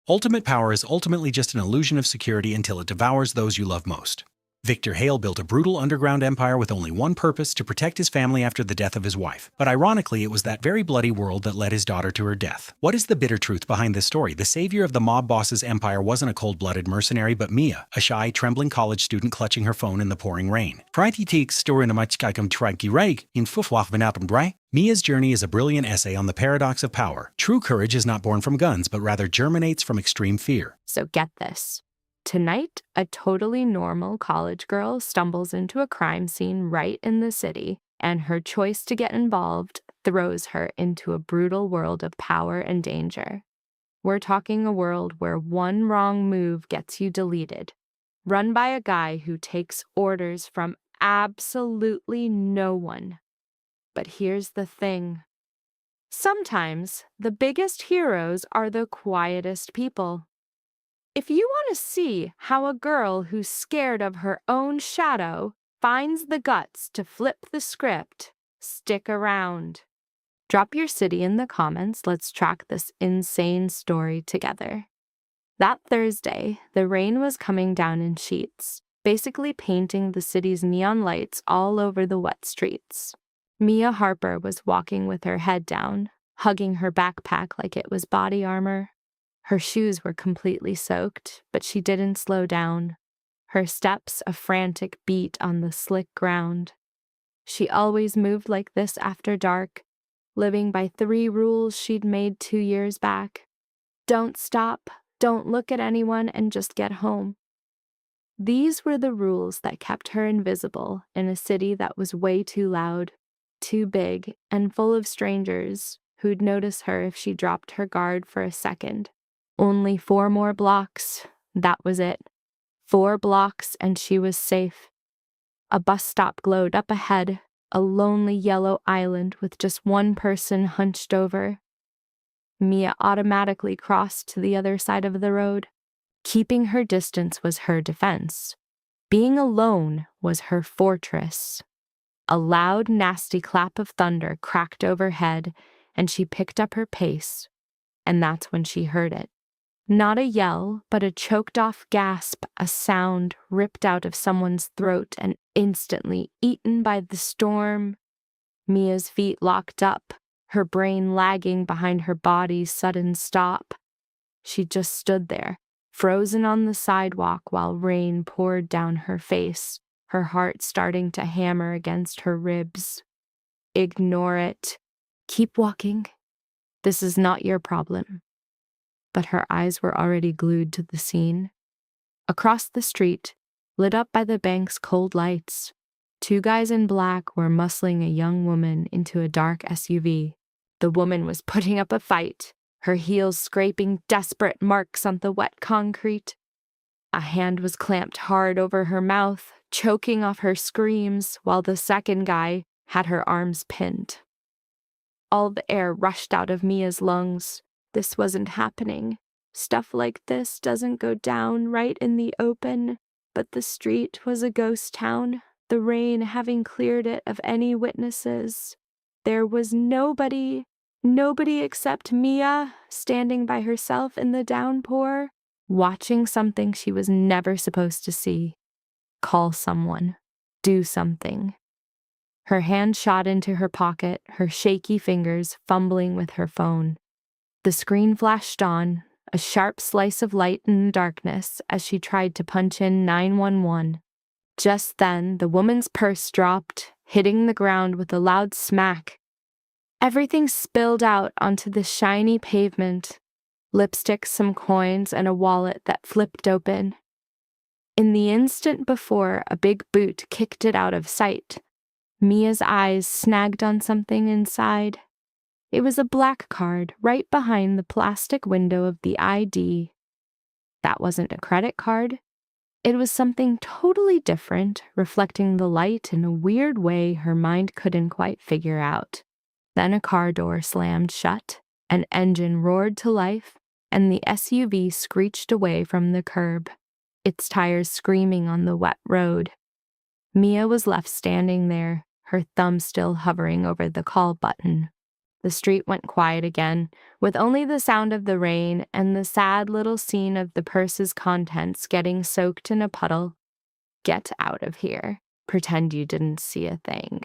Ultimate power is ultimately just an illusion of security until it devours those you love most. Victor Hale built a brutal underground empire with only one purpose: to protect his family after the death of his wife. But ironically, it was that very bloody world that led his daughter to her death. What is the bitter truth behind this story? The savior of the mob boss's empire wasn't a cold-blooded mercenary, but Mia, a shy, trembling college student clutching her phone in the pouring rain. Mia's journey is a brilliant essay on the paradox of power. True courage is not born from guns, but rather germinates from extreme fear. So get this. Tonight, a totally normal college girl stumbles into a crime scene right in the city, and her choice to get involved throws her into a brutal world of power and danger. We're talking a world where one wrong move gets you deleted, run by a guy who takes orders from absolutely no one. But here's the thing. Sometimes the biggest heroes are the quietest people. If you want to see how a girl who's scared of her own shadow finds the guts to flip the script, stick around. Drop your city in the comments. Let's track this insane story together. That Thursday, the rain was coming down in sheets, basically painting the city's neon lights all over the wet streets. Mia Harper was walking with her head down, hugging her backpack like it was body armor. Her shoes were completely soaked, but she didn't slow down. Her steps a frantic beat on the slick ground. She always moved like this after dark, living by 3 rules she'd made 2 years back. Don't stop, don't look at anyone, and just get home. These were the rules that kept her invisible in a city that was way too loud, too big, and full of strangers who'd notice her if she dropped her guard for a second. Only 4 more blocks, that was it. 4 blocks and she was safe. A bus stop glowed up ahead, a lonely yellow island with just one person hunched over. Mia automatically crossed to the other side of the road. Keeping her distance was her defense. Being alone was her fortress. A loud, nasty clap of thunder cracked overhead, and she picked up her pace, and that's when she heard it. Not a yell, but a choked-off gasp, a sound ripped out of someone's throat and instantly eaten by the storm. Mia's feet locked up, her brain lagging behind her body's sudden stop. She just stood there, frozen on the sidewalk while rain poured down her face, her heart starting to hammer against her ribs. Ignore it. Keep walking. This is not your problem. But her eyes were already glued to the scene. Across the street, lit up by the bank's cold lights, 2 guys in black were muscling a young woman into a dark SUV. The woman was putting up a fight, her heels scraping desperate marks on the wet concrete. A hand was clamped hard over her mouth, choking off her screams, while the second guy had her arms pinned. All the air rushed out of Mia's lungs. This wasn't happening. Stuff like this doesn't go down right in the open, but the street was a ghost town, the rain having cleared it of any witnesses. There was nobody except Mia, standing by herself in the downpour, watching something she was never supposed to see. Call someone. Do something. Her hand shot into her pocket, her shaky fingers fumbling with her phone. The screen flashed on, a sharp slice of light in the darkness as she tried to punch in 911. Just then, the woman's purse dropped, hitting the ground with a loud smack. Everything spilled out onto the shiny pavement. Lipstick, some coins, and a wallet that flipped open. In the instant before a big boot kicked it out of sight, Mia's eyes snagged on something inside. It was a black card right behind the plastic window of the ID. That wasn't a credit card. It was something totally different, reflecting the light in a weird way her mind couldn't quite figure out. Then a car door slammed shut, an engine roared to life, and the SUV screeched away from the curb, its tires screaming on the wet road. Mia was left standing there, her thumb still hovering over the call button. The street went quiet again, with only the sound of the rain and the sad little scene of the purse's contents getting soaked in a puddle. Get out of here. Pretend you didn't see a thing.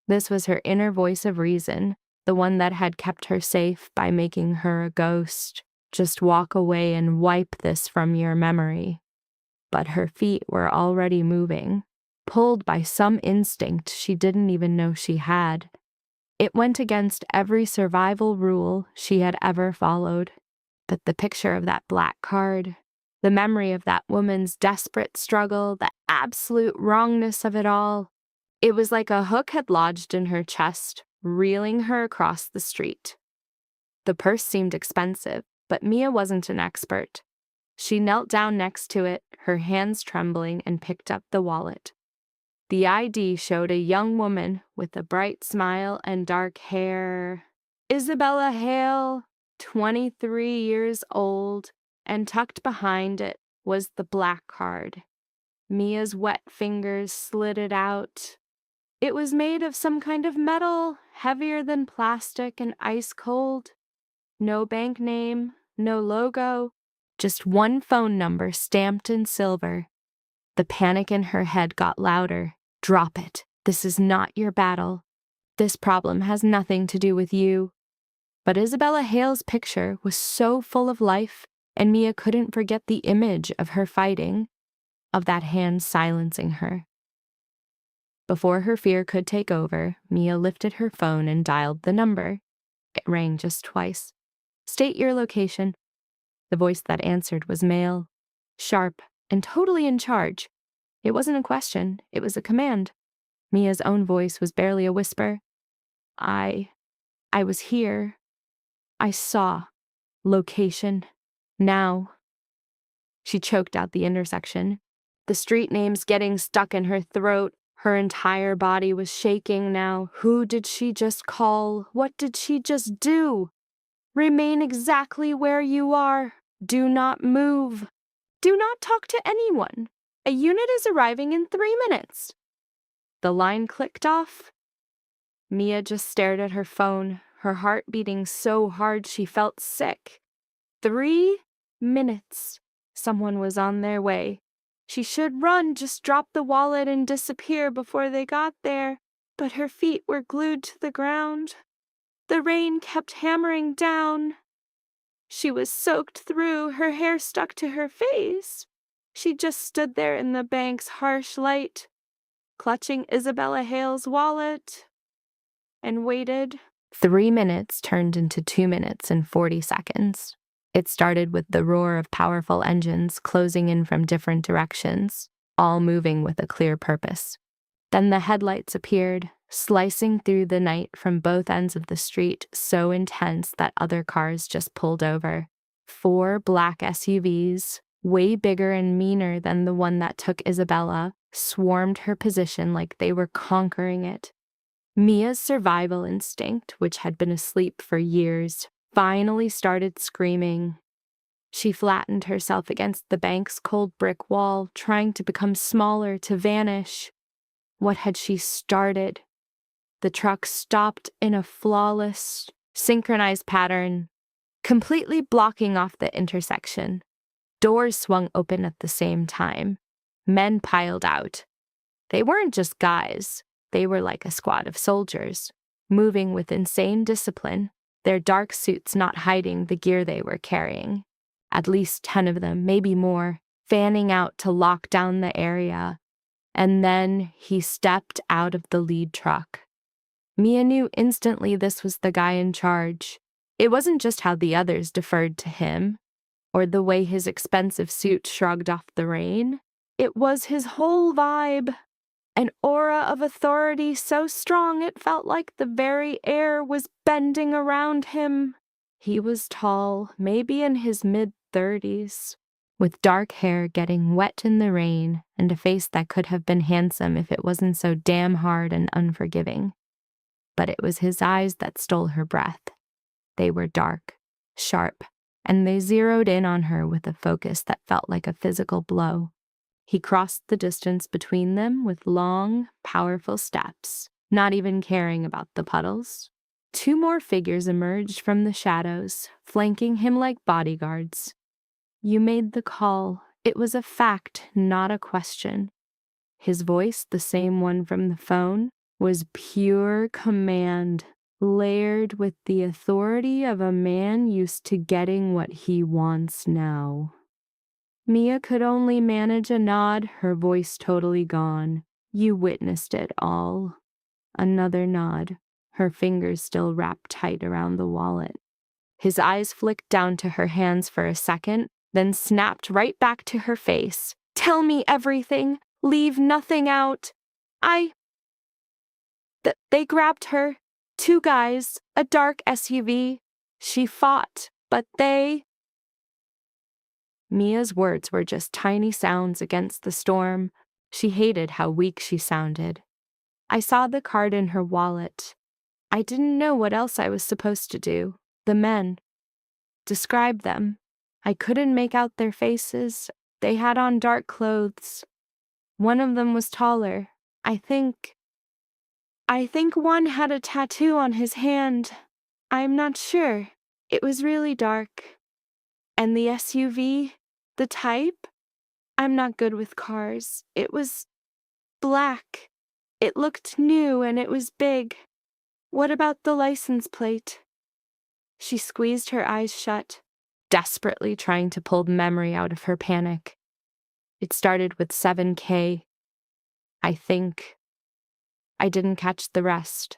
This was her inner voice of reason, the one that had kept her safe by making her a ghost. Just walk away and wipe this from your memory. But her feet were already moving, pulled by some instinct she didn't even know she had. It went against every survival rule she had ever followed. But the picture of that black card, the memory of that woman's desperate struggle, the absolute wrongness of it all, it was like a hook had lodged in her chest, reeling her across the street. The purse seemed expensive, but Mia wasn't an expert. She knelt down next to it, her hands trembling, and picked up the wallet. The ID showed a young woman with a bright smile and dark hair. Isabella Hale, 23 years old, and tucked behind it was the black card. Mia's wet fingers slid it out. It was made of some kind of metal, heavier than plastic and ice cold. No bank name, no logo, just one phone number stamped in silver. The panic in her head got louder. Drop it. This is not your battle. This problem has nothing to do with you. But Isabella Hale's picture was so full of life, and Mia couldn't forget the image of her fighting, of that hand silencing her. Before her fear could take over, Mia lifted her phone and dialed the number. It rang just twice. State your location. The voice that answered was male, sharp, and totally in charge. It wasn't a question, it was a command. Mia's own voice was barely a whisper. I was here. I saw. Location. Now. She choked out the intersection. The street names getting stuck in her throat. Her entire body was shaking now. Who did she just call? What did she just do? Remain exactly where you are. Do not move. Do not talk to anyone. A unit is arriving in 3 minutes. The line clicked off. Mia just stared at her phone, her heart beating so hard she felt sick. 3 minutes. Someone was on their way. She should run, just drop the wallet and disappear before they got there. But her feet were glued to the ground. The rain kept hammering down. She was soaked through, her hair stuck to her face. She just stood there in the bank's harsh light, clutching Isabella Hale's wallet, and waited. 3 minutes turned into 2 minutes and 40 seconds. It started with the roar of powerful engines closing in from different directions, all moving with a clear purpose. Then the headlights appeared, slicing through the night from both ends of the street, so intense that other cars just pulled over. 4 black SUVs, way bigger and meaner than the one that took Isabella, swarmed her position like they were conquering it. Mia's survival instinct, which had been asleep for years, finally started screaming. She flattened herself against the bank's cold brick wall, trying to become smaller, to vanish. What had she started? The truck stopped in a flawless, synchronized pattern, completely blocking off the intersection. Doors swung open at the same time. Men piled out. They weren't just guys. They were like a squad of soldiers, moving with insane discipline, their dark suits not hiding the gear they were carrying. At least 10 of them, maybe more, fanning out to lock down the area. And then he stepped out of the lead truck. Mia knew instantly this was the guy in charge. It wasn't just how the others deferred to him, or the way his expensive suit shrugged off the rain. It was his whole vibe. An aura of authority so strong it felt like the very air was bending around him. He was tall, maybe in his mid-30s, with dark hair getting wet in the rain and a face that could have been handsome if it wasn't so damn hard and unforgiving. But it was his eyes that stole her breath. They were dark, sharp, and they zeroed in on her with a focus that felt like a physical blow. He crossed the distance between them with long, powerful steps, not even caring about the puddles. 2 more figures emerged from the shadows, flanking him like bodyguards. You made the call. It was a fact, not a question. His voice, the same one from the phone, was pure command, layered with the authority of a man used to getting what he wants now. Mia could only manage a nod, her voice totally gone. You witnessed it all. Another nod, her fingers still wrapped tight around the wallet. His eyes flicked down to her hands for a second, then snapped right back to her face. Tell me everything. Leave nothing out. They grabbed her. 2 guys, a dark SUV. She fought, but they... Mia's words were just tiny sounds against the storm. She hated how weak she sounded. I saw the card in her wallet. I didn't know what else I was supposed to do. The men. Describe them. I couldn't make out their faces. They had on dark clothes. One of them was taller. I think one had a tattoo on his hand. I'm not sure. It was really dark. And the SUV, the type? I'm not good with cars. It was black. It looked new and it was big. What about the license plate? She squeezed her eyes shut, desperately trying to pull memory out of her panic. It started with 7K. I think. I didn't catch the rest.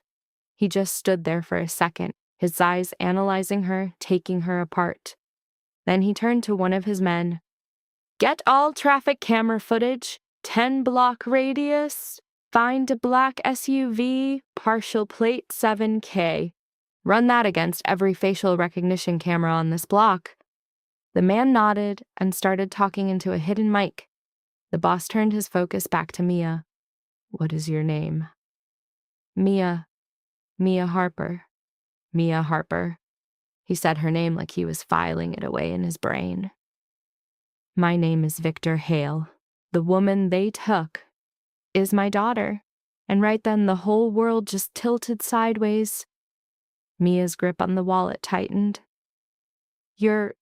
He just stood there for a second, his eyes analyzing her, taking her apart. Then he turned to one of his men. Get all traffic camera footage, 10-block radius, find a black SUV, partial plate 7K. Run that against every facial recognition camera on this block. The man nodded and started talking into a hidden mic. The boss turned his focus back to Mia. What is your name? Mia Harper. Mia Harper. He said her name like he was filing it away in his brain. My name is Victor Hale. The woman they took is my daughter. And right then the whole world just tilted sideways. Mia's grip on the wallet tightened. Your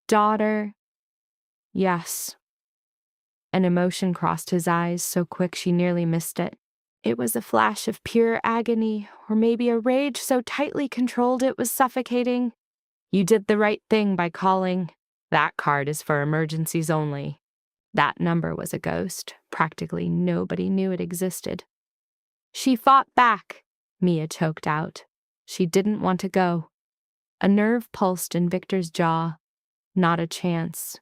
daughter? Yes. An emotion crossed his eyes so quick she nearly missed it. It was a flash of pure agony, or maybe a rage so tightly controlled it was suffocating. You did the right thing by calling. That card is for emergencies only. That number was a ghost. Practically nobody knew it existed. She fought back, Mia choked out. She didn't want to go. A nerve pulsed in Victor's jaw. Not a chance.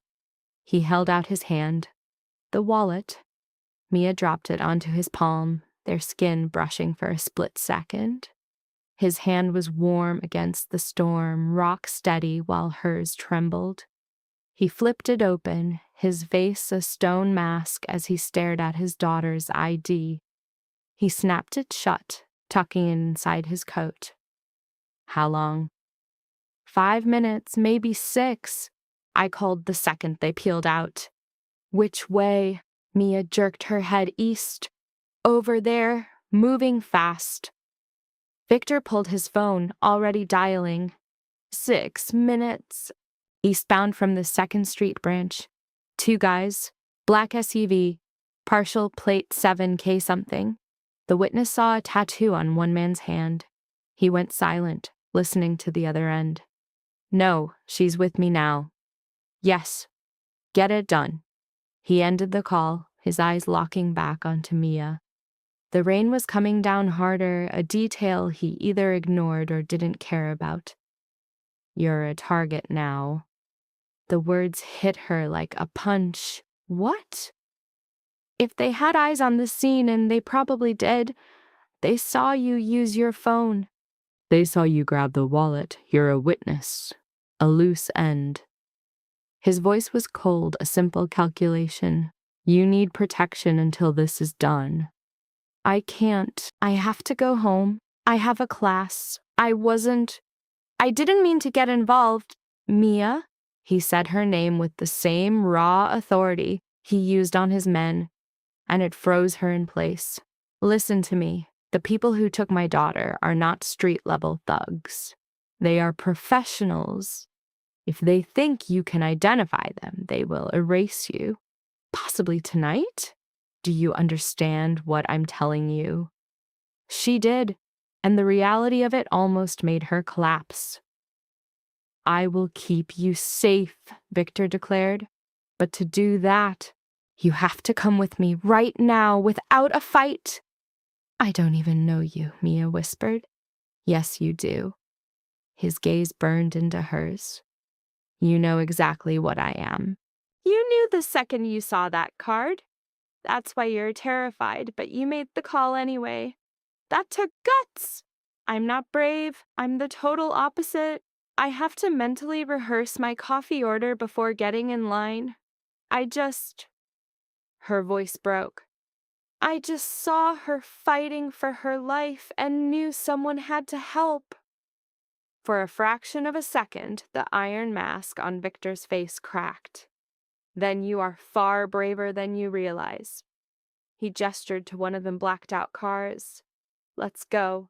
He held out his hand. The wallet. Mia dropped it onto his palm, their skin brushing for a split second. His hand was warm against the storm, rock steady while hers trembled. He flipped it open, his face a stone mask as he stared at his daughter's ID. He snapped it shut, tucking it inside his coat. How long? 5 minutes, maybe 6. I called the second they peeled out. Which way? Mia jerked her head east. Over there, moving fast. Victor pulled his phone, already dialing. 6 minutes. Eastbound from the 2nd Street branch. 2 guys, black SUV, partial plate 7K something. The witness saw a tattoo on one man's hand. He went silent, listening to the other end. No, she's with me now. Yes. Get it done. He ended the call, his eyes locking back onto Mia. The rain was coming down harder, a detail he either ignored or didn't care about. You're a target now. The words hit her like a punch. What? If they had eyes on the scene, and they probably did, they saw you use your phone. They saw you grab the wallet. You're a witness. A loose end. His voice was cold, a simple calculation. You need protection until this is done. I can't. I have to go home. I have a class. I didn't mean to get involved. Mia? He said her name with the same raw authority he used on his men, and it froze her in place. Listen to me. The people who took my daughter are not street-level thugs. They are professionals. If they think you can identify them, they will erase you. Possibly tonight? Do you understand what I'm telling you? She did, and the reality of it almost made her collapse. I will keep you safe, Victor declared. But to do that, you have to come with me right now without a fight. I don't even know you, Mia whispered. Yes, you do. His gaze burned into hers. You know exactly what I am. You knew the second you saw that card. That's why you're terrified, but you made the call anyway. That took guts. I'm not brave. I'm the total opposite. I have to mentally rehearse my coffee order before getting in line. Her voice broke. I just saw her fighting for her life and knew someone had to help. For a fraction of a second, the iron mask on Victor's face cracked. Then you are far braver than you realize. He gestured to one of the blacked-out cars. Let's go.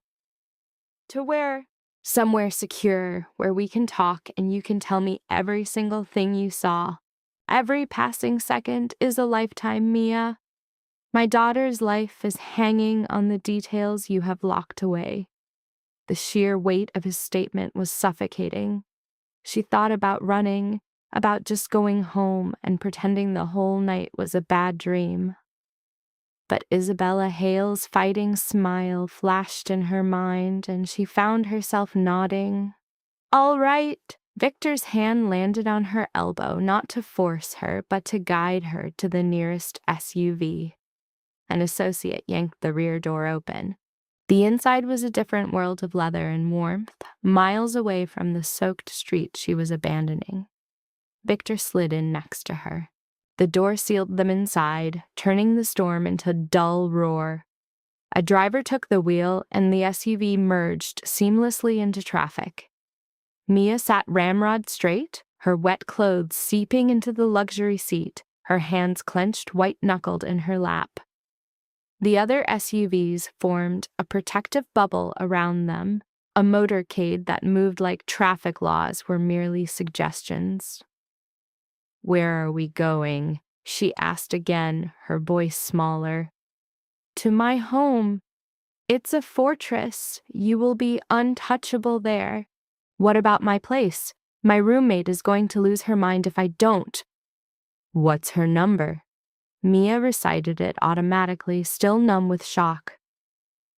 To where? Somewhere secure, where we can talk and you can tell me every single thing you saw. Every passing second is a lifetime, Mia. My daughter's life is hanging on the details you have locked away. The sheer weight of his statement was suffocating. She thought about running, about just going home and pretending the whole night was a bad dream. But Isabella Hale's fighting smile flashed in her mind, and she found herself nodding. All right. Victor's hand landed on her elbow, not to force her, but to guide her to the nearest SUV. An associate yanked the rear door open. The inside was a different world of leather and warmth, miles away from the soaked street she was abandoning. Victor slid in next to her. The door sealed them inside, turning the storm into a dull roar. A driver took the wheel, and the SUV merged seamlessly into traffic. Mia sat ramrod straight, her wet clothes seeping into the luxury seat, her hands clenched white-knuckled in her lap. The other SUVs formed a protective bubble around them. A motorcade that moved like traffic laws were merely suggestions. Where are we going? She asked again, her voice smaller. To my home. It's a fortress. You will be untouchable there. What about my place? My roommate is going to lose her mind if I don't. What's her number? Mia recited it automatically, still numb with shock.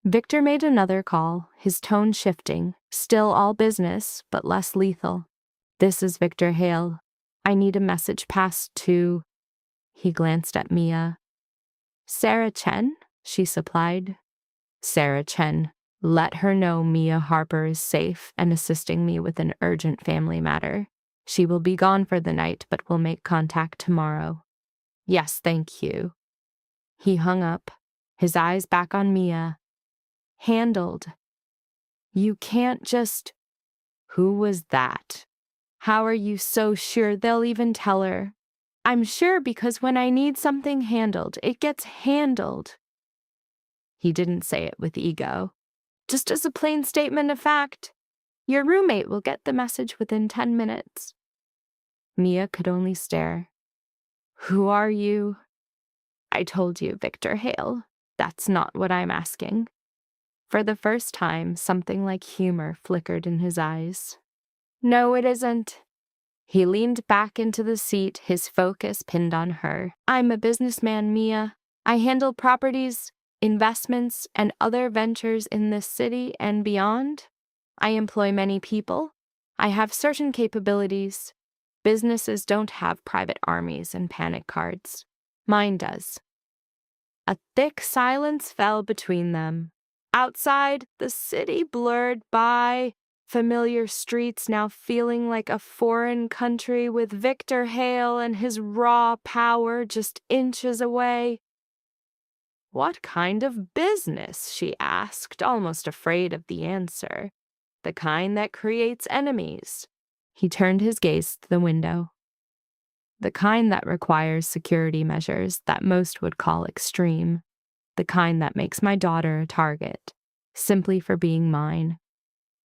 Victor made another call, his tone shifting, still all business, but less lethal. This is Victor Hale. I need a message passed to... He glanced at Mia. Sarah Chen, she supplied. Sarah Chen. Let her know Mia Harper is safe and assisting me with an urgent family matter. She will be gone for the night, but will make contact tomorrow. Yes, thank you. He hung up, his eyes back on Mia. Handled. You can't just... Who was that? How are you so sure they'll even tell her? I'm sure because when I need something handled, it gets handled. He didn't say it with ego. Just as a plain statement of fact. Your roommate will get the message within 10 minutes. Mia could only stare. Who are you? I told you, Victor Hale. That's not what I'm asking. For the first time, something like humor flickered in his eyes. No, it isn't. He leaned back into the seat, his focus pinned on her. I'm a businessman, Mia. I handle properties, investments, and other ventures in this city and beyond. I employ many people. I have certain capabilities. Businesses don't have private armies and panic cards. Mine does. A thick silence fell between them. Outside, the city blurred by, familiar streets now feeling like a foreign country with Victor Hale and his raw power just inches away. What kind of business? She asked, almost afraid of the answer. The kind that creates enemies. He turned his gaze to the window. The kind that requires security measures that most would call extreme. The kind that makes my daughter a target. simply for being mine.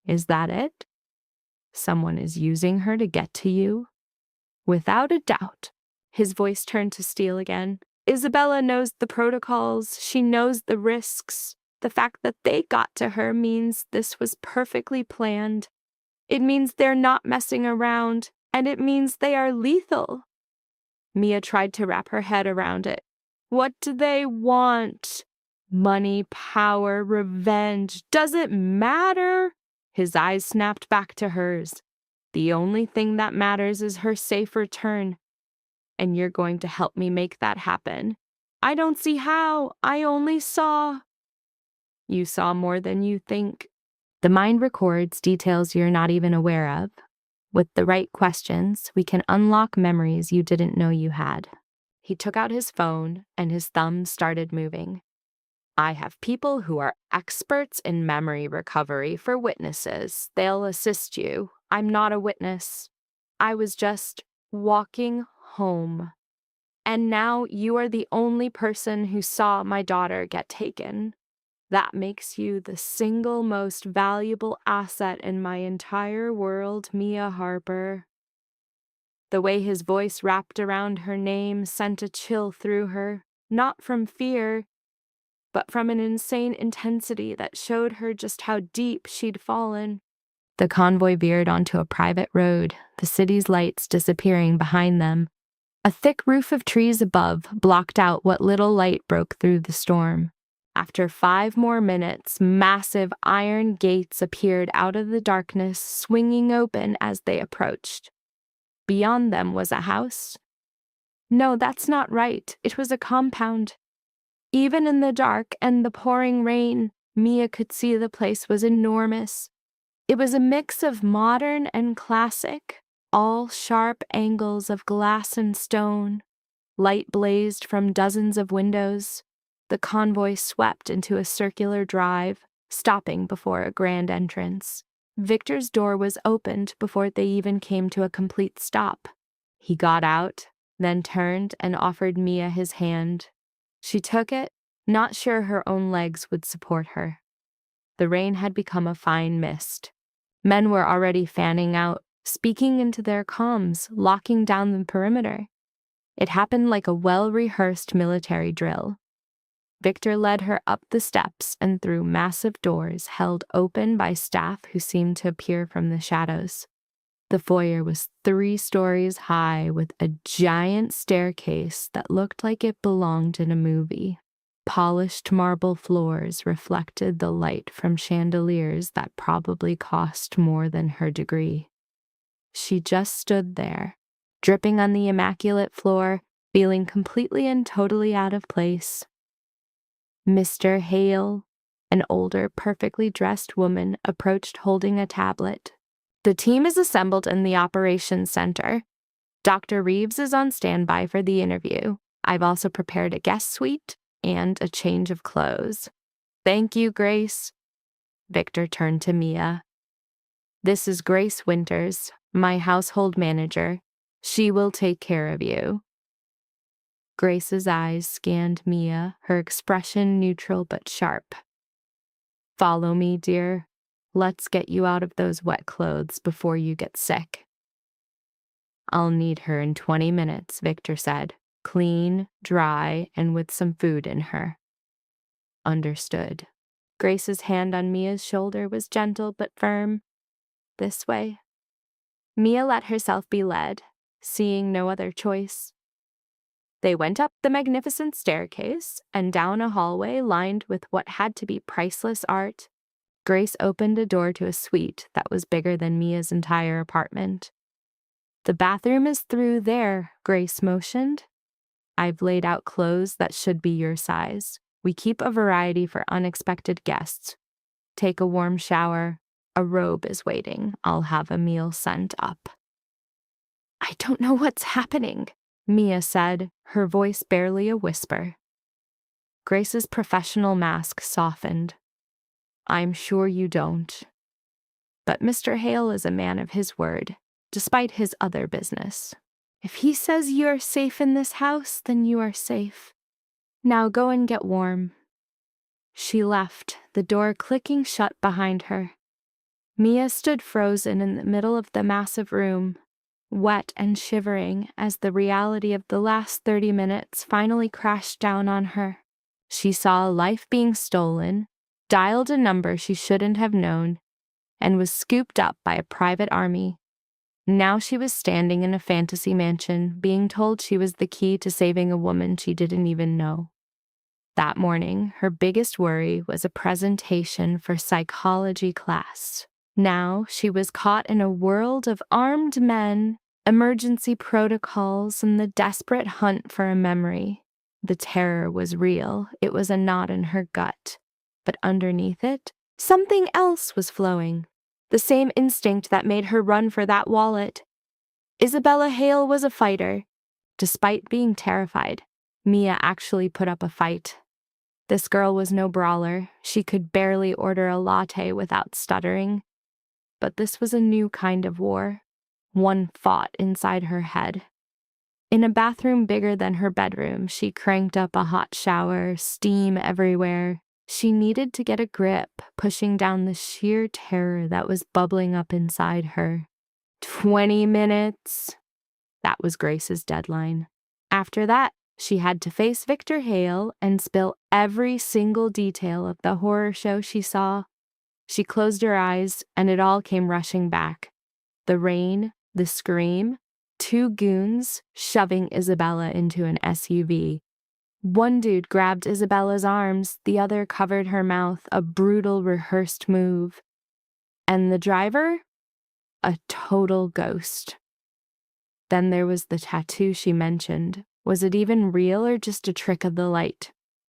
Is that it? Someone is using her to get to you? Without a doubt. His voice turned to steel again. Isabella knows the protocols. She knows the risks. The fact that they got to her means this was perfectly planned. It means they're not messing around, and it means they are lethal. Mia tried to wrap her head around it. What do they want? Money, power, revenge. Does it matter? His eyes snapped back to hers. The only thing that matters is her safe return. And you're going to help me make that happen. I don't see how. I only saw. You saw more than you think. The mind records details you're not even aware of. With the right questions, we can unlock memories you didn't know you had. He took out his phone, and his thumbs started moving. I have people who are experts in memory recovery for witnesses. They'll assist you. I'm not a witness. I was just walking home. And now you are the only person who saw my daughter get taken. That makes you the single most valuable asset in my entire world, Mia Harper. The way his voice wrapped around her name sent a chill through her, not from fear, but from an insane intensity that showed her just how deep she'd fallen. The convoy veered onto a private road, the city's lights disappearing behind them. A thick roof of trees above blocked out what little light broke through the storm. After 5 more minutes, massive iron gates appeared out of the darkness, swinging open as they approached. Beyond them was a house. No, that's not right. It was a compound. Even in the dark and the pouring rain, Mia could see the place was enormous. It was a mix of modern and classic, all sharp angles of glass and stone. Light blazed from dozens of windows. The convoy swept into a circular drive, stopping before a grand entrance. Victor's door was opened before they even came to a complete stop. He got out, then turned and offered Mia his hand. She took it, not sure her own legs would support her. The rain had become a fine mist. Men were already fanning out, speaking into their comms, locking down the perimeter. It happened like a well-rehearsed military drill. Victor led her up the steps and through massive doors held open by staff who seemed to appear from the shadows. The foyer was 3 stories high with a giant staircase that looked like it belonged in a movie. Polished marble floors reflected the light from chandeliers that probably cost more than her degree. She just stood there, dripping on the immaculate floor, feeling completely and totally out of place. Mr. Hale, an older, perfectly dressed woman, approached holding a tablet. The team is assembled in the operations center. Dr. Reeves is on standby for the interview. I've also prepared a guest suite and a change of clothes. Thank you, Grace. Victor turned to Mia. This is Grace Winters, my household manager. She will take care of you. Grace's eyes scanned Mia, her expression neutral but sharp. Follow me, dear. Let's get you out of those wet clothes before you get sick. I'll need her in 20 minutes, Victor said. Clean, dry, and with some food in her. Understood. Grace's hand on Mia's shoulder was gentle but firm. This way. Mia let herself be led, seeing no other choice. They went up the magnificent staircase and down a hallway lined with what had to be priceless art. Grace opened a door to a suite that was bigger than Mia's entire apartment. The bathroom is through there, Grace motioned. I've laid out clothes that should be your size. We keep a variety for unexpected guests. Take a warm shower. A robe is waiting. I'll have a meal sent up. I don't know what's happening, Mia said, her voice barely a whisper. Grace's professional mask softened. I'm sure you don't. But Mr. Hale is a man of his word, despite his other business. If he says you are safe in this house, then you are safe. Now go and get warm. She left, the door clicking shut behind her. Mia stood frozen in the middle of the massive room, wet and shivering as the reality of the last 30 minutes finally crashed down on her. She saw a life being stolen, dialed a number she shouldn't have known, and was scooped up by a private army. Now she was standing in a fantasy mansion, being told she was the key to saving a woman she didn't even know. That morning, her biggest worry was a presentation for psychology class. Now she was caught in a world of armed men, emergency protocols, and the desperate hunt for a memory. The terror was real. It was a knot in her gut. But underneath it, something else was flowing. The same instinct that made her run for that wallet. Isabella Hale was a fighter. Despite being terrified, Mia actually put up a fight. This girl was no brawler. She could barely order a latte without stuttering. But this was a new kind of war, one fought inside her head. In a bathroom bigger than her bedroom, she cranked up a hot shower, steam everywhere. She needed to get a grip, pushing down the sheer terror that was bubbling up inside her. 20 minutes. That was Grace's deadline. After that, she had to face Victor Hale and spill every single detail of the horror show she saw. She closed her eyes, and it all came rushing back. The rain, the scream, 2 goons shoving Isabella into an SUV. One dude grabbed Isabella's arms, the other covered her mouth, a brutal, rehearsed move. And the driver? A total ghost. Then there was the tattoo she mentioned. Was it even real or just a trick of the light?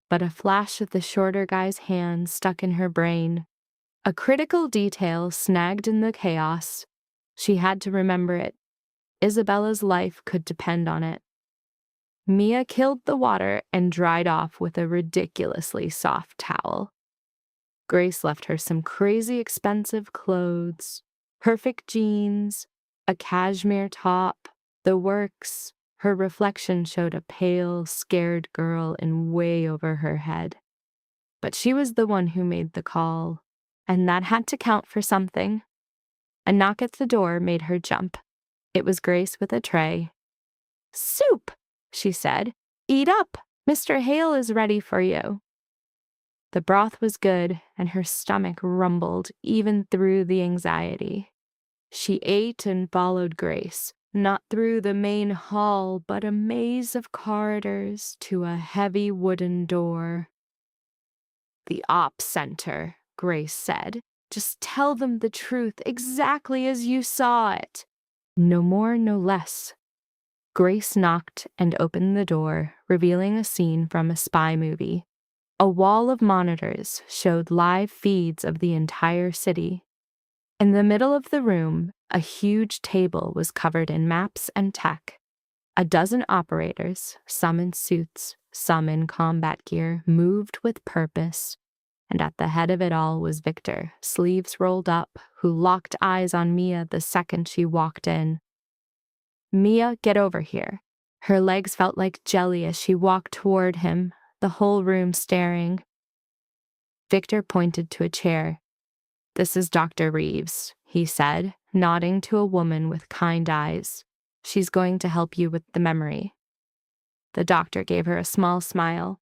But a flash of the shorter guy's hand stuck in her brain. A critical detail snagged in the chaos. She had to remember it. Isabella's life could depend on it. Mia killed the water and dried off with a ridiculously soft towel. Grace left her some crazy expensive clothes, perfect jeans, a cashmere top, the works. Her reflection showed a pale, scared girl in way over her head. But she was the one who made the call, and that had to count for something. A knock at the door made her jump. It was Grace with a tray. "Soup," she said. "Eat up. Mr. Hale is ready for you." The broth was good, and her stomach rumbled even through the anxiety. She ate and followed Grace, not through the main hall, but a maze of corridors to a heavy wooden door. "The op center," Grace said. "Just tell them the truth exactly as you saw it. No more, no less." Grace knocked and opened the door, revealing a scene from a spy movie. A wall of monitors showed live feeds of the entire city. In the middle of the room, a huge table was covered in maps and tech. A dozen operators, some in suits, some in combat gear, moved with purpose. And at the head of it all was Victor, sleeves rolled up, who locked eyes on Mia the second she walked in. "Mia, get over here." Her legs felt like jelly as she walked toward him, the whole room staring. Victor pointed to a chair. "This is Dr. Reeves," he said, nodding to a woman with kind eyes. "She's going to help you with the memory." The doctor gave her a small smile.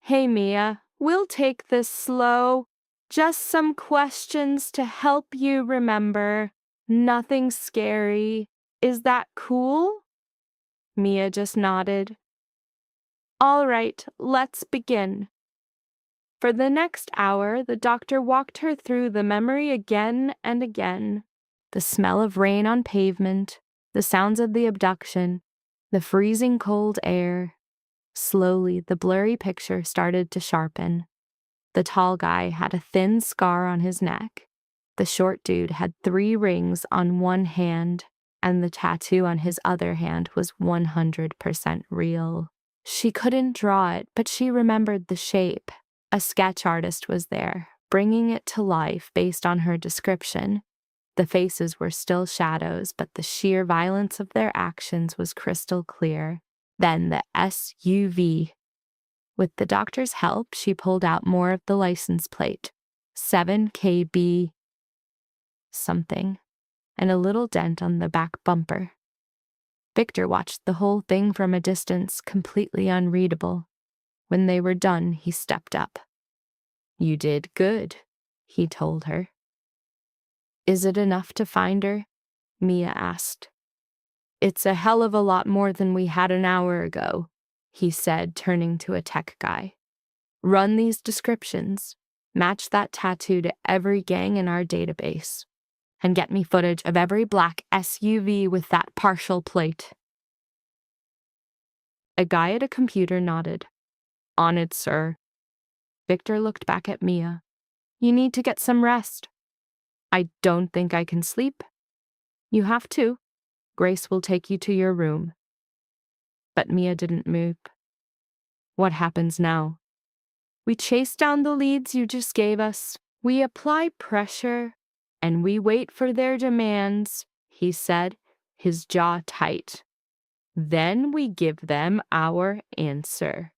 "Hey, Mia, we'll take this slow. Just some questions to help you remember. Nothing scary. Is that cool?" Mia just nodded. "All right, let's begin." For the next hour, the doctor walked her through the memory again and again. The smell of rain on pavement, the sounds of the abduction, the freezing cold air. Slowly, the blurry picture started to sharpen. The tall guy had a thin scar on his neck. The short dude had 3 rings on one hand, and the tattoo on his other hand was 100% real. She couldn't draw it, but she remembered the shape. A sketch artist was there, bringing it to life based on her description. The faces were still shadows, but the sheer violence of their actions was crystal clear. Then the SUV. With the doctor's help, she pulled out more of the license plate, 7KB something, and a little dent on the back bumper. Victor watched the whole thing from a distance, completely unreadable. When they were done, he stepped up. "You did good," he told her. "Is it enough to find her?" Mia asked. "It's a hell of a lot more than we had an hour ago," he said, turning to a tech guy. "Run these descriptions, match that tattoo to every gang in our database, and get me footage of every black SUV with that partial plate." A guy at a computer nodded. "On it, sir." Victor looked back at Mia. "You need to get some rest." "I don't think I can sleep." "You have to. Grace will take you to your room." But Mia didn't move. "What happens now?" "We chase down the leads you just gave us. We apply pressure, and we wait for their demands," he said, his jaw tight. "Then we give them our answer."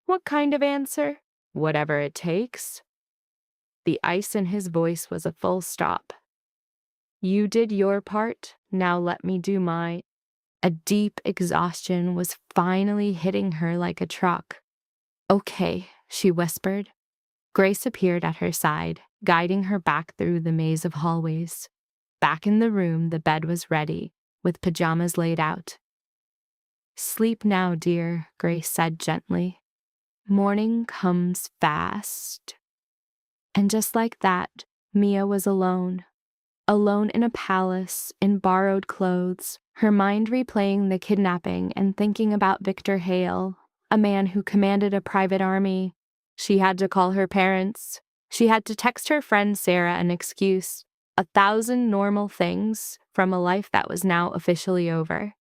"What kind of answer?" "Whatever it takes." The ice in his voice was a full stop. "You did your part, now let me do mine." A deep exhaustion was finally hitting her like a truck. "Okay," she whispered. Grace appeared at her side, guiding her back through the maze of hallways. Back in the room, the bed was ready, with pajamas laid out. "Sleep now, dear," Grace said gently. "Morning comes fast." And just like that, Mia was alone. Alone in a palace, in borrowed clothes, her mind replaying the kidnapping and thinking about Victor Hale, a man who commanded a private army. She had to call her parents. She had to text her friend Sarah an excuse. 1,000 normal things from a life that was now officially over.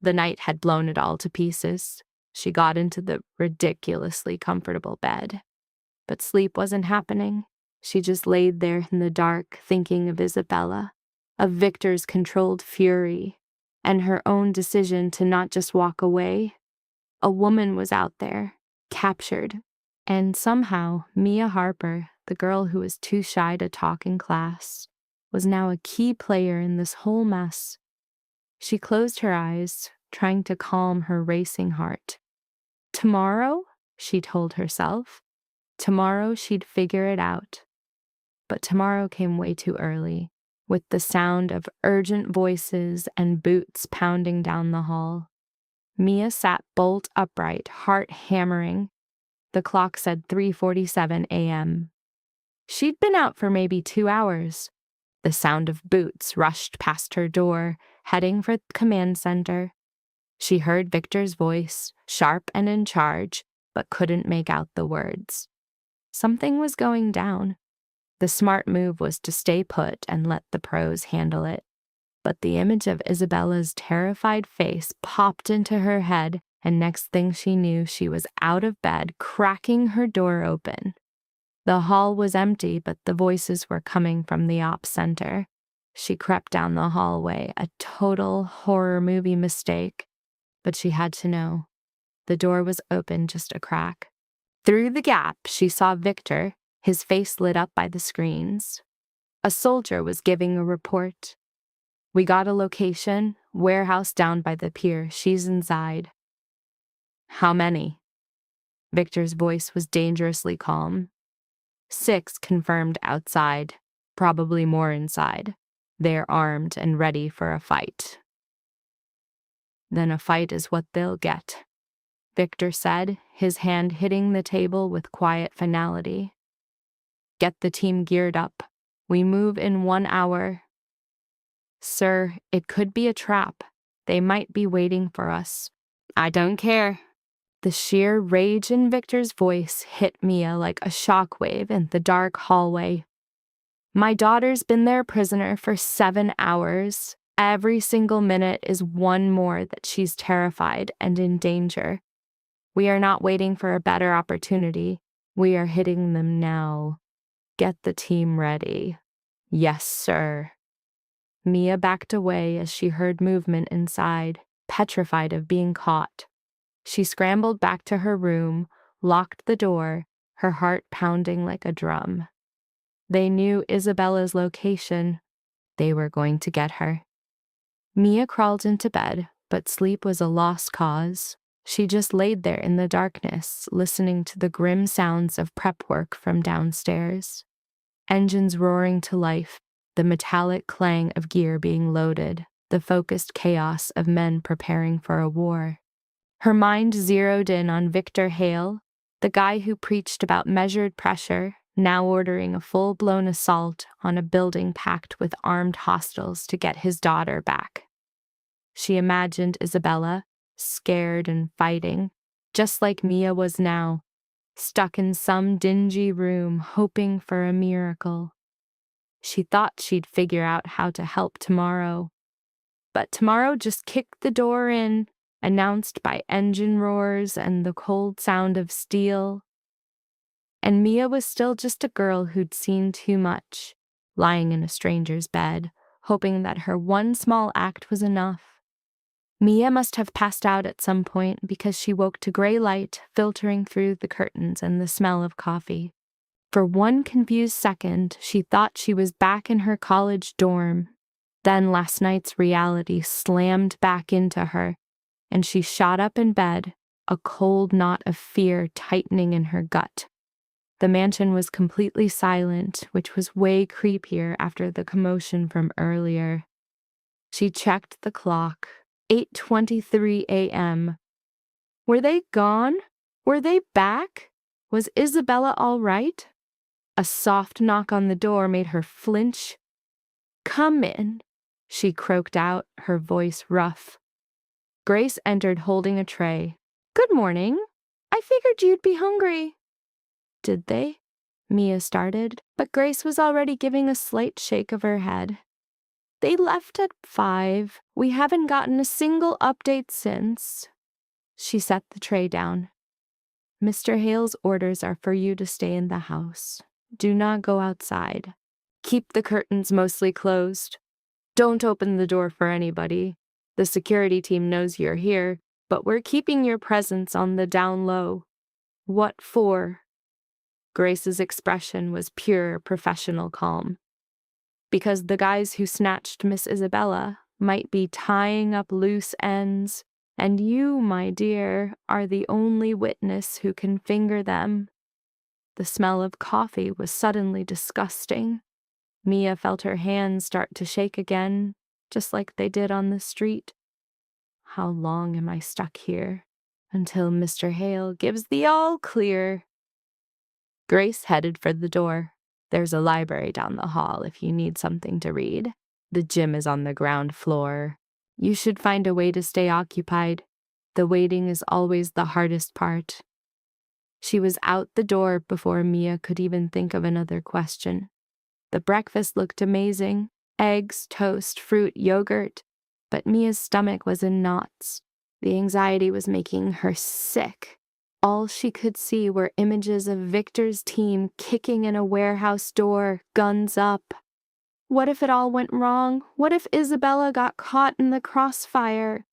The night had blown it all to pieces. She got into the ridiculously comfortable bed. But sleep wasn't happening. She just laid there in the dark, thinking of Isabella, of Victor's controlled fury, and her own decision to not just walk away. A woman was out there, captured. And somehow, Mia Harper, the girl who was too shy to talk in class, was now a key player in this whole mess. She closed her eyes, trying to calm her racing heart. Tomorrow, she told herself, tomorrow she'd figure it out. But tomorrow came way too early, with the sound of urgent voices and boots pounding down the hall. Mia sat bolt upright, heart hammering. The clock said 3:47 a.m. She'd been out for maybe 2 hours. The sound of boots rushed past her door, heading for the command center. She heard Victor's voice, sharp and in charge, but couldn't make out the words. Something was going down. The smart move was to stay put and let the pros handle it. But the image of Isabella's terrified face popped into her head, and next thing she knew, she was out of bed, cracking her door open. The hall was empty, but the voices were coming from the ops center. She crept down the hallway, a total horror movie mistake. But she had to know. The door was open just a crack. Through the gap, she saw Victor, his face lit up by the screens. A soldier was giving a report. "We got a location, warehouse down by the pier. She's inside." "How many?" Victor's voice was dangerously calm. 6 confirmed outside, probably more inside. They're armed and ready for a fight. "Then a fight is what they'll get," Victor said, his hand hitting the table with quiet finality. "Get the team geared up. We move in 1 hour." "Sir, it could be a trap. They might be waiting for us." "I don't care." The sheer rage in Victor's voice hit Mia like a shockwave in the dark hallway. "My daughter's been their prisoner for 7 hours. Every single minute is one more that she's terrified and in danger. We are not waiting for a better opportunity. We are hitting them now. Get the team ready." "Yes, sir." Mia backed away as she heard movement inside, petrified of being caught. She scrambled back to her room, locked the door, her heart pounding like a drum. They knew Isabella's location. They were going to get her. Mia crawled into bed, but sleep was a lost cause. She just laid there in the darkness, listening to the grim sounds of prep work from downstairs. Engines roaring to life, the metallic clang of gear being loaded, the focused chaos of men preparing for a war. Her mind zeroed in on Victor Hale, the guy who preached about measured pressure, now ordering a full-blown assault on a building packed with armed hostiles to get his daughter back. She imagined Isabella, scared and fighting, just like Mia was now, stuck in some dingy room hoping for a miracle. She thought she'd figure out how to help tomorrow. But tomorrow just kicked the door in, announced by engine roars and the cold sound of steel. And Mia was still just a girl who'd seen too much, lying in a stranger's bed, hoping that her one small act was enough. Mia must have passed out at some point because she woke to gray light filtering through the curtains and the smell of coffee. For one confused second, she thought she was back in her college dorm. Then last night's reality slammed back into her, and she shot up in bed, a cold knot of fear tightening in her gut. The mansion was completely silent, which was way creepier after the commotion from earlier. She checked the clock. 8:23 a.m. Were they gone? Were they back? Was Isabella all right? A soft knock on the door made her flinch. "Come in," she croaked out, her voice rough. Grace entered holding a tray. "Good morning. I figured you'd be hungry." "Did they?" Mia started, but Grace was already giving a slight shake of her head. "They left at 5. We haven't gotten a single update since." She set the tray down. "Mr. Hale's orders are for you to stay in the house. Do not go outside. Keep the curtains mostly closed. Don't open the door for anybody. The security team knows you're here, but we're keeping your presence on the down low." "What for?" Grace's expression was pure professional calm. "Because the guys who snatched Miss Isabella might be tying up loose ends, and you, my dear, are the only witness who can finger them." The smell of coffee was suddenly disgusting. Mia felt her hands start to shake again, just like they did on the street. How long am I stuck here? Until Mr. Hale gives the all clear. Grace headed for the door. "There's a library down the hall if you need something to read. The gym is on the ground floor. You should find a way to stay occupied. The waiting is always the hardest part." She was out the door before Mia could even think of another question. The breakfast looked amazing. Eggs, toast, fruit, yogurt. But Mia's stomach was in knots. The anxiety was making her sick. All she could see were images of Victor's team kicking in a warehouse door, guns up. What if it all went wrong? What if Isabella got caught in the crossfire?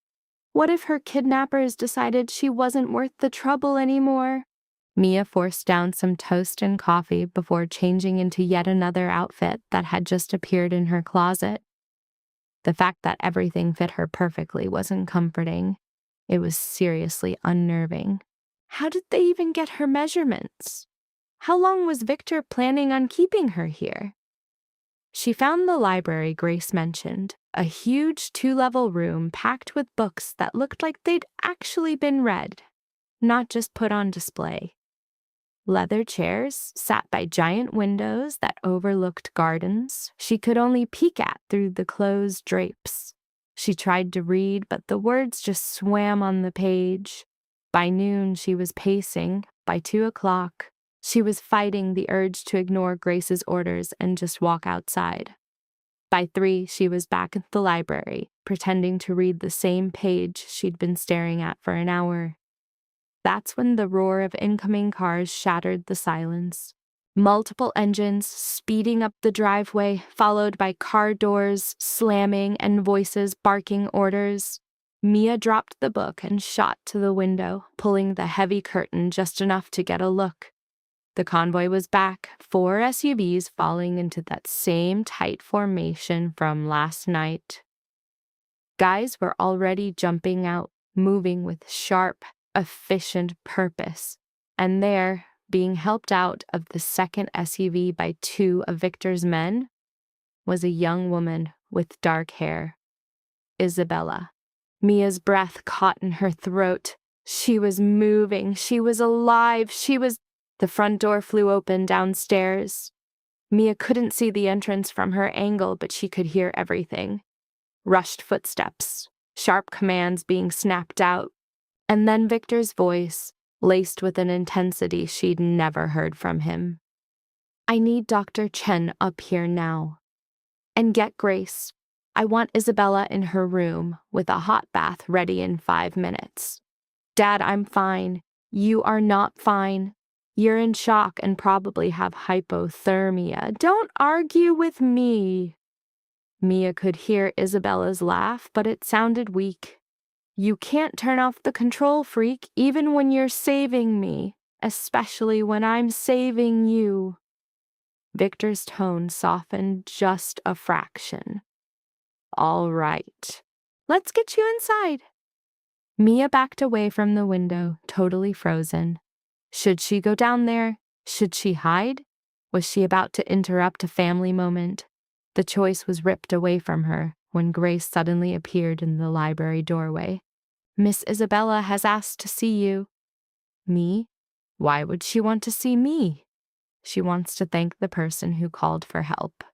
What if her kidnappers decided she wasn't worth the trouble anymore? Mia forced down some toast and coffee before changing into yet another outfit that had just appeared in her closet. The fact that everything fit her perfectly wasn't comforting. It was seriously unnerving. How did they even get her measurements? How long was Victor planning on keeping her here? She found the library Grace mentioned, a huge 2-level room packed with books that looked like they'd actually been read, not just put on display. Leather chairs sat by giant windows that overlooked gardens she could only peek at through the closed drapes. She tried to read, but the words just swam on the page. By noon, she was pacing. By 2 o'clock, she was fighting the urge to ignore Grace's orders and just walk outside. By 3, she was back at the library, pretending to read the same page she'd been staring at for an hour. That's when the roar of incoming cars shattered the silence. Multiple engines speeding up the driveway, followed by car doors slamming and voices barking orders. Mia dropped the book and shot to the window, pulling the heavy curtain just enough to get a look. The convoy was back, 4 SUVs falling into that same tight formation from last night. Guys were already jumping out, moving with sharp, efficient purpose, and there, being helped out of the second SUV by 2 of Victor's men, was a young woman with dark hair, Isabella. Mia's breath caught in her throat. She was moving. She was alive. The front door flew open downstairs. Mia couldn't see the entrance from her angle, but she could hear everything. Rushed footsteps, sharp commands being snapped out, and then Victor's voice, laced with an intensity she'd never heard from him. "I need Dr. Chen up here now. And get Grace. I want Isabella in her room with a hot bath ready in 5 minutes. Dad, I'm fine. You are not fine. You're in shock and probably have hypothermia. Don't argue with me." Mia could hear Isabella's laugh, but it sounded weak. "You can't turn off the control, freak, even when you're saving me, especially when I'm saving you." Victor's tone softened just a fraction. "All right, let's get you inside." Mia backed away from the window, totally frozen. Should she go down there? Should she hide? Was she about to interrupt a family moment? The choice was ripped away from her when Grace suddenly appeared in the library doorway. "Miss Isabella has asked to see you." "Me? Why would she want to see me?" "She wants to thank the person who called for help."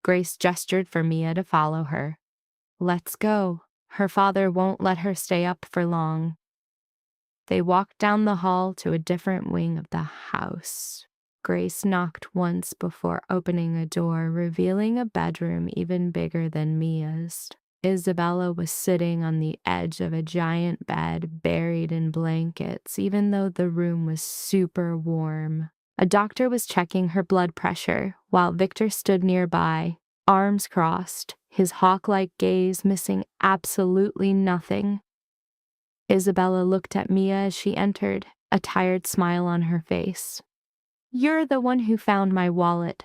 Grace gestured for Mia to follow her. "Let's go. Her father won't let her stay up for long." They walked down the hall to a different wing of the house. Grace knocked once before opening a door, revealing a bedroom even bigger than Mia's. Isabella was sitting on the edge of a giant bed, buried in blankets, even though the room was super warm. A doctor was checking her blood pressure, while Victor stood nearby, arms crossed, his hawk-like gaze missing absolutely nothing. Isabella looked at Mia as she entered, a tired smile on her face. "You're the one who found my wallet."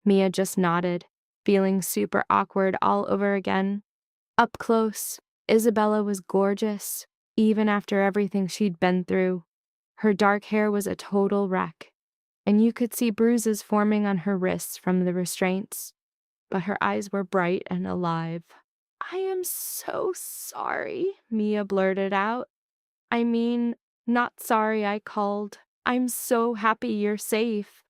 Mia just nodded, feeling super awkward all over again. Up close, Isabella was gorgeous, even after everything she'd been through. Her dark hair was a total wreck, and you could see bruises forming on her wrists from the restraints, but her eyes were bright and alive. "I am so sorry," Mia blurted out. "I mean, not sorry I called. I'm so happy you're safe.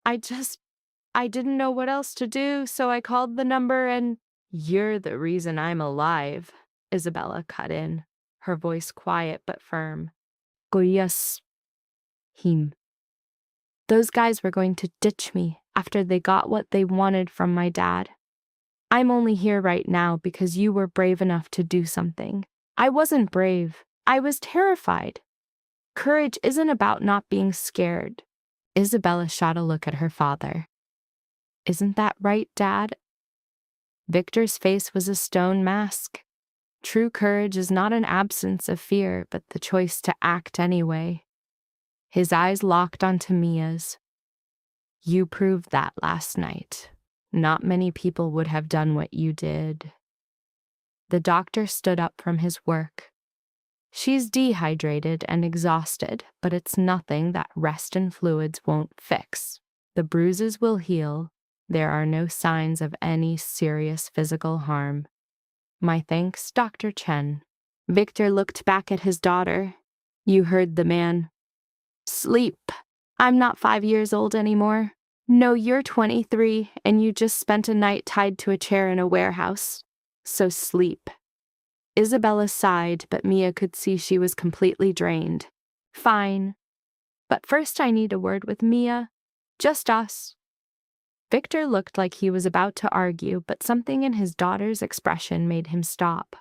I didn't know what else to do, so I called the number and—" "You're the reason I'm alive," Isabella cut in, her voice quiet but firm. "Goyas him. Those guys were going to ditch me after they got what they wanted from my dad. I'm only here right now because you were brave enough to do something. I wasn't brave. I was terrified. Courage isn't about not being scared." Isabella shot a look at her father. "Isn't that right, Dad?" Victor's face was a stone mask. True courage is not an absence of fear, but the choice to act anyway. His eyes locked onto Mia's. "You proved that last night. Not many people would have done what you did." The doctor stood up from his work. "She's dehydrated and exhausted, but it's nothing that rest and fluids won't fix. The bruises will heal. There are no signs of any serious physical harm. My thanks, Dr. Chen." Victor looked back at his daughter. "You heard the man. Sleep. I'm not 5 years old anymore. No, you're 23, and you just spent a night tied to a chair in a warehouse. So sleep." Isabella sighed, but Mia could see she was completely drained. "Fine. But first I need a word with Mia. Just us." Victor looked like he was about to argue, but something in his daughter's expression made him stop.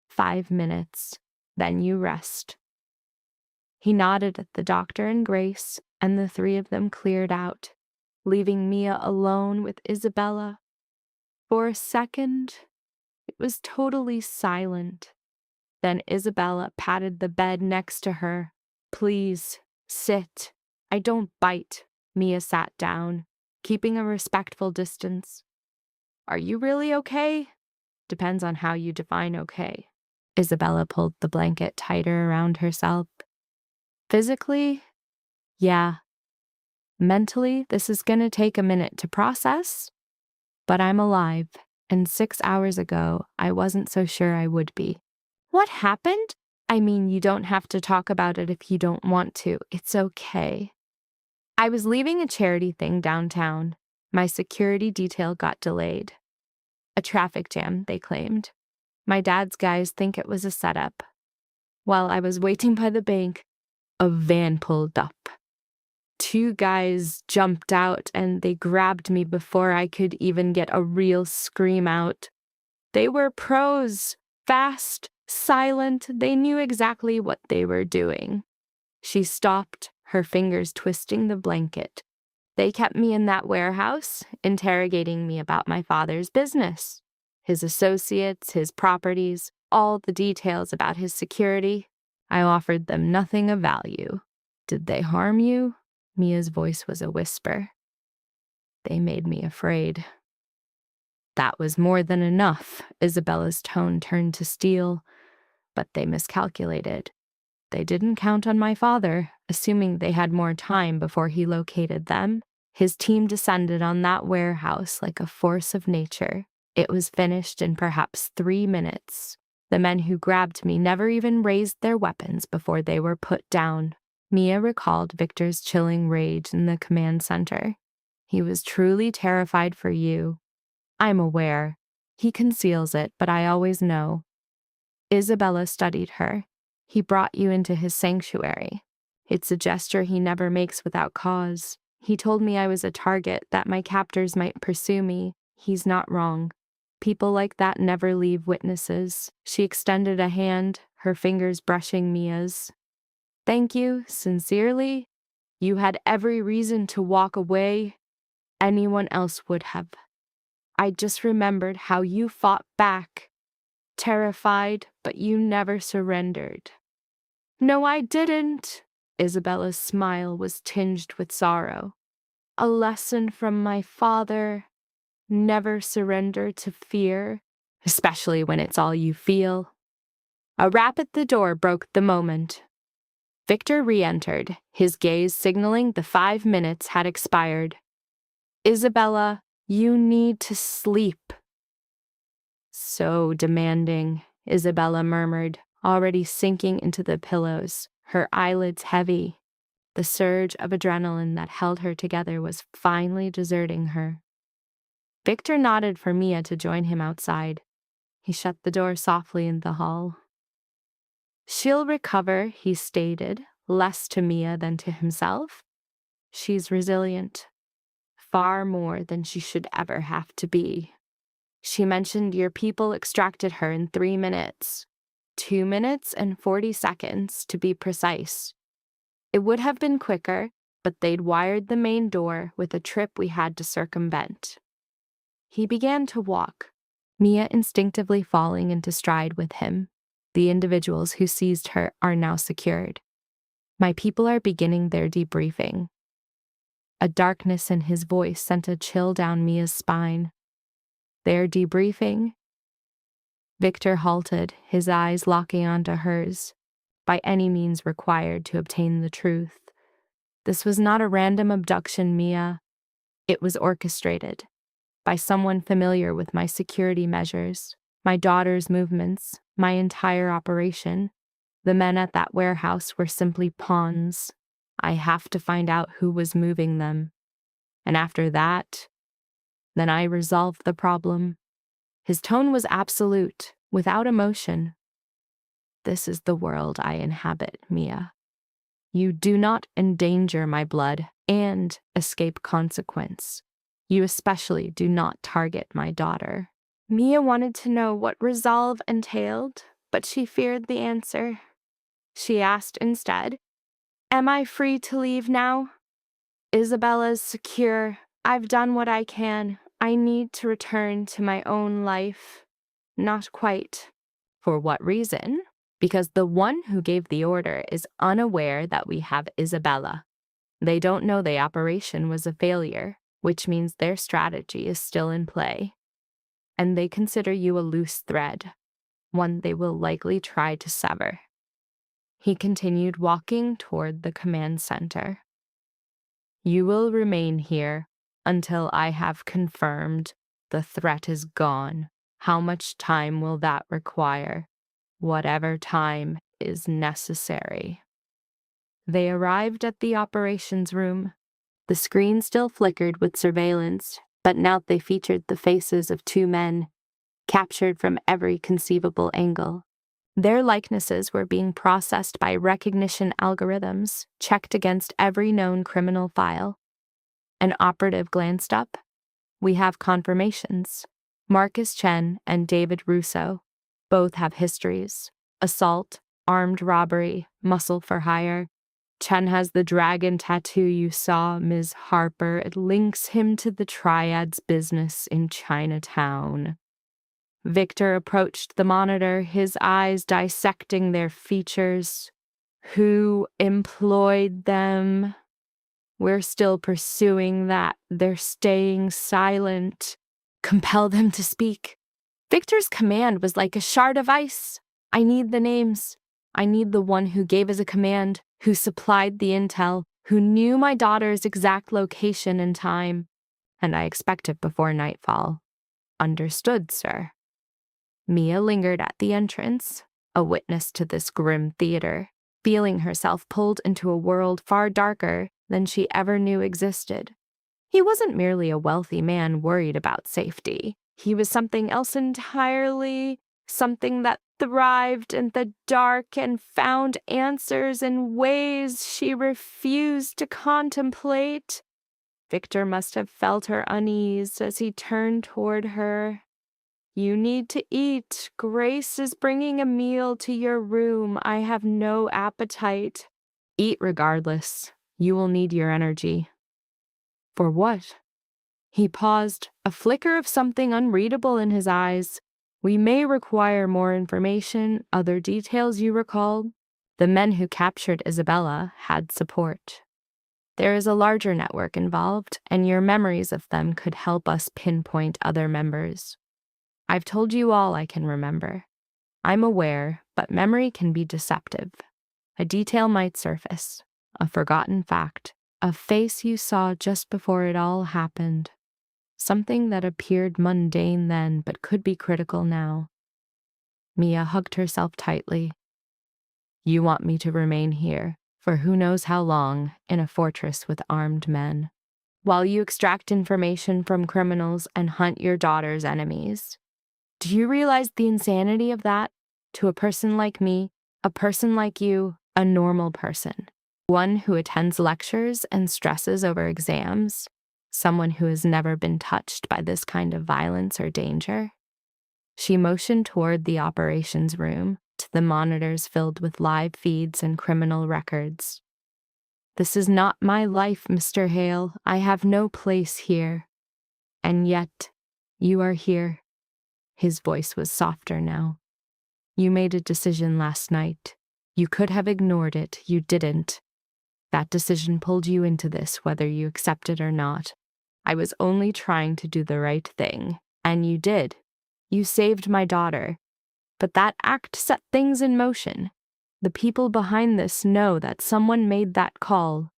5 minutes, then you rest." He nodded at the doctor and Grace, and the 3 of them cleared out, leaving Mia alone with Isabella. For a second, it was totally silent. Then Isabella patted the bed next to her. Please, sit. I don't bite. Mia sat down, keeping a respectful distance. Are you really okay? Depends on how you define okay. Isabella pulled the blanket tighter around herself. Physically, yeah. Mentally, this is gonna take a minute to process, but I'm alive, and 6 hours ago, I wasn't so sure I would be. What happened? I mean, you don't have to talk about it if you don't want to. It's okay. I was leaving a charity thing downtown. My security detail got delayed. A traffic jam, they claimed. My dad's guys think it was a setup. While I was waiting by the bank, a van pulled up. 2 guys jumped out and they grabbed me before I could even get a real scream out. They were pros, fast, silent. They knew exactly what they were doing. She stopped, her fingers twisting the blanket. They kept me in that warehouse, interrogating me about my father's business, his associates, his properties, all the details about his security. I offered them nothing of value. Did they harm you? Mia's voice was a whisper. They made me afraid. That was more than enough. Isabella's tone turned to steel, but they miscalculated. They didn't count on my father, assuming they had more time before he located them. His team descended on that warehouse like a force of nature. It was finished in perhaps 3 minutes. The men who grabbed me never even raised their weapons before they were put down. Mia recalled Victor's chilling rage in the command center. He was truly terrified for you. I'm aware. He conceals it, but I always know. Isabella studied her. He brought you into his sanctuary. It's a gesture he never makes without cause. He told me I was a target, that my captors might pursue me. He's not wrong. People like that never leave witnesses. She extended a hand, her fingers brushing Mia's. Thank you, sincerely. You had every reason to walk away. Anyone else would have. I just remembered how you fought back. Terrified, but you never surrendered. No, I didn't. Isabella's smile was tinged with sorrow. A lesson from my father. Never surrender to fear, especially when it's all you feel. A rap at the door broke the moment. Victor re-entered, his gaze signaling the 5 minutes had expired. Isabella, you need to sleep. So demanding, Isabella murmured, already sinking into the pillows, her eyelids heavy. The surge of adrenaline that held her together was finally deserting her. Victor nodded for Mia to join him outside. He shut the door softly in the hall. She'll recover, he stated, less to Mia than to himself. She's resilient, far more than she should ever have to be. She mentioned your people extracted her in 3 minutes. 2 minutes and 40 seconds, to be precise. It would have been quicker, but they'd wired the main door with a trip we had to circumvent. He began to walk, Mia instinctively falling into stride with him. The individuals who seized her are now secured. My people are beginning their debriefing. A darkness in his voice sent a chill down Mia's spine. Their debriefing? Victor halted, his eyes locking onto hers, by any means required to obtain the truth. This was not a random abduction, Mia. It was orchestrated by someone familiar with my security measures, my daughter's movements, my entire operation. The men at that warehouse were simply pawns. I have to find out who was moving them. And after that, then I resolved the problem. His tone was absolute, without emotion. This is the world I inhabit, Mia. You do not endanger my blood and escape consequence. You especially do not target my daughter. Mia wanted to know what resolve entailed, but she feared the answer. She asked instead, Am I free to leave now? Isabella's secure. I've done what I can. I need to return to my own life. Not quite. For what reason? because the one who gave the order is unaware that we have Isabella. They don't know the operation was a failure, which means their strategy is still in play. And they consider you a loose thread, one they will likely try to sever. He continued walking toward the command center. You will remain here until I have confirmed the threat is gone. How much time will that require? Whatever time is necessary. They arrived at the operations room. The screen still flickered with surveillance, but now they featured the faces of two men, captured from every conceivable angle. Their likenesses were being processed by recognition algorithms, checked against every known criminal file. An operative glanced up. We have confirmations. Marcus Chen and David Russo both have histories: assault, armed robbery, muscle for hire. Chen has the dragon tattoo you saw, Ms. Harper. It links him to the Triad's business in Chinatown. Victor approached the monitor, his eyes dissecting their features. Who employed them? We're still pursuing that. They're staying silent. Compel them to speak. Victor's command was like a shard of ice. I need the names. I need the one who gave us a command, who supplied the intel, who knew my daughter's exact location and time. And I expect it before nightfall. Understood, sir. Mia lingered at the entrance, a witness to this grim theater, feeling herself pulled into a world far darker than she ever knew existed. He wasn't merely a wealthy man worried about safety. He was something else entirely, something that thrived in the dark and found answers in ways she refused to contemplate. Victor must have felt her unease as he turned toward her. You need to eat. Grace is bringing a meal to your room. I have no appetite. Eat regardless. You will need your energy. For what? He paused, a flicker of something unreadable in his eyes. We may require more information, other details you recall. The men who captured Isabella had support. There is a larger network involved, and your memories of them could help us pinpoint other members. I've told you all I can remember. I'm aware, but memory can be deceptive. A detail might surface, a forgotten fact, a face you saw just before it all happened. Something that appeared mundane then, but could be critical now. Mia hugged herself tightly. You want me to remain here, for who knows how long, in a fortress with armed men, while you extract information from criminals and hunt your daughter's enemies. Do you realize the insanity of that? To a person like me, a person like you, a normal person, one who attends lectures and stresses over exams, someone who has never been touched by this kind of violence or danger. She motioned toward the operations room, to the monitors filled with live feeds and criminal records. This is not my life, Mr. Hale. I have no place here. And yet, you are here. His voice was softer now. You made a decision last night. You could have ignored it. You didn't. That decision pulled you into this, whether you accept it or not. I was only trying to do the right thing, and you did. You saved my daughter. But that act set things in motion. The people behind this know that someone made that call.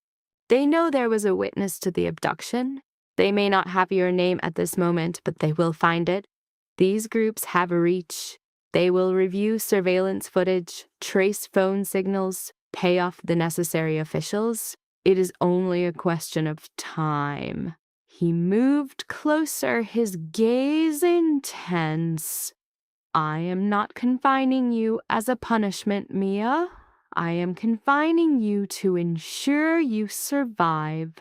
They know there was a witness to the abduction. They may not have your name at this moment, but they will find it. These groups have reach. They will review surveillance footage, trace phone signals, pay off the necessary officials. It is only a question of time. He moved closer, his gaze intense. I am not confining you as a punishment, Mia. I am confining you to ensure you survive.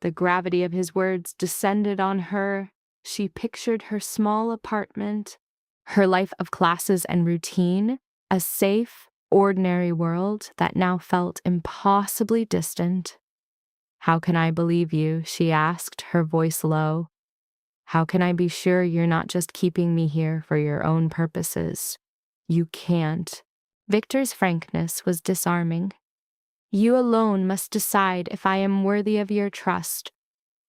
The gravity of his words descended on her. She pictured her small apartment, her life of classes and routine, a safe, ordinary world that now felt impossibly distant. How can I believe you? She asked, her voice low. How can I be sure you're not just keeping me here for your own purposes? You can't. Victor's frankness was disarming. You alone must decide if I am worthy of your trust.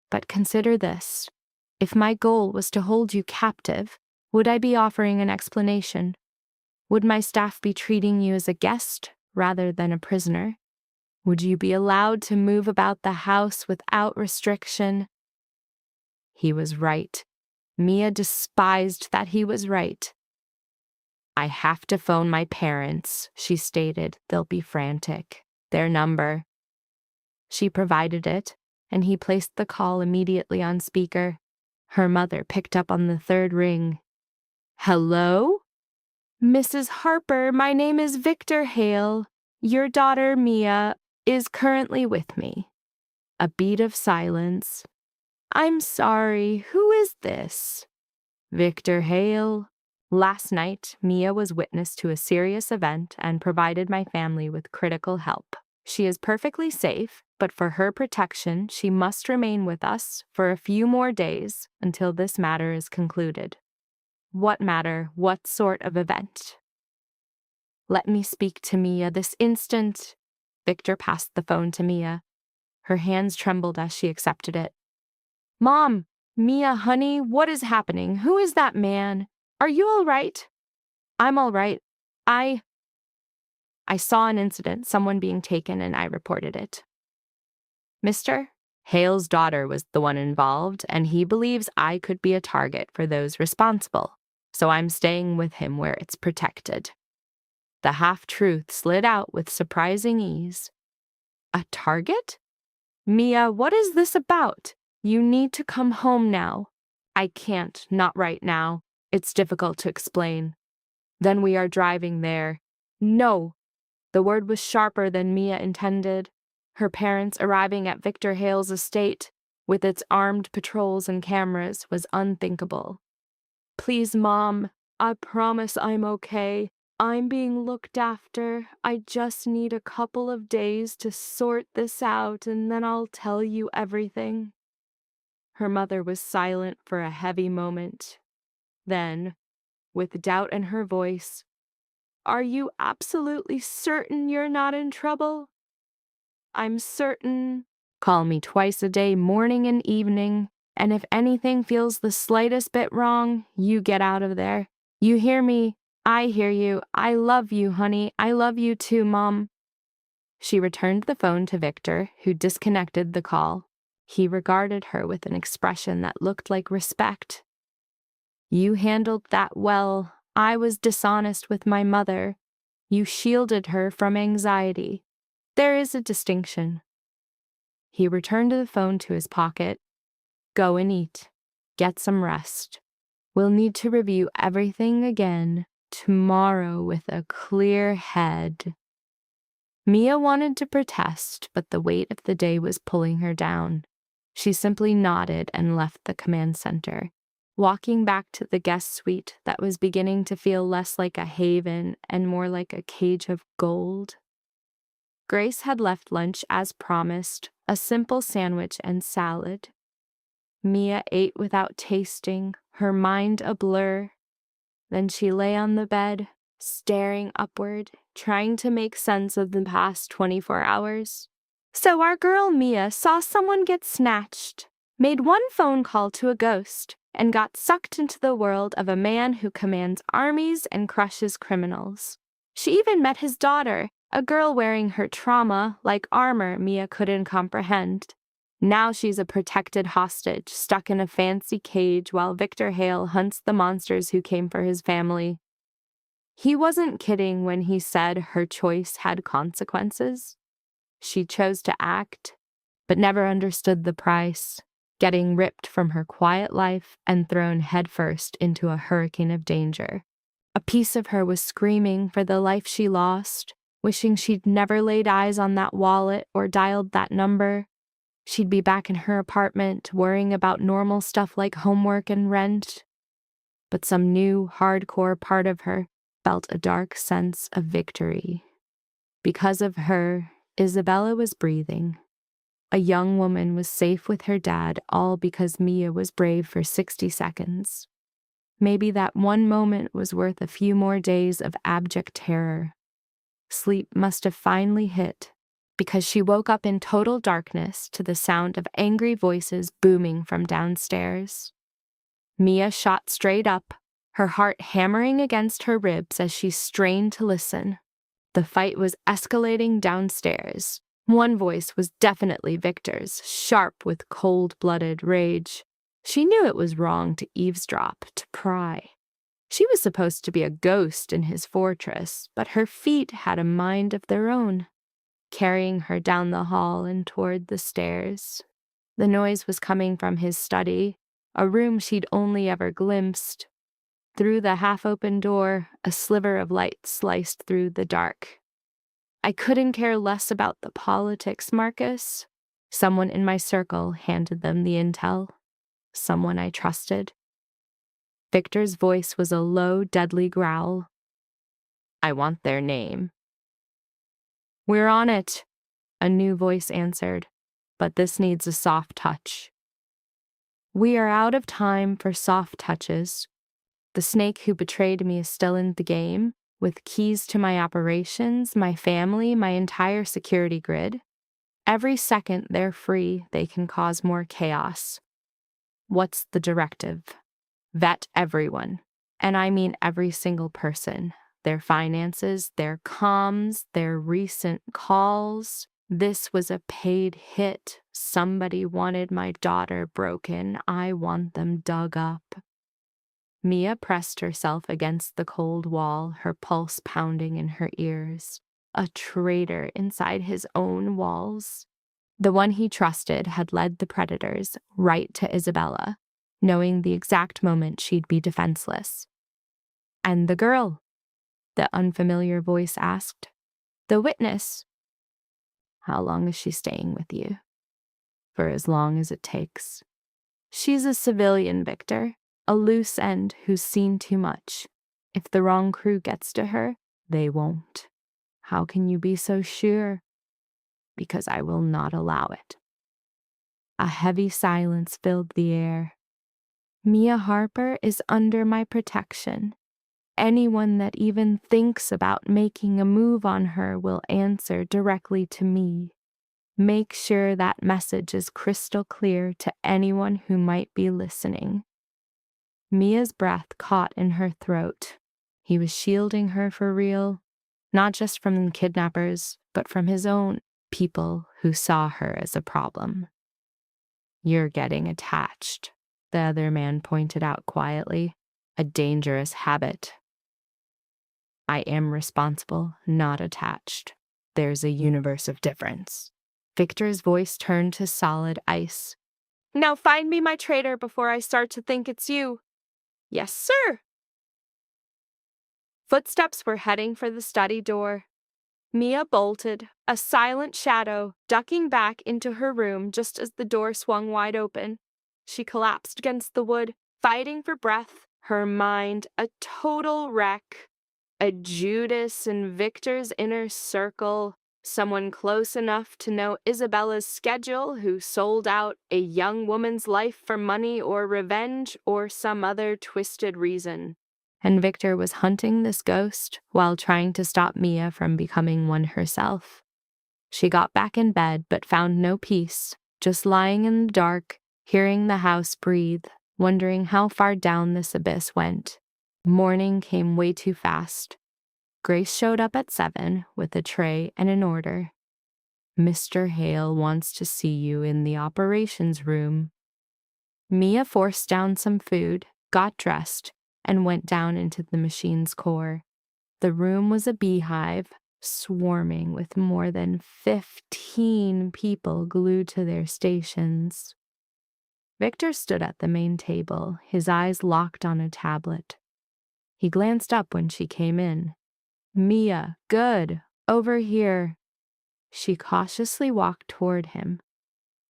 But consider this. If my goal was to hold you captive, would I be offering an explanation? Would my staff be treating you as a guest rather than a prisoner? Would you be allowed to move about the house without restriction? He was right. Mia despised that he was right. I have to phone my parents, she stated. They'll be frantic. Their number. She provided it, and he placed the call immediately on speaker. Her mother picked up on the third ring. Hello? Mrs. Harper, my name is Victor Hale. Your daughter, Mia, is currently with me. A beat of silence. I'm sorry, who is this? Victor Hale. Last night, Mia was witness to a serious event and provided my family with critical help. She is perfectly safe, but for her protection, she must remain with us for a few more days until this matter is concluded. What matter? What sort of event? Let me speak to Mia this instant. Victor passed the phone to Mia. Her hands trembled as she accepted it. Mom, Mia, honey, what is happening? Who is that man? Are you all right? I'm all right. I saw an incident, someone being taken, and I reported it. Mister? Hale's daughter was the one involved, and he believes I could be a target for those responsible, so I'm staying with him where it's protected. The half-truth slid out with surprising ease. A target? Mia, what is this about? You need to come home now. I can't, not right now. It's difficult to explain. Then we are driving there. No. The word was sharper than Mia intended. Her parents arriving at Victor Hale's estate, with its armed patrols and cameras, was unthinkable. Please, Mom, I promise I'm okay. I'm being looked after. I just need a couple of days to sort this out, and then I'll tell you everything. Her mother was silent for a heavy moment. Then, with doubt in her voice, Are you absolutely certain you're not in trouble? I'm certain. Call me twice a day, morning and evening, and if anything feels the slightest bit wrong, you get out of there. You hear me? I hear you. I love you, honey. I love you too, Mom. She returned the phone to Victor, who disconnected the call. He regarded her with an expression that looked like respect. You handled that well. I was dishonest with my mother. You shielded her from anxiety. There is a distinction. He returned the phone to his pocket. Go and eat. Get some rest. We'll need to review everything again tomorrow with a clear head. Mia wanted to protest, but the weight of the day was pulling her down. She simply nodded and left the command center, walking back to the guest suite that was beginning to feel less like a haven and more like a cage of gold. Grace had left lunch as promised, a simple sandwich and salad. Mia ate without tasting, her mind a blur. Then she lay on the bed, staring upward, trying to make sense of the past 24 hours. So our girl Mia saw someone get snatched, made one phone call to a ghost, and got sucked into the world of a man who commands armies and crushes criminals. She even met his daughter, a girl wearing her trauma like armor Mia couldn't comprehend. Now she's a protected hostage, stuck in a fancy cage while Victor Hale hunts the monsters who came for his family. He wasn't kidding when he said her choice had consequences. She chose to act, but never understood the price, getting ripped from her quiet life and thrown headfirst into a hurricane of danger. A piece of her was screaming for the life she lost, wishing she'd never laid eyes on that wallet or dialed that number. She'd be back in her apartment, worrying about normal stuff like homework and rent. But some new, hardcore part of her felt a dark sense of victory. Because of her, Isabella was breathing. A young woman was safe with her dad, all because Mia was brave for 60 seconds. Maybe that one moment was worth a few more days of abject terror. Sleep must have finally hit, because she woke up in total darkness to the sound of angry voices booming from downstairs. Mia shot straight up, her heart hammering against her ribs as she strained to listen. The fight was escalating downstairs. One voice was definitely Victor's, sharp with cold-blooded rage. She knew it was wrong to eavesdrop, to pry. She was supposed to be a ghost in his fortress, but her feet had a mind of their own, carrying her down the hall and toward the stairs. The noise was coming from his study, a room she'd only ever glimpsed. Through the half-open door, a sliver of light sliced through the dark. I couldn't care less about the politics, Marcus. Someone in my circle handed them the intel. Someone I trusted. Victor's voice was a low, deadly growl. I want their name. We're on it, a new voice answered, but this needs a soft touch. We are out of time for soft touches. The snake who betrayed me is still in the game, with keys to my operations, my family, my entire security grid. Every second they're free, they can cause more chaos. What's the directive? Vet everyone, and I mean every single person. Their finances, their comms, their recent calls. This was a paid hit. Somebody wanted my daughter broken. I want them dug up. Mia pressed herself against the cold wall, her pulse pounding in her ears. A traitor inside his own walls. The one he trusted had led the predators right to Isabella, knowing the exact moment she'd be defenseless. And the girl? The unfamiliar voice asked. The witness. How long is she staying with you? For as long as it takes. She's a civilian, Victor, a loose end who's seen too much. If the wrong crew gets to her, they won't. How can you be so sure? Because I will not allow it. A heavy silence filled the air. Mia Harper is under my protection. Anyone that even thinks about making a move on her will answer directly to me. Make sure that message is crystal clear to anyone who might be listening. Mia's breath caught in her throat. He was shielding her for real, not just from the kidnappers, but from his own people who saw her as a problem. You're getting attached, the other man pointed out quietly. A dangerous habit. I am responsible, not attached. There's a universe of difference. Victor's voice turned to solid ice. Now find me my traitor before I start to think it's you. Yes, sir. Footsteps were heading for the study door. Mia bolted, a silent shadow, ducking back into her room just as the door swung wide open. She collapsed against the wood, fighting for breath, her mind a total wreck. A Judas in Victor's inner circle, someone close enough to know Isabella's schedule who sold out a young woman's life for money or revenge or some other twisted reason. And Victor was hunting this ghost while trying to stop Mia from becoming one herself. She got back in bed but found no peace, just lying in the dark, hearing the house breathe, wondering how far down this abyss went. Morning came way too fast. Grace showed up at 7 with a tray and an order. Mr. Hale wants to see you in the operations room. Mia forced down some food, got dressed, and went down into the machine's core. The room was a beehive, swarming with more than 15 people glued to their stations. Victor stood at the main table, his eyes locked on a tablet. He glanced up when she came in. Mia, good, over here. She cautiously walked toward him.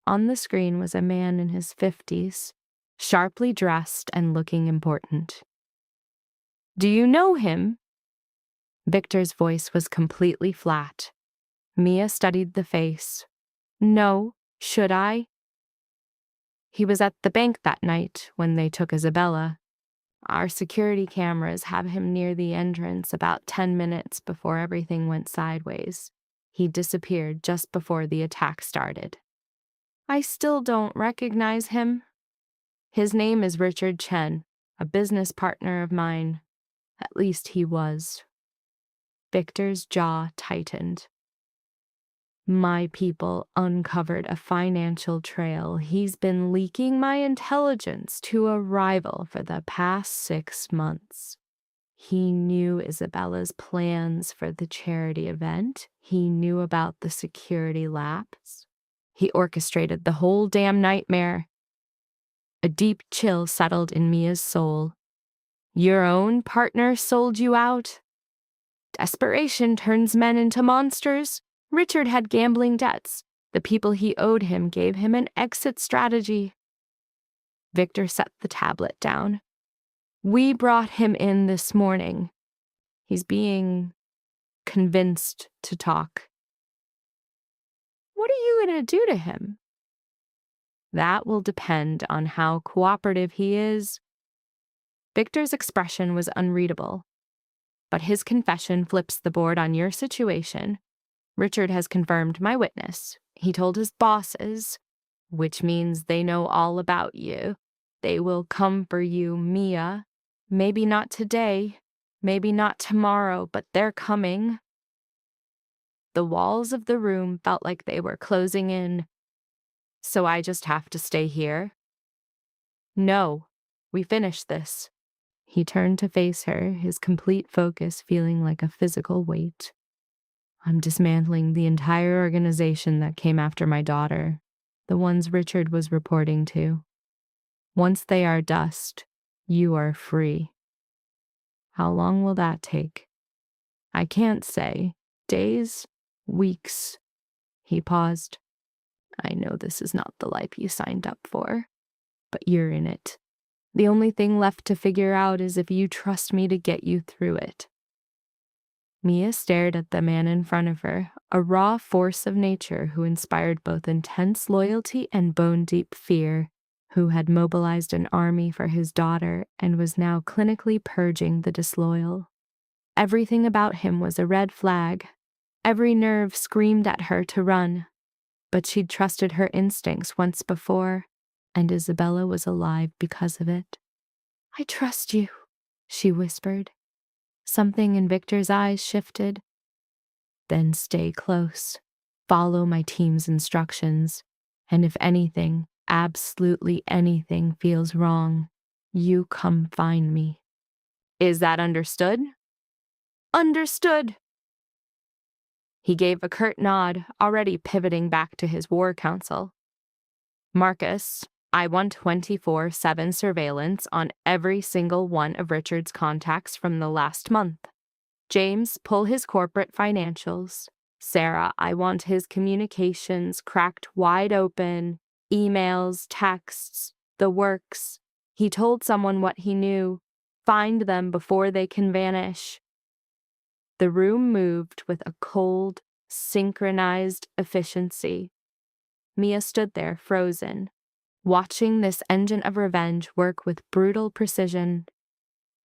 On the screen was a man in his 50s, sharply dressed and looking important. Do you know him? Victor's voice was completely flat. Mia studied the face. No, should I? He was at the bank that night when they took Isabella. Our security cameras have him near the entrance about 10 minutes before everything went sideways. He disappeared just before the attack started. I still don't recognize him. His name is Richard Chen, a business partner of mine. At least he was. Victor's jaw tightened. My people uncovered a financial trail. He's been leaking my intelligence to a rival for the past 6 months. He knew Isabella's plans for the charity event. He knew about the security lapse. He orchestrated the whole damn nightmare. A deep chill settled in Mia's soul. Your own partner sold you out? Desperation turns men into monsters. Richard had gambling debts. The people he owed him gave him an exit strategy. Victor set the tablet down. We brought him in this morning. He's being convinced to talk. What are you going to do to him? That will depend on how cooperative he is. Victor's expression was unreadable, but his confession flips the board on your situation. Richard has confirmed my witness. He told his bosses, which means they know all about you. They will come for you, Mia. Maybe not today, maybe not tomorrow, but they're coming. The walls of the room felt like they were closing in. So I just have to stay here? No, we finished this. He turned to face her, his complete focus feeling like a physical weight. I'm dismantling the entire organization that came after my daughter, the ones Richard was reporting to. Once they are dust, you are free. How long will that take? I can't say. Days? Weeks? He paused. I know this is not the life you signed up for, but you're in it. The only thing left to figure out is if you trust me to get you through it. Mia stared at the man in front of her, a raw force of nature who inspired both intense loyalty and bone-deep fear, who had mobilized an army for his daughter and was now clinically purging the disloyal. Everything about him was a red flag. Every nerve screamed at her to run, but she'd trusted her instincts once before, and Isabella was alive because of it. I trust you, she whispered. Something in Victor's eyes shifted. Then stay close. Follow my team's instructions. And if anything, absolutely anything feels wrong, you come find me. Is that understood? Understood. He gave a curt nod, already pivoting back to his war council. Marcus, I want 24/7 surveillance on every single one of Richard's contacts from the last month. James, pull his corporate financials. Sarah, I want his communications cracked wide open, emails, texts, the works. He told someone what he knew. Find them before they can vanish. The room moved with a cold, synchronized efficiency. Mia stood there, frozen, watching this engine of revenge work with brutal precision.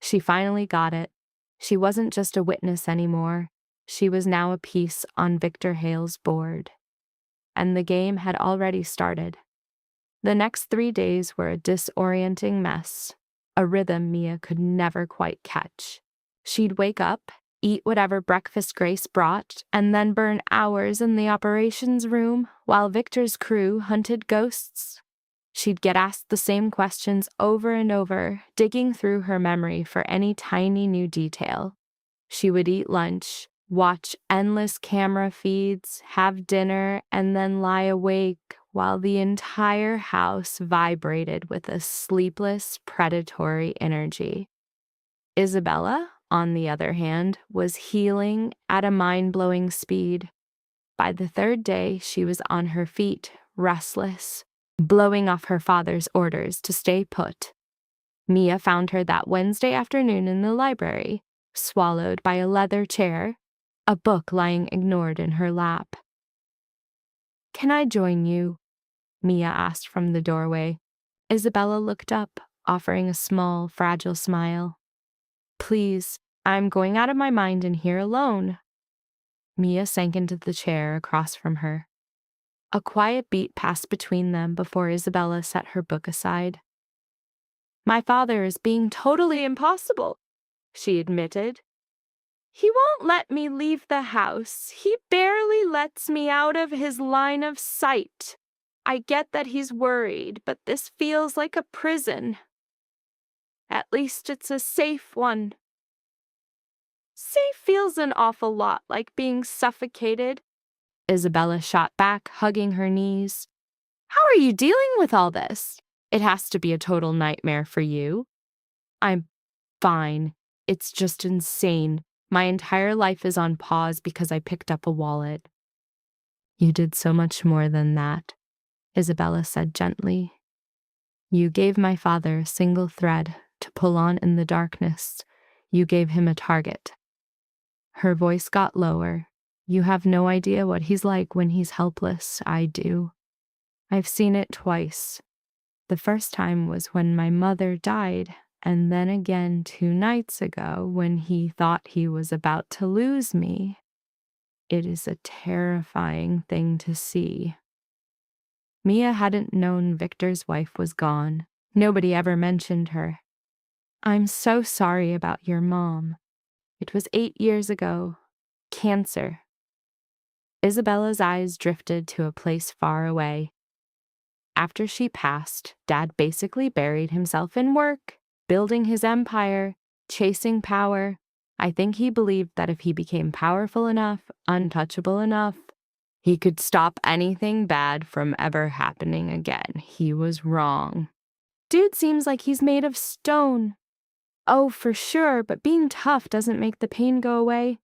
She finally got it. She wasn't just a witness anymore. She was now a piece on Victor Hale's board. And the game had already started. The next 3 days were a disorienting mess, a rhythm Mia could never quite catch. She'd wake up, eat whatever breakfast Grace brought, and then burn hours in the operations room while Victor's crew hunted ghosts. She'd get asked the same questions over and over, digging through her memory for any tiny new detail. She would eat lunch, watch endless camera feeds, have dinner, and then lie awake while the entire house vibrated with a sleepless, predatory energy. Isabella, on the other hand, was healing at a mind-blowing speed. By the 3rd day, she was on her feet, restless, blowing off her father's orders to stay put. Mia found her that Wednesday afternoon in the library, swallowed by a leather chair, a book lying ignored in her lap. Can I join you? Mia asked from the doorway. Isabella looked up, offering a small, fragile smile. "Please, I'm going out of my mind in here alone." Mia sank into the chair across from her. A quiet beat passed between them before Isabella set her book aside. "My father is being totally impossible," she admitted. "He won't let me leave the house. He barely lets me out of his line of sight. I get that he's worried, but this feels like a prison. At least it's a safe one." "Safe feels an awful lot like being suffocated," Isabella shot back, hugging her knees. "How are you dealing with all this? It has to be a total nightmare for you." "I'm fine. It's just insane. My entire life is on pause because I picked up a wallet." "You did so much more than that," Isabella said gently. "You gave my father a single thread to pull on in the darkness. You gave him a target." Her voice got lower. "You have no idea what he's like when he's helpless. I do. I've seen it twice. The first time was when my mother died, and then again 2 nights ago when he thought he was about to lose me. It is a terrifying thing to see." Mia hadn't known Victor's wife was gone. Nobody ever mentioned her. "I'm so sorry about your mom. It was 8 years ago. Cancer." Isabella's eyes drifted to a place far away. "After she passed, Dad basically buried himself in work, building his empire, chasing power. I think he believed that if he became powerful enough, untouchable enough, he could stop anything bad from ever happening again. He was wrong. Dude seems like he's made of stone." "Oh, for sure, but being tough doesn't make the pain go away.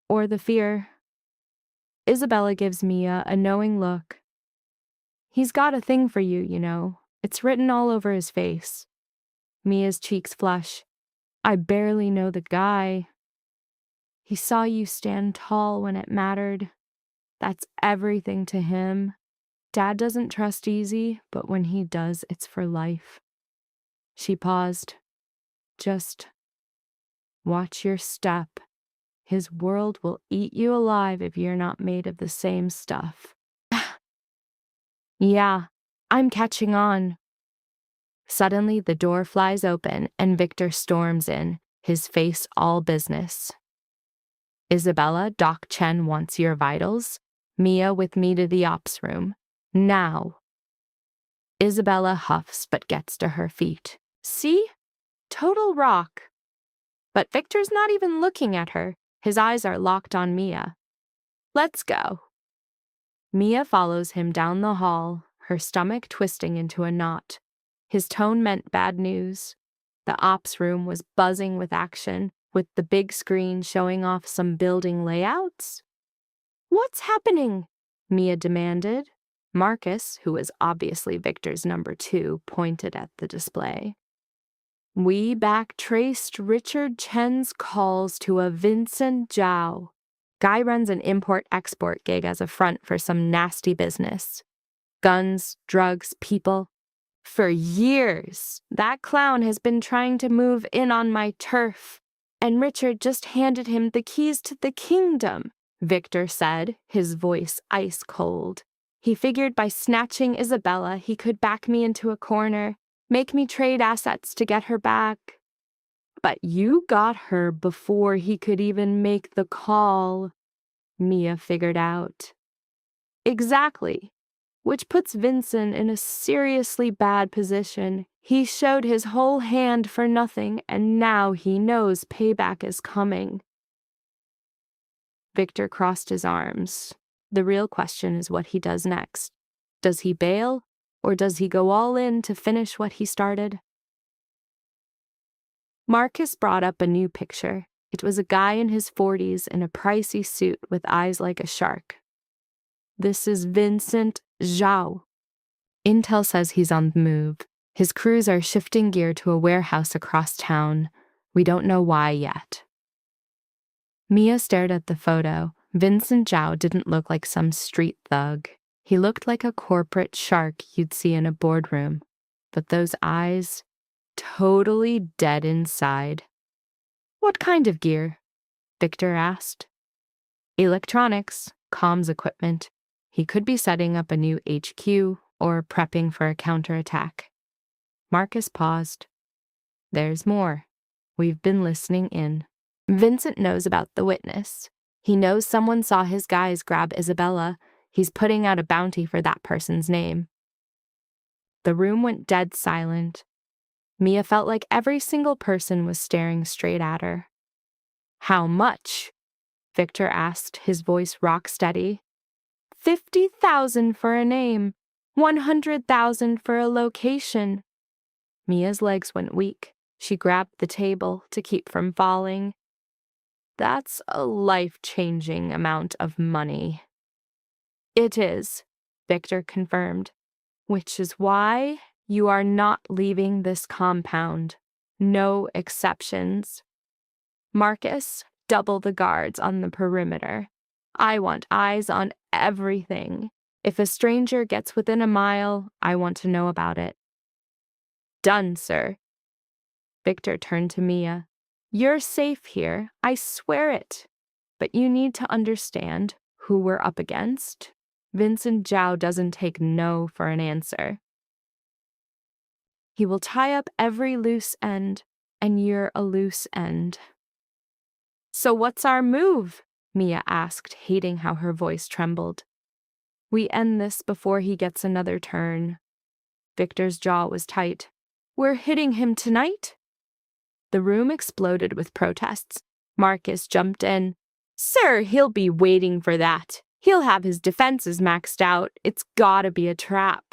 Or the fear." Isabella gives Mia a knowing look. "He's got a thing for you, you know. It's written all over his face." Mia's cheeks flush. "I barely know the guy." "He saw you stand tall when it mattered. That's everything to him. Dad doesn't trust easy, but when he does, it's for life." She paused. "Just watch your step. His world will eat you alive if you're not made of the same stuff." "Yeah, I'm catching on." Suddenly, the door flies open and Victor storms in, his face all business. "Isabella, Doc Chen wants your vitals. Mia with me to the ops room. Now." Isabella huffs but gets to her feet. "See? Total rock." But Victor's not even looking at her. His eyes are locked on Mia. "Let's go." Mia follows him down the hall, her stomach twisting into a knot. His tone meant bad news. The ops room was buzzing with action, with the big screen showing off some building layouts. "What's happening?" Mia demanded. Marcus, who was obviously Victor's number 2, pointed at the display. "We backtraced Richard Chen's calls to a Vincent Zhao. Guy runs an import-export gig as a front for some nasty business. Guns, drugs, people. For years, that clown has been trying to move in on my turf, and Richard just handed him the keys to the kingdom," Victor said, his voice ice cold. "He figured by snatching Isabella, he could back me into a corner, make me trade assets to get her back. But you got her before he could even make the call," Mia figured out. "Exactly. Which puts Vincent in a seriously bad position. He showed his whole hand for nothing, and now he knows payback is coming." Victor crossed his arms. The real question is what he does next. Does he bail, or does he go all in to finish what he started? Marcus brought up a new picture. It was a guy in his 40s in a pricey suit with eyes like a shark. "This is Vincent Zhao. Intel says he's on the move. His crews are shifting gear to a warehouse across town. We don't know why yet." Mia stared at the photo. Vincent Zhao didn't look like some street thug. He looked like a corporate shark you'd see in a boardroom. But those eyes, totally dead inside. What kind of gear? Victor asked. Electronics, comms equipment. He could be setting up a new HQ or prepping for a counterattack. Marcus paused. There's more. We've been listening in. Vincent knows about the witness. He knows someone saw his guys grab Isabella. He's putting out a bounty for that person's name. The room went dead silent. Mia felt like every single person was staring straight at her. How much? Victor asked, his voice rock steady. 50,000 for a name. 100,000 for a location. Mia's legs went weak. She grabbed the table to keep from falling. That's a life-changing amount of money. It is, Victor confirmed, which is why you are not leaving this compound. No exceptions. Marcus, double the guards on the perimeter. I want eyes on everything. If a stranger gets within a mile, I want to know about it. Done, sir. Victor turned to Mia. You're safe here, I swear it. But you need to understand who we're up against. Vincent Zhao doesn't take no for an answer. He will tie up every loose end, and you're a loose end. So what's our move? Mia asked, hating how her voice trembled. We end this before he gets another turn. Victor's jaw was tight. We're hitting him tonight? The room exploded with protests. Marcus jumped in. Sir, he'll be waiting for that. He'll have his defenses maxed out. It's gotta be a trap.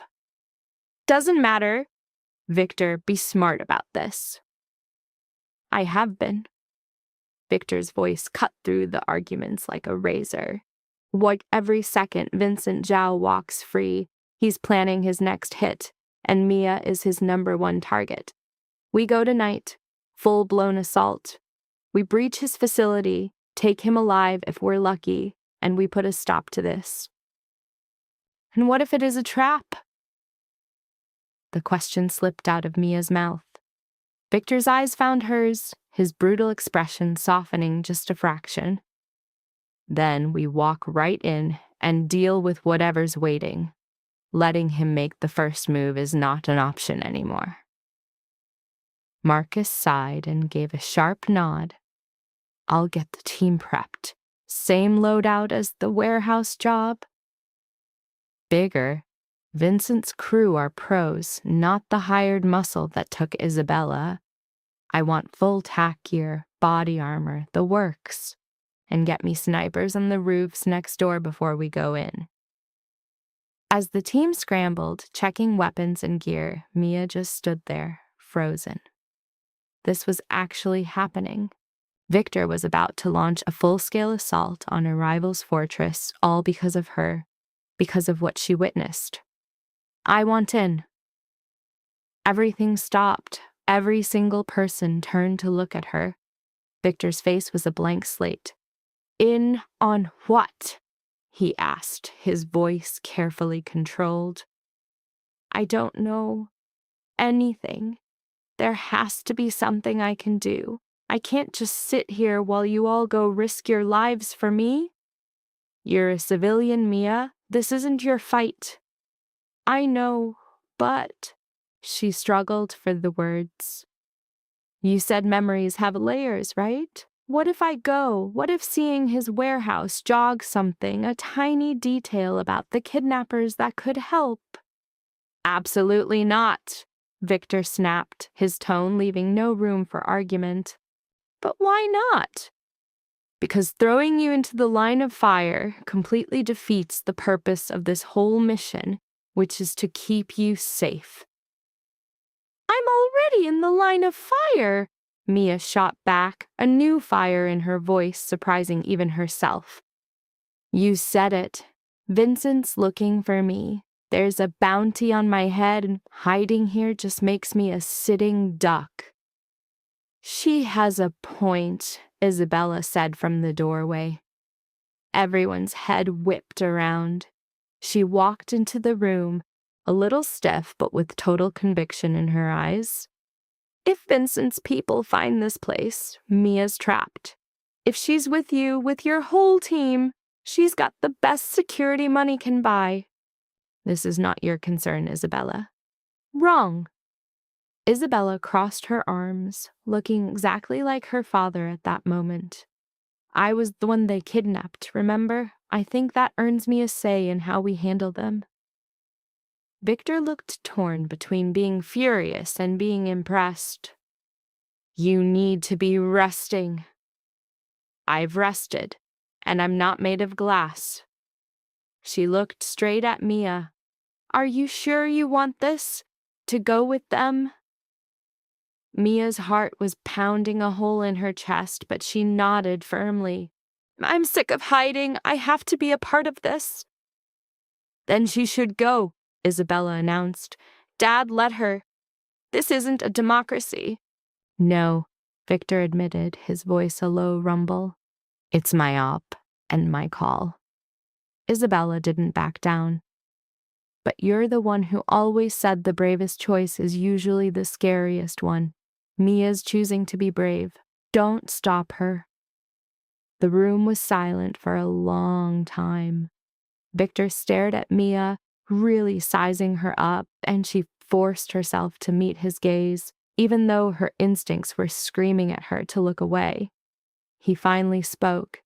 Doesn't matter. Victor, be smart about this. I have been. Victor's voice cut through the arguments like a razor. Like every second Vincent Zhao walks free, he's planning his next hit, and Mia is his #1 target. We go tonight, full-blown assault. We breach his facility, take him alive if we're lucky, and we put a stop to this. And what if it is a trap? The question slipped out of Mia's mouth. Victor's eyes found hers, his brutal expression softening just a fraction. Then we walk right in and deal with whatever's waiting. Letting him make the first move is not an option anymore. Marcus sighed and gave a sharp nod. I'll get the team prepped. Same loadout as the warehouse job. Bigger. Vincent's crew are pros, not the hired muscle that took Isabella. I want full tack gear, body armor, the works. And get me snipers on the roofs next door before we go in. As the team scrambled, checking weapons and gear, Mia just stood there, frozen. This was actually happening. Victor was about to launch a full-scale assault on a rival's fortress, all because of her, because of what she witnessed. I want in. Everything stopped. Every single person turned to look at her. Victor's face was a blank slate. In on what? He asked, his voice carefully controlled. I don't know. Anything. There has to be something I can do. I can't just sit here while you all go risk your lives for me. You're a civilian, Mia. This isn't your fight. I know, but... She struggled for the words. You said memories have layers, right? What if I go? What if seeing his warehouse jogs something, a tiny detail about the kidnappers that could help? Absolutely not, Victor snapped, his tone leaving no room for argument. But why not? Because throwing you into the line of fire completely defeats the purpose of this whole mission, which is to keep you safe. I'm already in the line of fire, Mia shot back, a new fire in her voice surprising even herself. You said it. Vincent's looking for me. There's a bounty on my head, and hiding here just makes me a sitting duck. She has a point, Isabella said from the doorway. Everyone's head whipped around. She walked into the room, a little stiff but with total conviction in her eyes. If Vincent's people find this place, Mia's trapped. If she's with you, with your whole team, she's got the best security money can buy. This is not your concern, Isabella. Wrong. Isabella crossed her arms, looking exactly like her father at that moment. I was the one they kidnapped, remember? I think that earns me a say in how we handle them. Victor looked torn between being furious and being impressed. You need to be resting. I've rested, and I'm not made of glass. She looked straight at Mia. Are you sure you want this? To go with them? Mia's heart was pounding a hole in her chest, but she nodded firmly. I'm sick of hiding. I have to be a part of this. Then she should go, Isabella announced. Dad let her. This isn't a democracy. No, Victor admitted, his voice a low rumble. It's my op and my call. Isabella didn't back down. But you're the one who always said the bravest choice is usually the scariest one. Mia's choosing to be brave. Don't stop her. The room was silent for a long time. Victor stared at Mia, really sizing her up, and she forced herself to meet his gaze, even though her instincts were screaming at her to look away. He finally spoke.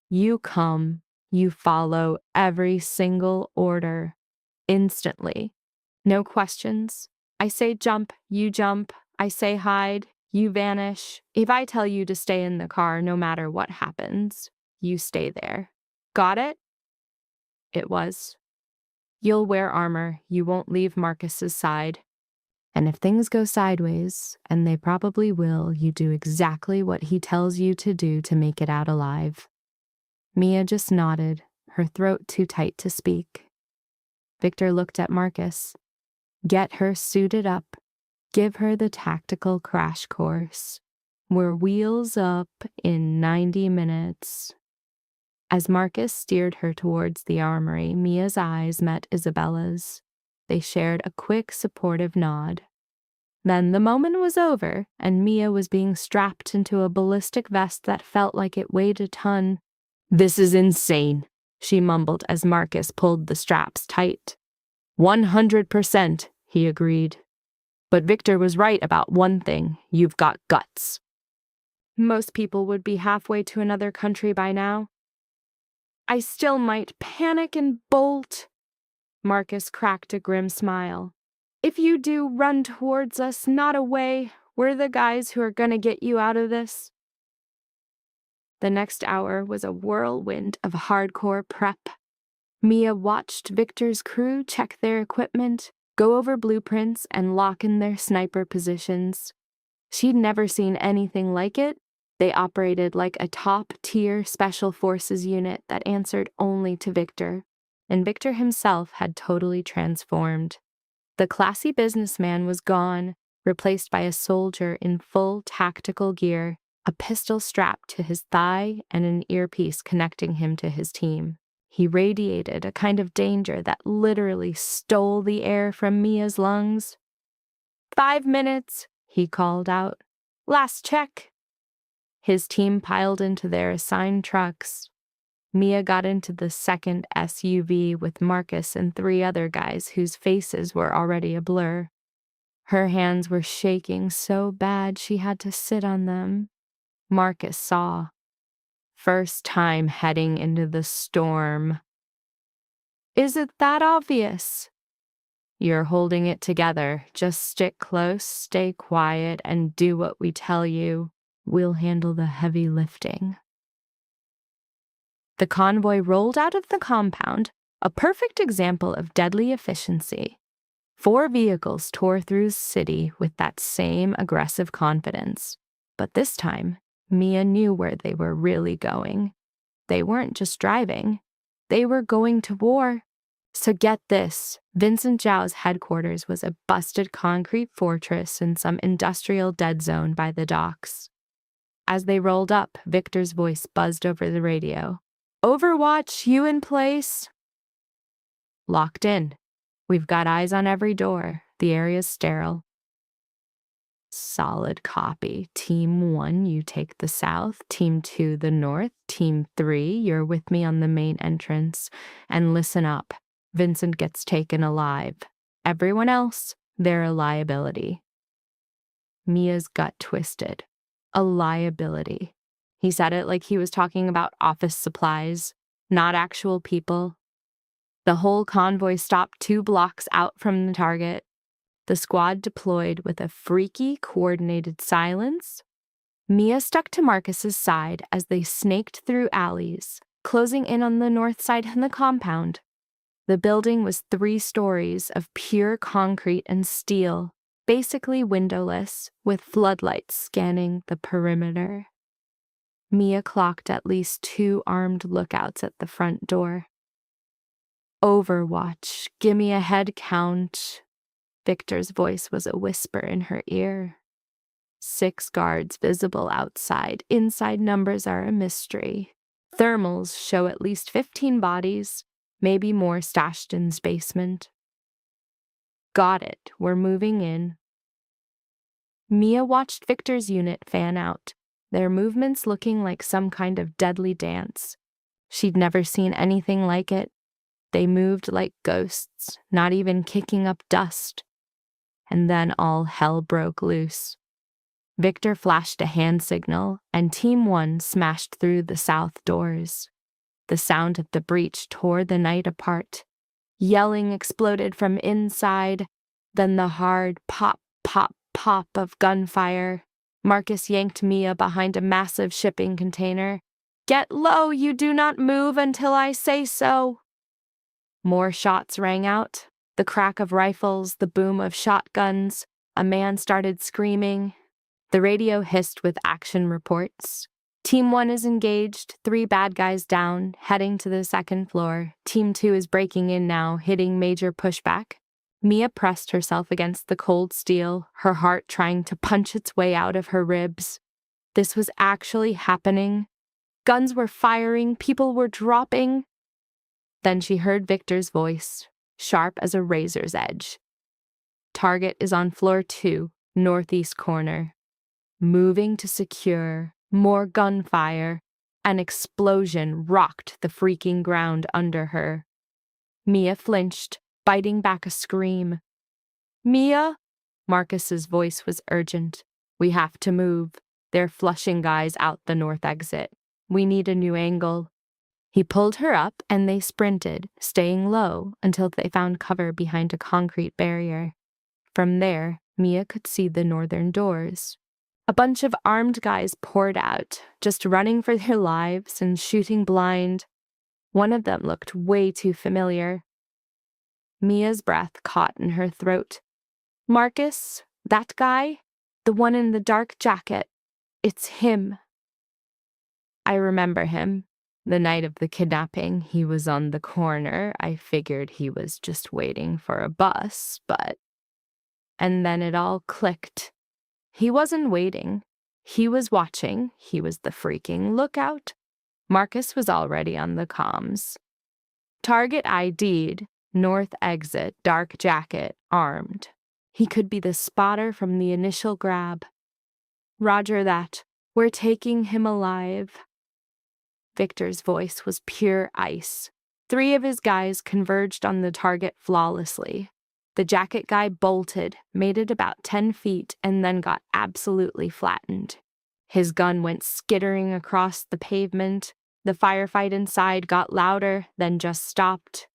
You come, you follow every single order, instantly. No questions. I say jump, you jump. I say hide, you vanish. If I tell you to stay in the car no matter what happens, you stay there. Got it? It was. You'll wear armor. You won't leave Marcus's side. And if things go sideways, and they probably will, you do exactly what he tells you to do to make it out alive. Mia just nodded, her throat too tight to speak. Victor looked at Marcus. Get her suited up. Give her the tactical crash course. We're wheels up in 90 minutes. As Marcus steered her towards the armory, Mia's eyes met Isabella's. They shared a quick, supportive nod. Then the moment was over, and Mia was being strapped into a ballistic vest that felt like it weighed a ton. This is insane, she mumbled as Marcus pulled the straps tight. 100%, he agreed. But Victor was right about one thing. You've got guts. Most people would be halfway to another country by now. I still might panic and bolt. Marcus cracked a grim smile. If you do, run towards us, not away. We're the guys who are gonna get you out of this. The next hour was a whirlwind of hardcore prep. Mia watched Victor's crew check their equipment, go over blueprints, and lock in their sniper positions. She'd never seen anything like it. They operated like a top-tier special forces unit that answered only to Victor, and Victor himself had totally transformed. The classy businessman was gone, replaced by a soldier in full tactical gear, a pistol strapped to his thigh and an earpiece connecting him to his team. He radiated a kind of danger that literally stole the air from Mia's lungs. 5 minutes, he called out. Last check. His team piled into their assigned trucks. Mia got into the second SUV with Marcus and 3 other guys whose faces were already a blur. Her hands were shaking so bad she had to sit on them. Marcus saw. First time heading into the storm. Is it that obvious? You're holding it together. Just stick close, stay quiet, and do what we tell you. We'll handle the heavy lifting. The convoy rolled out of the compound, a perfect example of deadly efficiency. 4 vehicles tore through the city with that same aggressive confidence. But this time, Mia knew where they were really going. They weren't just driving. They were going to war. So get this, Vincent Zhao's headquarters was a busted concrete fortress in some industrial dead zone by the docks. As they rolled up, Victor's voice buzzed over the radio. Overwatch, you in place? Locked in. We've got eyes on every door. The area's sterile. Solid copy. Team 1, you take the south. Team 2, the north. Team 3, you're with me on the main entrance. And listen up. Vincent gets taken alive. Everyone else, they're a liability. Mia's gut twisted. A liability. He said it like he was talking about office supplies, not actual people. The whole convoy stopped 2 blocks out from the target. The squad deployed with a freaky, coordinated silence. Mia stuck to Marcus's side as they snaked through alleys, closing in on the north side of the compound. The building was 3 stories of pure concrete and steel, basically windowless, with floodlights scanning the perimeter. Mia clocked at least 2 armed lookouts at the front door. Overwatch, gimme a head count. Victor's voice was a whisper in her ear. 6 guards visible outside. Inside numbers are a mystery. Thermals show at least 15 bodies, maybe more stashed in the basement. Got it. We're moving in. Mia watched Victor's unit fan out, their movements looking like some kind of deadly dance. She'd never seen anything like it. They moved like ghosts, not even kicking up dust. And then all hell broke loose. Victor flashed a hand signal, and Team 1 smashed through the south doors. The sound of the breach tore the night apart. Yelling exploded from inside, then the hard pop, pop, pop of gunfire. Marcus yanked Mia behind a massive shipping container. "Get low, you do not move until I say so." More shots rang out. The crack of rifles, the boom of shotguns. A man started screaming. The radio hissed with action reports. Team 1 is engaged, 3 bad guys down, heading to the 2nd floor. Team 2 is breaking in now, hitting major pushback. Mia pressed herself against the cold steel, her heart trying to punch its way out of her ribs. This was actually happening. Guns were firing, people were dropping. Then she heard Victor's voice, sharp as a razor's edge. Target is on floor 2, northeast corner. Moving to secure. More gunfire. An explosion rocked the freaking ground under her. Mia flinched, biting back a scream. "Mia?" Marcus's voice was urgent. "We have to move. They're flushing guys out the north exit. We need a new angle." He pulled her up and they sprinted, staying low until they found cover behind a concrete barrier. From there, Mia could see the northern doors. A bunch of armed guys poured out, just running for their lives and shooting blind. One of them looked way too familiar. Mia's breath caught in her throat. "Marcus, that guy? The one in the dark jacket. It's him." "I remember him. The night of the kidnapping, he was on the corner. I figured he was just waiting for a bus, but..." And then it all clicked. He wasn't waiting. He was watching. He was the freaking lookout. Marcus was already on the comms. "Target ID'd, north exit, dark jacket, armed. He could be the spotter from the initial grab." "Roger that. We're taking him alive." Victor's voice was pure ice. 3 of his guys converged on the target flawlessly. The jacket guy bolted, made it about 10 feet, and then got absolutely flattened. His gun went skittering across the pavement. The firefight inside got louder, then just stopped.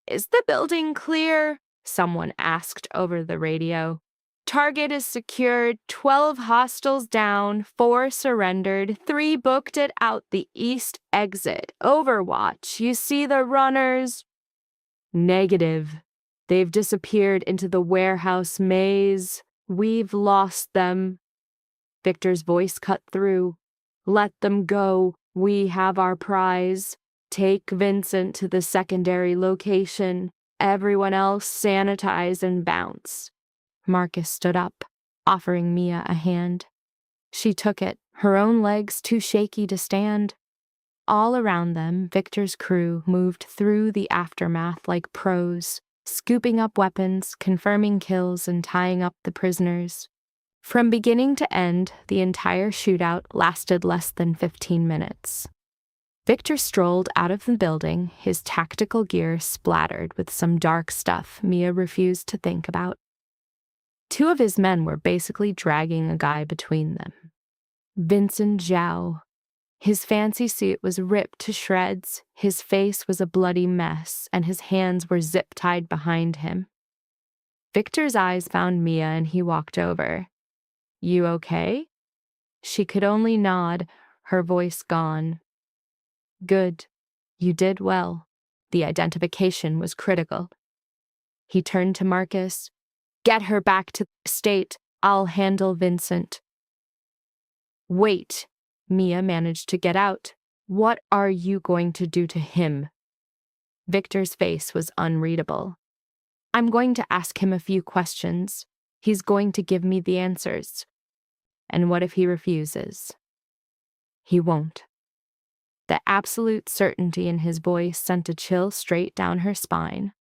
"Is the building clear?" someone asked over the radio. "Target is secured, 12 hostiles down, 4 surrendered, 3 booked it out the east exit. Overwatch, you see the runners?" "Negative. They've disappeared into the warehouse maze. We've lost them." Victor's voice cut through. "Let them go. We have our prize. Take Vincent to the secondary location. Everyone else sanitize and bounce." Marcus stood up, offering Mia a hand. She took it, her own legs too shaky to stand. All around them, Victor's crew moved through the aftermath like pros, scooping up weapons, confirming kills, and tying up the prisoners. From beginning to end, the entire shootout lasted less than 15 minutes. Victor strolled out of the building, his tactical gear splattered with some dark stuff Mia refused to think about. Two of his men were basically dragging a guy between them. Vincent Zhao. His fancy suit was ripped to shreds, his face was a bloody mess, and his hands were zip-tied behind him. Victor's eyes found Mia and he walked over. "You okay?" She could only nod, her voice gone. "Good. You did well." The identification was critical. He turned to Marcus. "Get her back to the state. I'll handle Vincent." "Wait." Mia managed to get out. "What are you going to do to him?" Victor's face was unreadable. "I'm going to ask him a few questions. He's going to give me the answers. And what if he refuses?" "He won't." The absolute certainty in his voice sent a chill straight down her spine.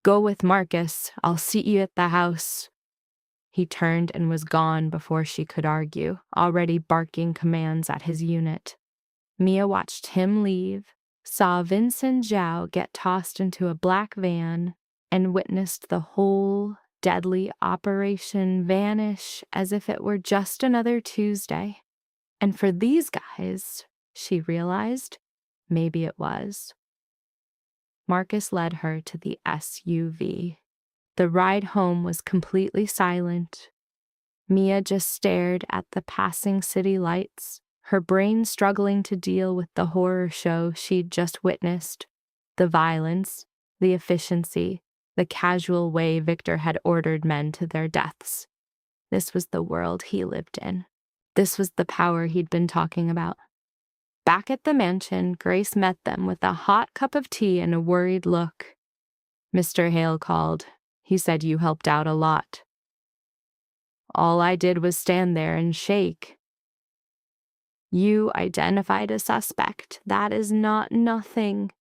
"Go with Marcus. I'll see you at the house." He turned and was gone before she could argue, already barking commands at his unit. Mia watched him leave, saw Vincent Zhao get tossed into a black van, and witnessed the whole deadly operation vanish as if it were just another Tuesday. And for these guys, she realized, maybe it was. Marcus led her to the SUV. The ride home was completely silent. Mia just stared at the passing city lights, her brain struggling to deal with the horror show she'd just witnessed. The violence, the efficiency, the casual way Victor had ordered men to their deaths. This was the world he lived in. This was the power he'd been talking about. Back at the mansion, Grace met them with a hot cup of tea and a worried look. "Mr. Hale called. He said you helped out a lot." "All I did was stand there and shake." "You identified a suspect. That is not nothing."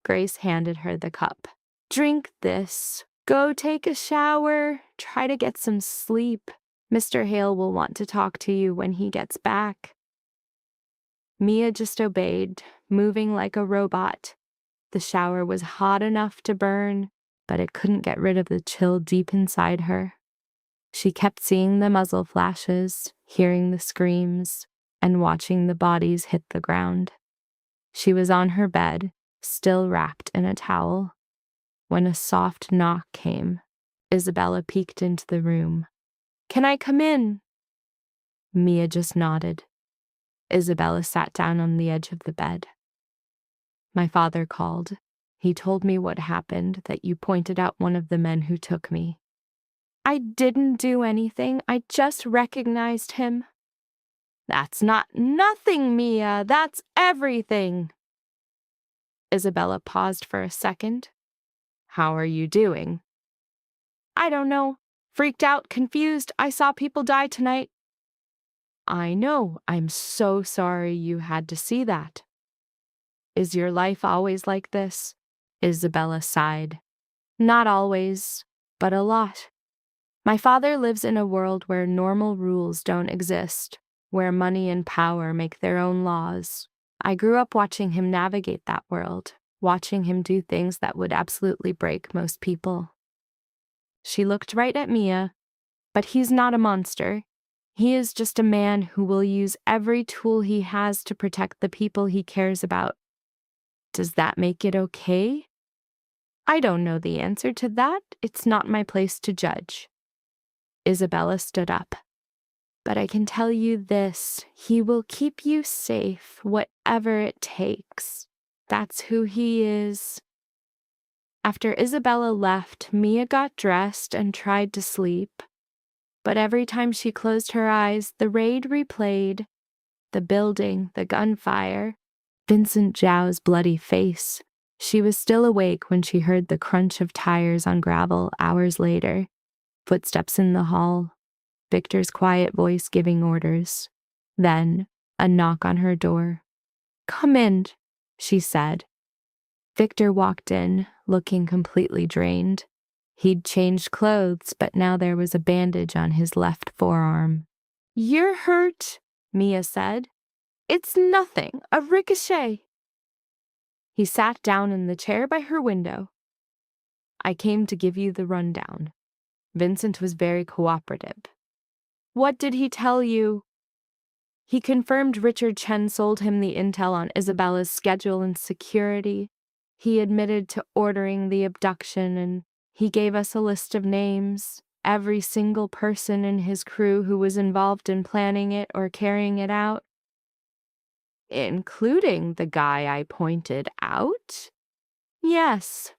Grace handed her the cup. "Drink this. Go take a shower. Try to get some sleep. Mr. Hale will want to talk to you when he gets back." Mia just obeyed, moving like a robot. The shower was hot enough to burn, but it couldn't get rid of the chill deep inside her. She kept seeing the muzzle flashes, hearing the screams, and watching the bodies hit the ground. She was on her bed, still wrapped in a towel, when a soft knock came. Isabella peeked into the room. "Can I come in?" Mia just nodded. Isabella sat down on the edge of the bed. "My father called. He told me what happened, that you pointed out one of the men who took me." "I didn't do anything. I just recognized him." "That's not nothing, Mia. That's everything." Isabella paused for a second. "How are you doing?" "I don't know. Freaked out, confused. I saw people die tonight." "I know. I'm so sorry you had to see that." "Is your life always like this?" Isabella sighed. "Not always, but a lot. My father lives in a world where normal rules don't exist, where money and power make their own laws. I grew up watching him navigate that world, watching him do things that would absolutely break most people." She looked right at Mia, but he's not a monster. He is just a man who will use every tool he has to protect the people he cares about. Does that make it okay? I don't know the answer to that. It's not my place to judge. Isabella stood up. But I can tell you this, he will keep you safe, whatever it takes. That's who he is. After Isabella left, Mia got dressed and tried to sleep. But every time she closed her eyes, the raid replayed. The building, the gunfire, Vincent Zhao's bloody face. She was still awake when she heard the crunch of tires on gravel hours later, footsteps in the hall, Victor's quiet voice giving orders. Then, a knock on her door. "Come in," she said. Victor walked in, looking completely drained. He'd changed clothes, but now there was a bandage on his left forearm. You're hurt, Mia said. It's nothing, a ricochet. He sat down in the chair by her window. I came to give you the rundown. Vincent was very cooperative. What did he tell you? He confirmed Richard Chen sold him the intel on Isabella's schedule and security. He admitted to ordering the abduction, and he gave us a list of names, every single person in his crew who was involved in planning it or carrying it out. Including the guy I pointed out? Yes.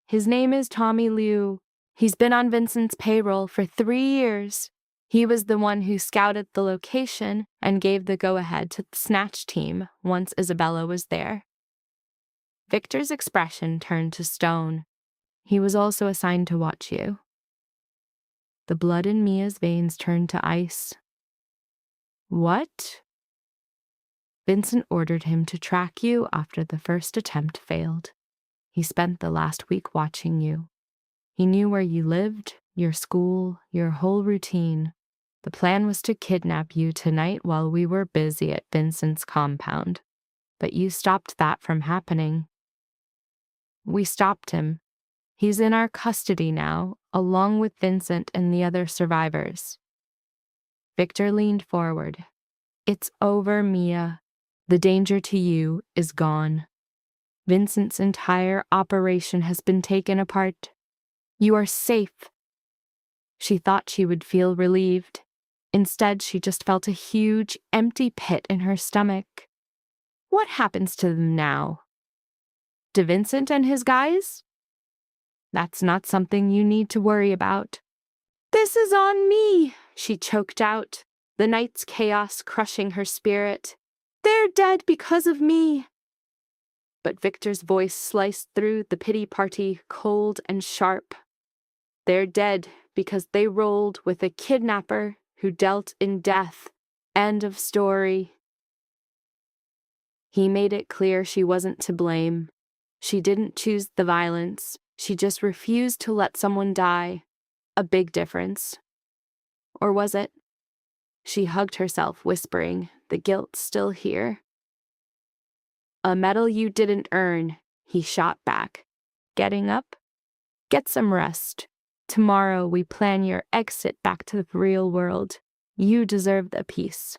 His name is Tommy Liu. He's been on Vincent's payroll for 3 years. He was the one who scouted the location and gave the go-ahead to the snatch team once Isabella was there. Victor's expression turned to stone. He was also assigned to watch you. The blood in Mia's veins turned to ice. What? Vincent ordered him to track you after the first attempt failed. He spent the last week watching you. He knew where you lived, your school, your whole routine. The plan was to kidnap you tonight while we were busy at Vincent's compound. But you stopped that from happening. We stopped him. He's in our custody now, along with Vincent and the other survivors. Victor leaned forward. It's over, Mia. The danger to you is gone. Vincent's entire operation has been taken apart. You are safe. She thought she would feel relieved. Instead, she just felt a huge, empty pit in her stomach. What happens to them now? To Vincent and his guys? That's not something you need to worry about. This is on me, she choked out, the night's chaos crushing her spirit. They're dead because of me. But Victor's voice sliced through the pity party, cold and sharp. They're dead because they rolled with a kidnapper who dealt in death. End of story. He made it clear she wasn't to blame. She didn't choose the violence. She just refused to let someone die. A big difference. Or was it? She hugged herself, whispering, the guilt's still here. A medal you didn't earn, he shot back. Getting up? Get some rest. Tomorrow we plan your exit back to the real world. You deserve the peace.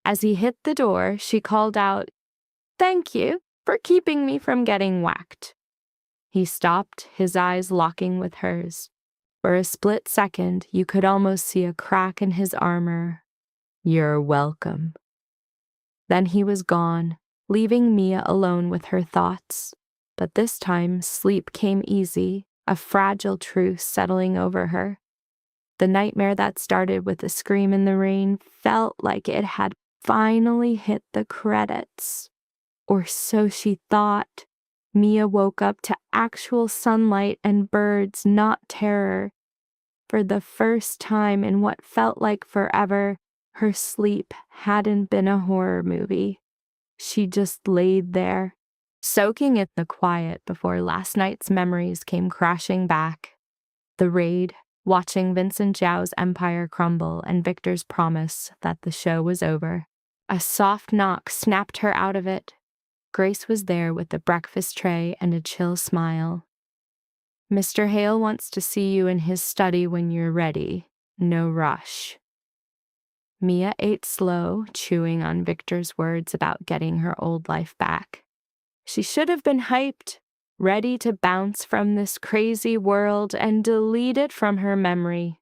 As he hit the door, she called out, Thank you for keeping me from getting whacked. He stopped, his eyes locking with hers. For a split second, you could almost see a crack in his armor. You're welcome. Then he was gone, leaving Mia alone with her thoughts. But this time, sleep came easy, a fragile truce settling over her. The nightmare that started with a scream in the rain felt like it had finally hit the credits. Or so she thought. Mia woke up to actual sunlight and birds, not terror. For the first time in what felt like forever, her sleep hadn't been a horror movie. She just laid there, soaking in the quiet before last night's memories came crashing back. The raid, watching Vincent Zhao's empire crumble, and Victor's promise that the show was over. A soft knock snapped her out of it. Grace was there with a breakfast tray and a chill smile. Mr. Hale wants to see you in his study when you're ready. No rush. Mia ate slow, chewing on Victor's words about getting her old life back. She should have been hyped, ready to bounce from this crazy world and delete it from her memory.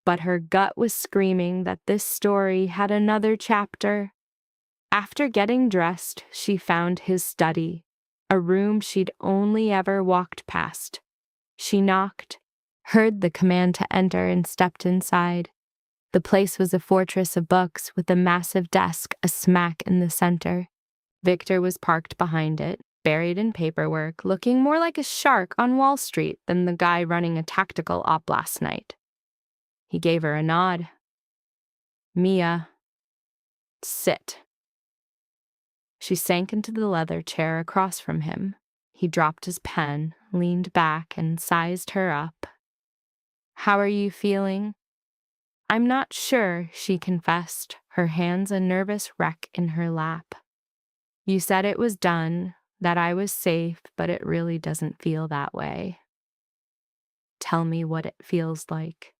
But her gut was screaming that this story had another chapter. After getting dressed, she found his study, a room she'd only ever walked past. She knocked, heard the command to enter, and stepped inside. The place was a fortress of books with a massive desk a smack in the center. Victor was parked behind it, buried in paperwork, looking more like a shark on Wall Street than the guy running a tactical op last night. He gave her a nod. Mia, sit. She sank into the leather chair across from him. He dropped his pen, leaned back, and sized her up. How are you feeling? I'm not sure, she confessed, her hands a nervous wreck in her lap. You said it was done, that I was safe, but it really doesn't feel that way. Tell me what it feels like.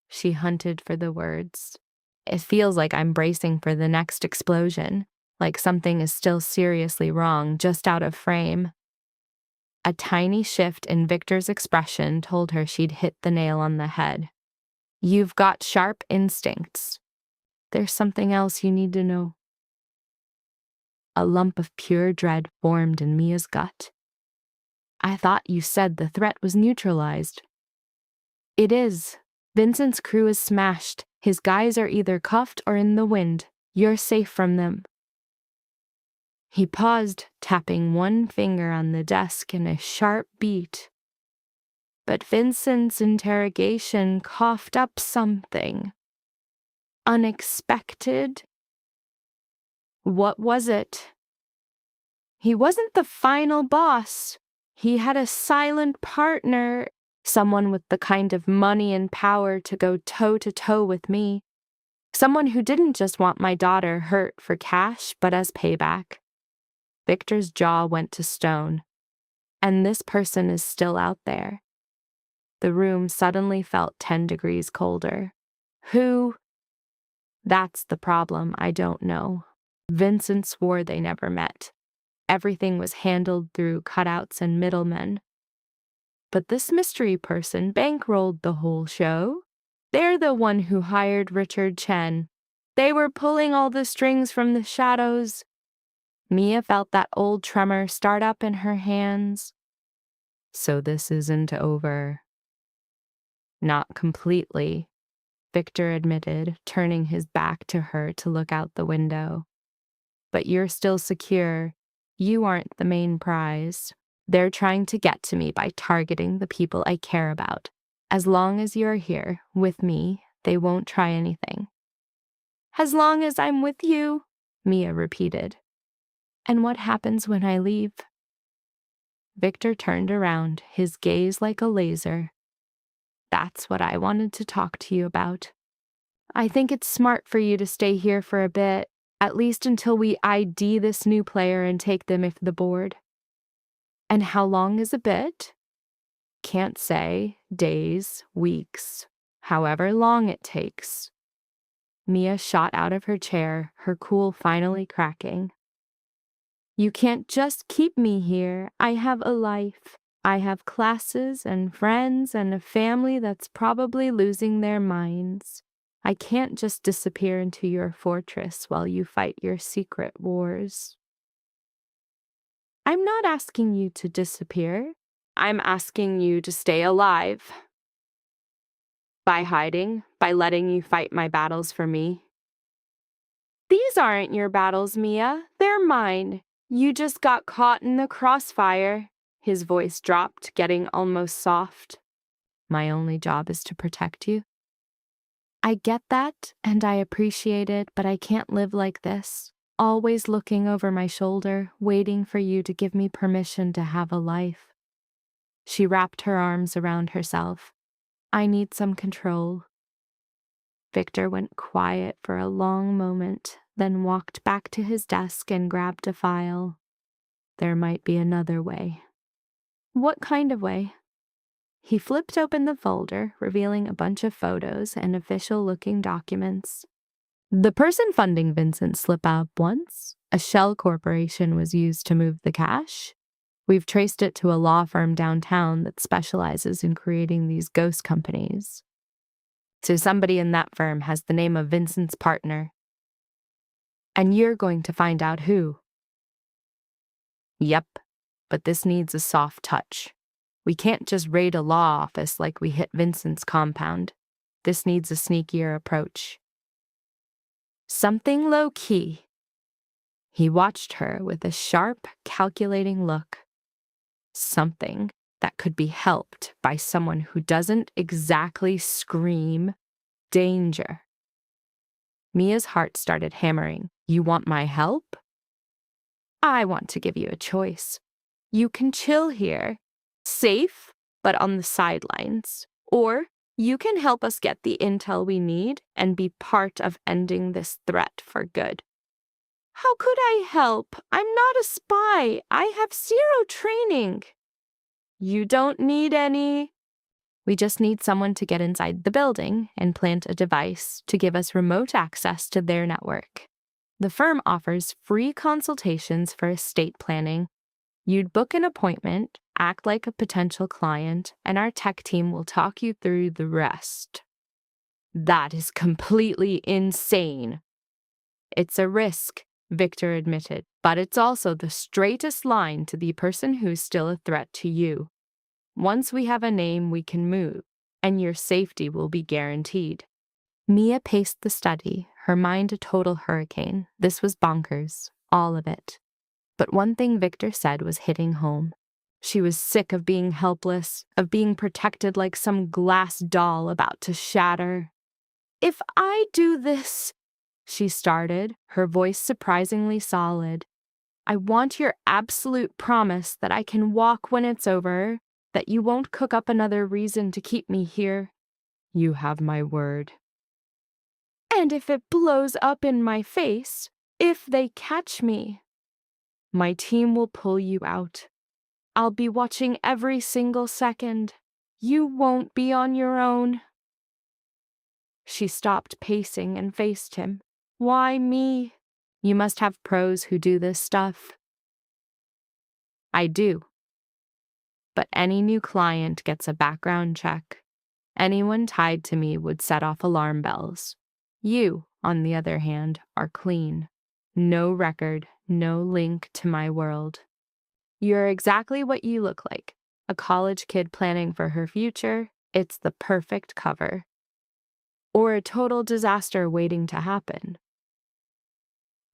She hunted for the words. It feels like I'm bracing for the next explosion, like something is still seriously wrong, just out of frame. A tiny shift in Victor's expression told her she'd hit the nail on the head. You've got sharp instincts. There's something else you need to know. A lump of pure dread formed in Mia's gut. I thought you said the threat was neutralized. It is. Vincent's crew is smashed. His guys are either cuffed or in the wind. You're safe from them. He paused, tapping one finger on the desk in a sharp beat. But Vincent's interrogation coughed up something. Unexpected? What was it? He wasn't the final boss. He had a silent partner, someone with the kind of money and power to go toe-to-toe with me. Someone who didn't just want my daughter hurt for cash, but as payback. Victor's jaw went to stone. And this person is still out there. The room suddenly felt 10 degrees colder. Who? That's the problem, I don't know. Vincent swore they never met. Everything was handled through cutouts and middlemen. But this mystery person bankrolled the whole show. They're the one who hired Richard Chen. They were pulling all the strings from the shadows. Mia felt that old tremor start up in her hands. So this isn't over. Not completely, Victor admitted, turning his back to her to look out the window. But you're still secure. You aren't the main prize. They're trying to get to me by targeting the people I care about. As long as you're here, with me, they won't try anything. As long as I'm with you, Mia repeated. And what happens when I leave? Victor turned around, his gaze like a laser. That's what I wanted to talk to you about. I think it's smart for you to stay here for a bit, at least until we ID this new player and take them off the board. And how long is a bit? Can't say. Days, weeks, however long it takes. Mia shot out of her chair, her cool finally cracking. You can't just keep me here. I have a life. I have classes and friends and a family that's probably losing their minds. I can't just disappear into your fortress while you fight your secret wars. I'm not asking you to disappear. I'm asking you to stay alive. By hiding, by letting you fight my battles for me. These aren't your battles, Mia. They're mine. You just got caught in the crossfire. His voice dropped, getting almost soft. My only job is to protect you. I get that, and I appreciate it, but I can't live like this. Always looking over my shoulder, waiting for you to give me permission to have a life. She wrapped her arms around herself. I need some control. Victor went quiet for a long moment, then walked back to his desk and grabbed a file. There might be another way. What kind of way? He flipped open the folder, revealing a bunch of photos and official-looking documents. The person funding Vincent's slip-up once, a shell corporation, was used to move the cash. We've traced it to a law firm downtown that specializes in creating these ghost companies. So somebody in that firm has the name of Vincent's partner. And you're going to find out who. Yep, but this needs a soft touch. We can't just raid a law office like we hit Vincent's compound. This needs a sneakier approach. Something low-key. He watched her with a sharp, calculating look. Something that could be helped by someone who doesn't exactly scream danger. Mia's heart started hammering. You want my help? I want to give you a choice. You can chill here, safe, but on the sidelines. Or You can help us get the intel we need and be part of ending this threat for good. How could I help? I'm not a spy. I have zero training. You don't need any. We just need someone to get inside the building and plant a device to give us remote access to their network. The firm offers free consultations for estate planning. You'd book an appointment, act like a potential client, and our tech team will talk you through the rest. That is completely insane. It's a risk, Victor admitted, but it's also the straightest line to the person who's still a threat to you. Once we have a name, we can move, and your safety will be guaranteed. Mia paced the study, her mind a total hurricane. This was bonkers, all of it. But one thing Victor said was hitting home. She was sick of being helpless, of being protected like some glass doll about to shatter. If I do this, she started, her voice surprisingly solid. I want your absolute promise that I can walk when it's over, that you won't cook up another reason to keep me here. You have my word. And if it blows up in my face, if they catch me, my team will pull you out. I'll be watching every single second. You won't be on your own. She stopped pacing and faced him. Why me? You must have pros who do this stuff. I do. But any new client gets a background check. Anyone tied to me would set off alarm bells. You, on the other hand, are clean. No record, no link to my world. You're exactly what you look like. A college kid planning for her future. It's the perfect cover. Or a total disaster waiting to happen.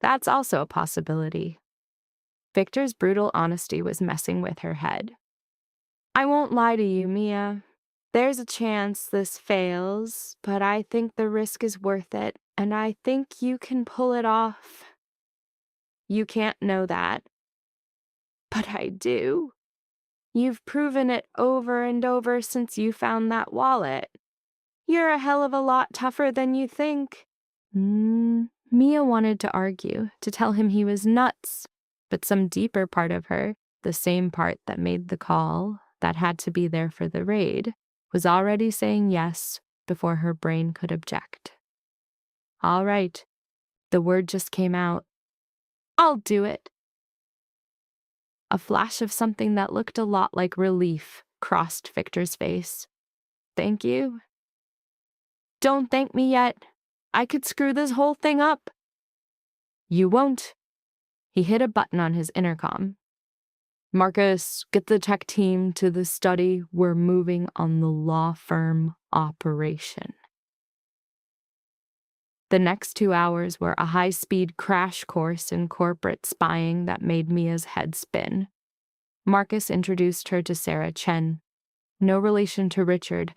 That's also a possibility. Victor's brutal honesty was messing with her head. I won't lie to you, Mia. There's a chance this fails, but I think the risk is worth it, and I think you can pull it off. You can't know that. But I do. You've proven it over and over since you found that wallet. You're a hell of a lot tougher than you think. Mia wanted to argue, to tell him he was nuts, but some deeper part of her, the same part that made the call, that had to be there for the raid, was already saying yes before her brain could object. All right, the word just came out. I'll do it. A flash of something that looked a lot like relief crossed Victor's face. Thank you. Don't thank me yet. I could screw this whole thing up. You won't. He hit a button on his intercom. Marcus, get the tech team to the study. We're moving on the law firm operation. The next 2 hours were a high-speed crash course in corporate spying that made Mia's head spin. Marcus introduced her to Sarah Chen. No relation to Richard,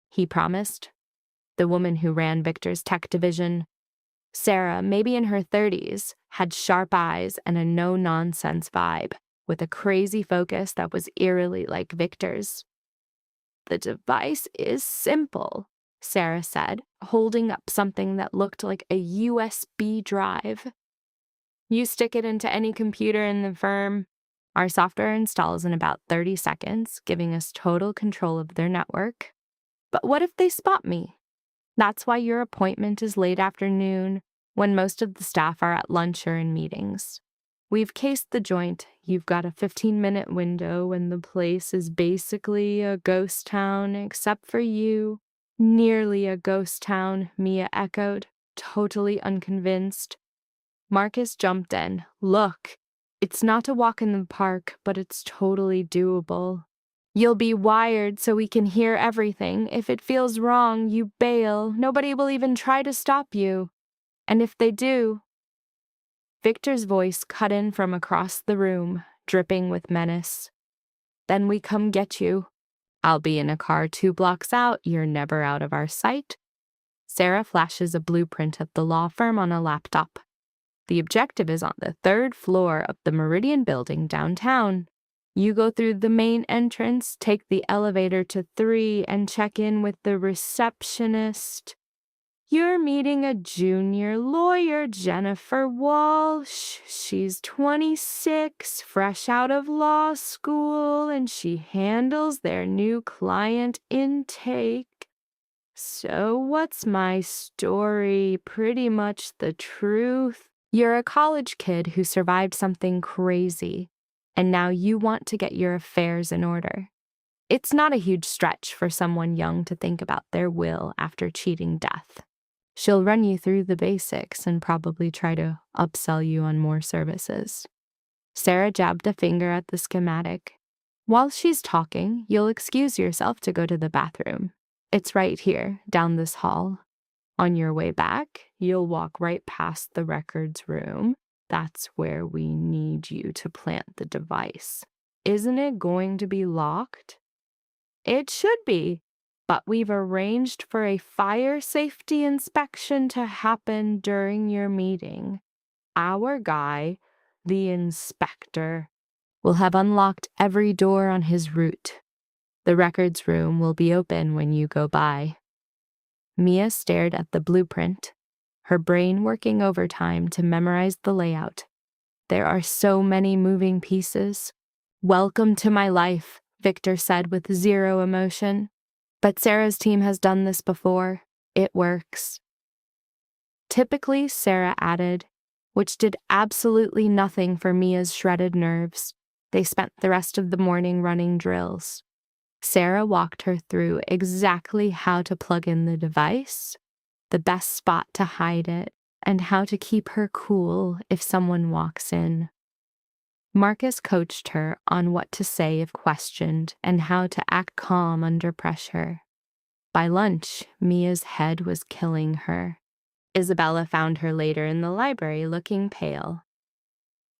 he promised. The woman who ran Victor's tech division. Sarah, maybe in her 30s, had sharp eyes and a no-nonsense vibe, with a crazy focus that was eerily like Victor's. The device is simple, Sarah said, holding up something that looked like a USB drive. You stick it into any computer in the firm. Our software installs in about 30 seconds, giving us total control of their network. But what if they spot me? That's why your appointment is late afternoon, when most of the staff are at lunch or in meetings. We've cased the joint. You've got a 15-minute window, and the place is basically a ghost town, except for you. Nearly a ghost town, Mia echoed, totally unconvinced. Marcus jumped in. Look, it's not a walk in the park, but it's totally doable. You'll be wired so we can hear everything. If it feels wrong, you bail. Nobody will even try to stop you. And if they do... Victor's voice cut in from across the room, dripping with menace. Then we come get you. I'll be in a car 2 blocks out. You're never out of our sight. Sarah flashes a blueprint of the law firm on a laptop. The objective is on the 3rd floor of the Meridian building downtown. You go through the main entrance, take the elevator to 3, and check in with the receptionist. You're meeting a junior lawyer, Jennifer Walsh. She's 26, fresh out of law school, and she handles their new client intake. So what's my story? Pretty much the truth. You're a college kid who survived something crazy, and now you want to get your affairs in order. It's not a huge stretch for someone young to think about their will after cheating death. She'll run you through the basics and probably try to upsell you on more services. Sarah jabbed a finger at the schematic. While she's talking, you'll excuse yourself to go to the bathroom. It's right here, down this hall. On your way back, you'll walk right past the records room. That's where we need you to plant the device. Isn't it going to be locked? It should be, but we've arranged for a fire safety inspection to happen during your meeting. Our guy, the inspector, will have unlocked every door on his route. The records room will be open when you go by. Mia stared at the blueprint, her brain working overtime to memorize the layout. There are so many moving pieces. Welcome to my life, Victor said with zero emotion. But Sarah's team has done this before. It works. Typically, Sarah added, which did absolutely nothing for Mia's shredded nerves. They spent the rest of the morning running drills. Sarah walked her through exactly how to plug in the device, the best spot to hide it, and how to keep her cool if someone walks in. Marcus coached her on what to say if questioned and how to act calm under pressure. By lunch, Mia's head was killing her. Isabella found her later in the library looking pale.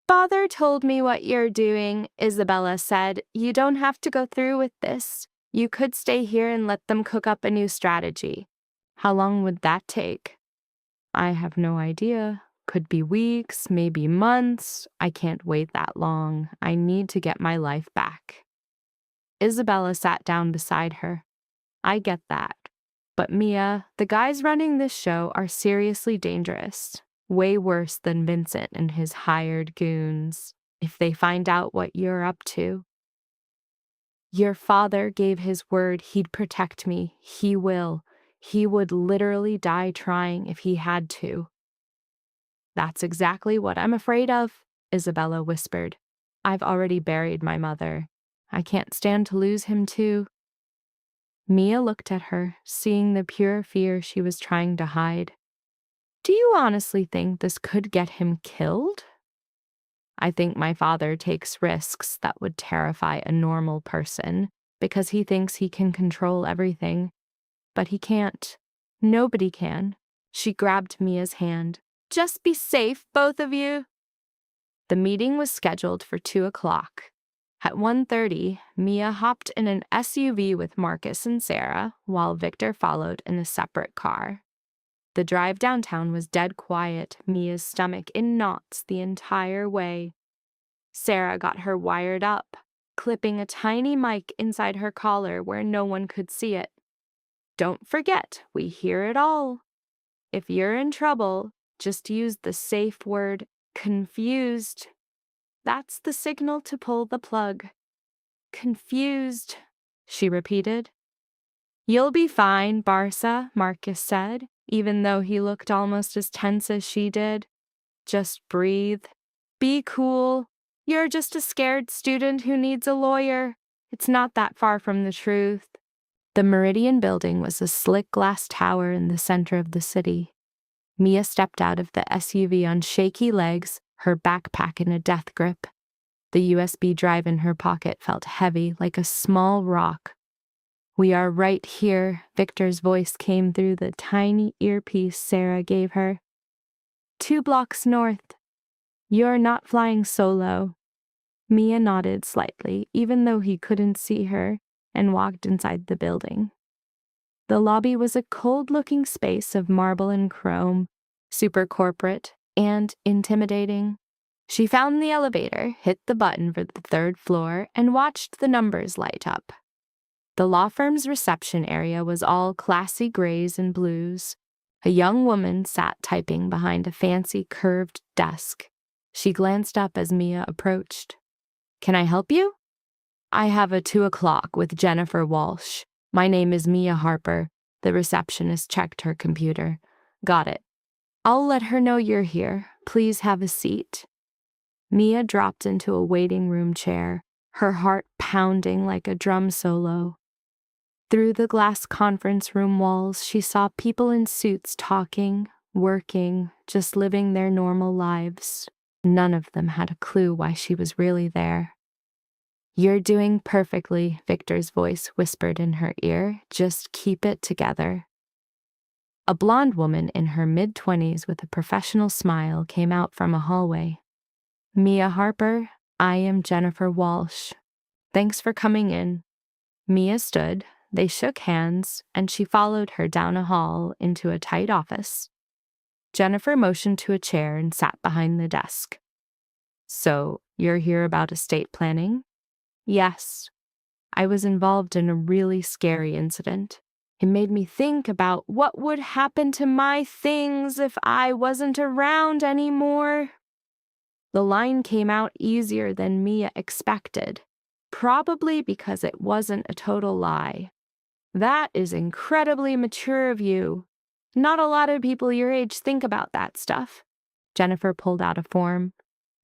"Father told me what you're doing," Isabella said. "You don't have to go through with this. You could stay here and let them cook up a new strategy." "How long would that take?" "I have no idea. Could be weeks, maybe months. I can't wait that long. I need to get my life back." Isabella sat down beside her. "I get that. But Mia, the guys running this show are seriously dangerous. Way worse than Vincent and his hired goons. If they find out what you're up to." "Your father gave his word he'd protect me. He will. He would literally die trying if he had to." "That's exactly what I'm afraid of," Isabella whispered. "I've already buried my mother. I can't stand to lose him too." Mia looked at her, seeing the pure fear she was trying to hide. "Do you honestly think this could get him killed?" "I think my father takes risks that would terrify a normal person because he thinks he can control everything. But he can't. Nobody can." She grabbed Mia's hand. "Just be safe, both of you." The meeting was scheduled for 2 o'clock. At 1:30, Mia hopped in an SUV with Marcus and Sarah, while Victor followed in a separate car. The drive downtown was dead quiet, Mia's stomach in knots the entire way. Sarah got her wired up, clipping a tiny mic inside her collar where no one could see it. "Don't forget, we hear it all. If you're in trouble, just use the safe word, confused. That's the signal to pull the plug." "Confused," she repeated. "You'll be fine, Barca," Marcus said, even though he looked almost as tense as she did. "Just breathe. Be cool. You're just a scared student who needs a lawyer. It's not that far from the truth." The Meridian building was a slick glass tower in the center of the city. Mia stepped out of the SUV on shaky legs, her backpack in a death grip. The USB drive in her pocket felt heavy, like a small rock. "We are right here," Victor's voice came through the tiny earpiece Sarah gave her. 2 blocks north. You're not flying solo." Mia nodded slightly, even though he couldn't see her, and walked inside the building. The lobby was a cold-looking space of marble and chrome, super corporate and intimidating. She found the elevator, hit the button for the third floor, and watched the numbers light up. The law firm's reception area was all classy grays and blues. A young woman sat typing behind a fancy curved desk. She glanced up as Mia approached. "Can I help you?" "I have a 2 o'clock with Jennifer Walsh. My name is Mia Harper." The receptionist checked her computer. "Got it. I'll let her know you're here. Please have a seat." Mia dropped into a waiting room chair, her heart pounding like a drum solo. Through the glass conference room walls, she saw people in suits talking, working, just living their normal lives. None of them had a clue why she was really there. "You're doing perfectly," Victor's voice whispered in her ear. "Just keep it together." A blonde woman in her mid-20s with a professional smile came out from a hallway. "Mia Harper, I am Jennifer Walsh. Thanks for coming in." Mia stood, they shook hands, and she followed her down a hall into a tight office. Jennifer motioned to a chair and sat behind the desk. "So, you're here about estate planning?" "Yes. I was involved in a really scary incident. It made me think about what would happen to my things if I wasn't around anymore." The line came out easier than Mia expected, probably because it wasn't a total lie. "That is incredibly mature of you. Not a lot of people your age think about that stuff." Jennifer pulled out a form.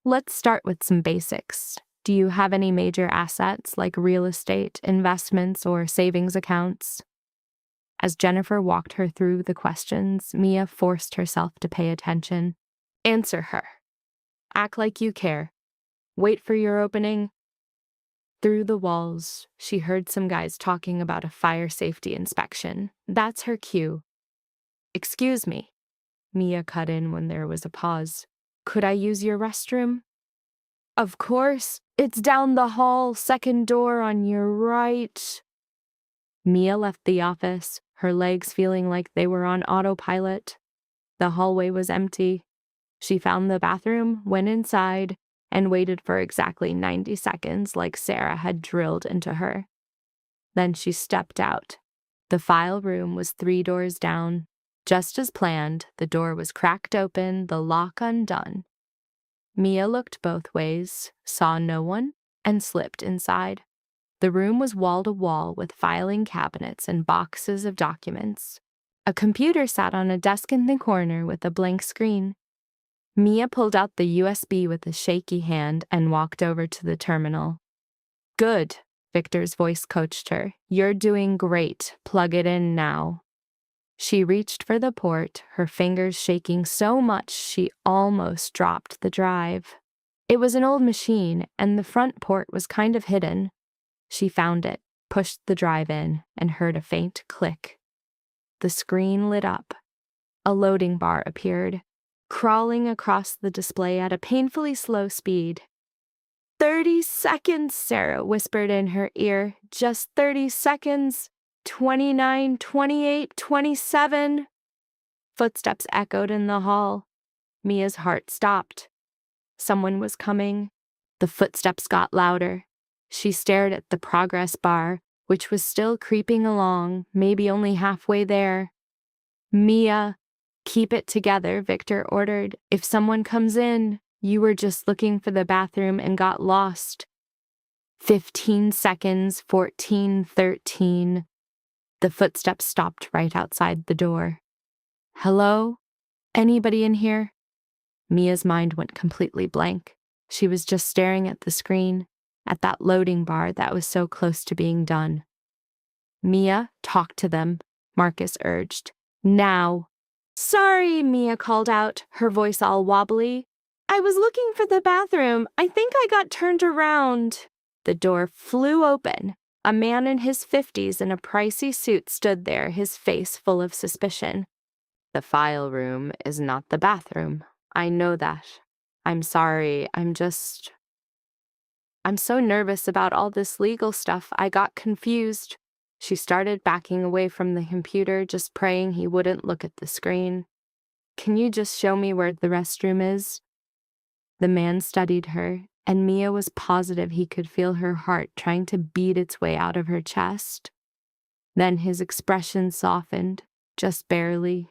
"Let's start with some basics. Do you have any major assets like real estate, investments, or savings accounts?" As Jennifer walked her through the questions, Mia forced herself to pay attention. "Answer her. Act like you care. Wait for your opening." Through the walls, she heard some guys talking about a fire safety inspection. That's her cue. "Excuse me," Mia cut in when there was a pause. "Could I use your restroom?" "Of course. It's down the hall, second door on your right." Mia left the office, her legs feeling like they were on autopilot. The hallway was empty. She found the bathroom, went inside, and waited for exactly 90 seconds like Sarah had drilled into her. Then she stepped out. The file room was 3 doors down. Just as planned, the door was cracked open, the lock undone. Mia looked both ways, saw no one, and slipped inside. The room was wall-to-wall with filing cabinets and boxes of documents. A computer sat on a desk in the corner with a blank screen. Mia pulled out the USB with a shaky hand and walked over to the terminal. "Good," Victor's voice coached her. "You're doing great. Plug it in now." She reached for the port, her fingers shaking so much she almost dropped the drive. It was an old machine, and the front port was kind of hidden. She found it, pushed the drive in, and heard a faint click. The screen lit up. A loading bar appeared, crawling across the display at a painfully slow speed. 30 seconds, Sarah whispered in her ear. "Just 30 seconds. 29, 28, 27. Footsteps echoed in the hall. Mia's heart stopped. Someone was coming. The footsteps got louder. She stared at the progress bar, which was still creeping along, maybe only halfway there. "Mia, keep it together," Victor ordered. "If someone comes in, you were just looking for the bathroom and got lost." 15 seconds, 14, 13. The footsteps stopped right outside the door. "Hello? Anybody in here?" Mia's mind went completely blank. She was just staring at the screen, at that loading bar that was so close to being done. "Mia, talk to them," Marcus urged. "Now." "Sorry," Mia called out, her voice all wobbly. "I was looking for the bathroom. I think I got turned around." The door flew open. A man in his 50s in a pricey suit stood there, his face full of suspicion. "The file room is not the bathroom. I know that. I'm sorry, I'm so nervous about all this legal stuff, I got confused." She started backing away from the computer, just praying he wouldn't look at the screen. "Can you just show me where the restroom is?" The man studied her, and Mia was positive he could feel her heart trying to beat its way out of her chest. Then his expression softened, just barely.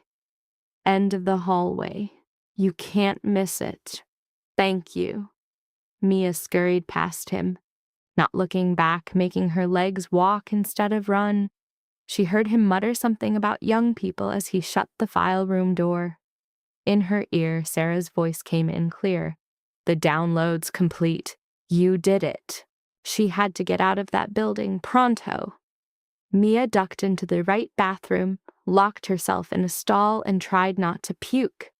End of the hallway. You can't miss it. Thank you. Mia scurried past him, not looking back, making her legs walk instead of run. She heard him mutter something about young people as he shut the file room door. In her ear, Sarah's voice came in clear. The download's complete. You did it. She had to get out of that building pronto. Mia ducked into the right bathroom, locked herself in a stall, and tried not to puke.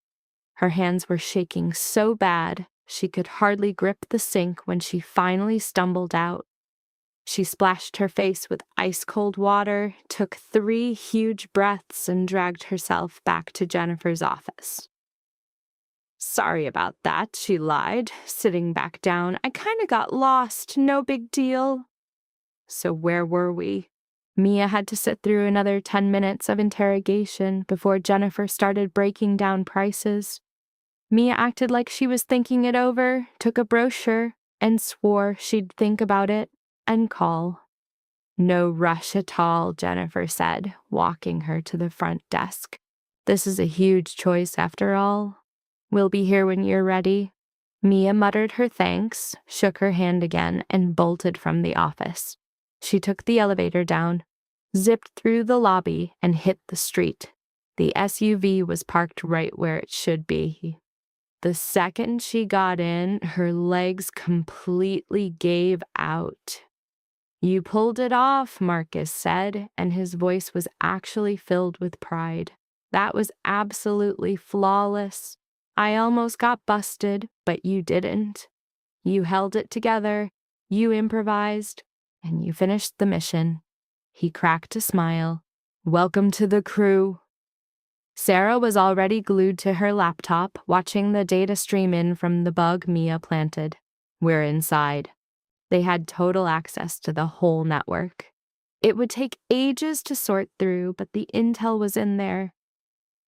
Her hands were shaking so bad she could hardly grip the sink when she finally stumbled out. She splashed her face with ice-cold water, took 3 huge breaths, and dragged herself back to Jennifer's office. Sorry about that, she lied, sitting back down. I kinda got lost, no big deal. So where were we? Mia had to sit through another 10 minutes of interrogation before Jennifer started breaking down prices. Mia acted like she was thinking it over, took a brochure, and swore she'd think about it and call. No rush at all, Jennifer said, walking her to the front desk. This is a huge choice after all. We'll be here when you're ready. Mia muttered her thanks, shook her hand again, and bolted from the office. She took the elevator down, zipped through the lobby, and hit the street. The SUV was parked right where it should be. The second she got in, her legs completely gave out. You pulled it off, Marcus said, and his voice was actually filled with pride. That was absolutely flawless. I almost got busted, but you didn't. You held it together, you improvised, and you finished the mission. He cracked a smile. Welcome to the crew. Sarah was already glued to her laptop, watching the data stream in from the bug Mia planted. We're inside. They had total access to the whole network. It would take ages to sort through, but the intel was in there.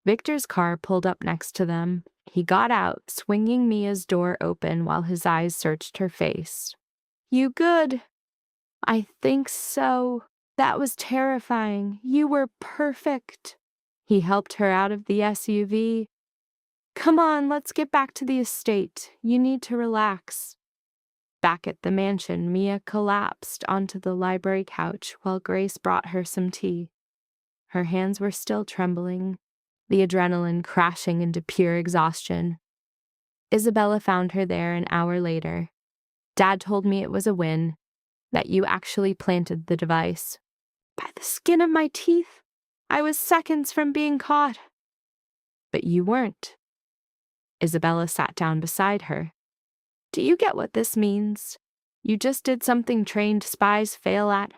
Victor's car pulled up next to them. He got out, swinging Mia's door open while his eyes searched her face. You good? I think so. That was terrifying. You were perfect. He helped her out of the SUV. Come on, let's get back to the estate. You need to relax. Back at the mansion, Mia collapsed onto the library couch while Grace brought her some tea. Her hands were still trembling, the adrenaline crashing into pure exhaustion. Isabella found her there an hour later. Dad told me it was a win, that you actually planted the device. By the skin of my teeth, I was seconds from being caught. But you weren't. Isabella sat down beside her. Do you get what this means? You just did something trained spies fail at.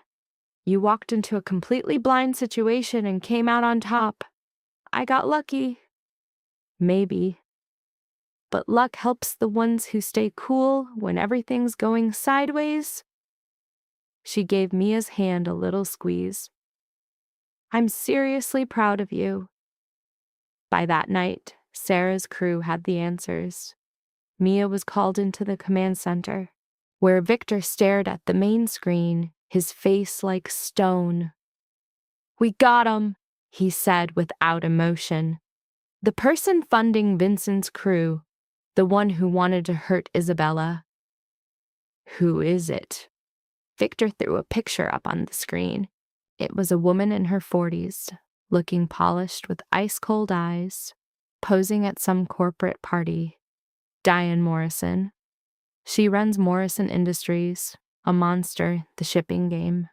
You walked into a completely blind situation and came out on top. I got lucky. Maybe. But luck helps the ones who stay cool when everything's going sideways. She gave Mia's hand a little squeeze. I'm seriously proud of you. By that night, Sarah's crew had the answers. Mia was called into the command center, where Victor stared at the main screen, his face like stone. We got him, he said without emotion. The person funding Vincent's crew, the one who wanted to hurt Isabella. Who is it? Victor threw a picture up on the screen. It was a woman in her 40s, looking polished with ice-cold eyes, posing at some corporate party. Diane Morrison. She runs Morrison Industries, a monster, the shipping game.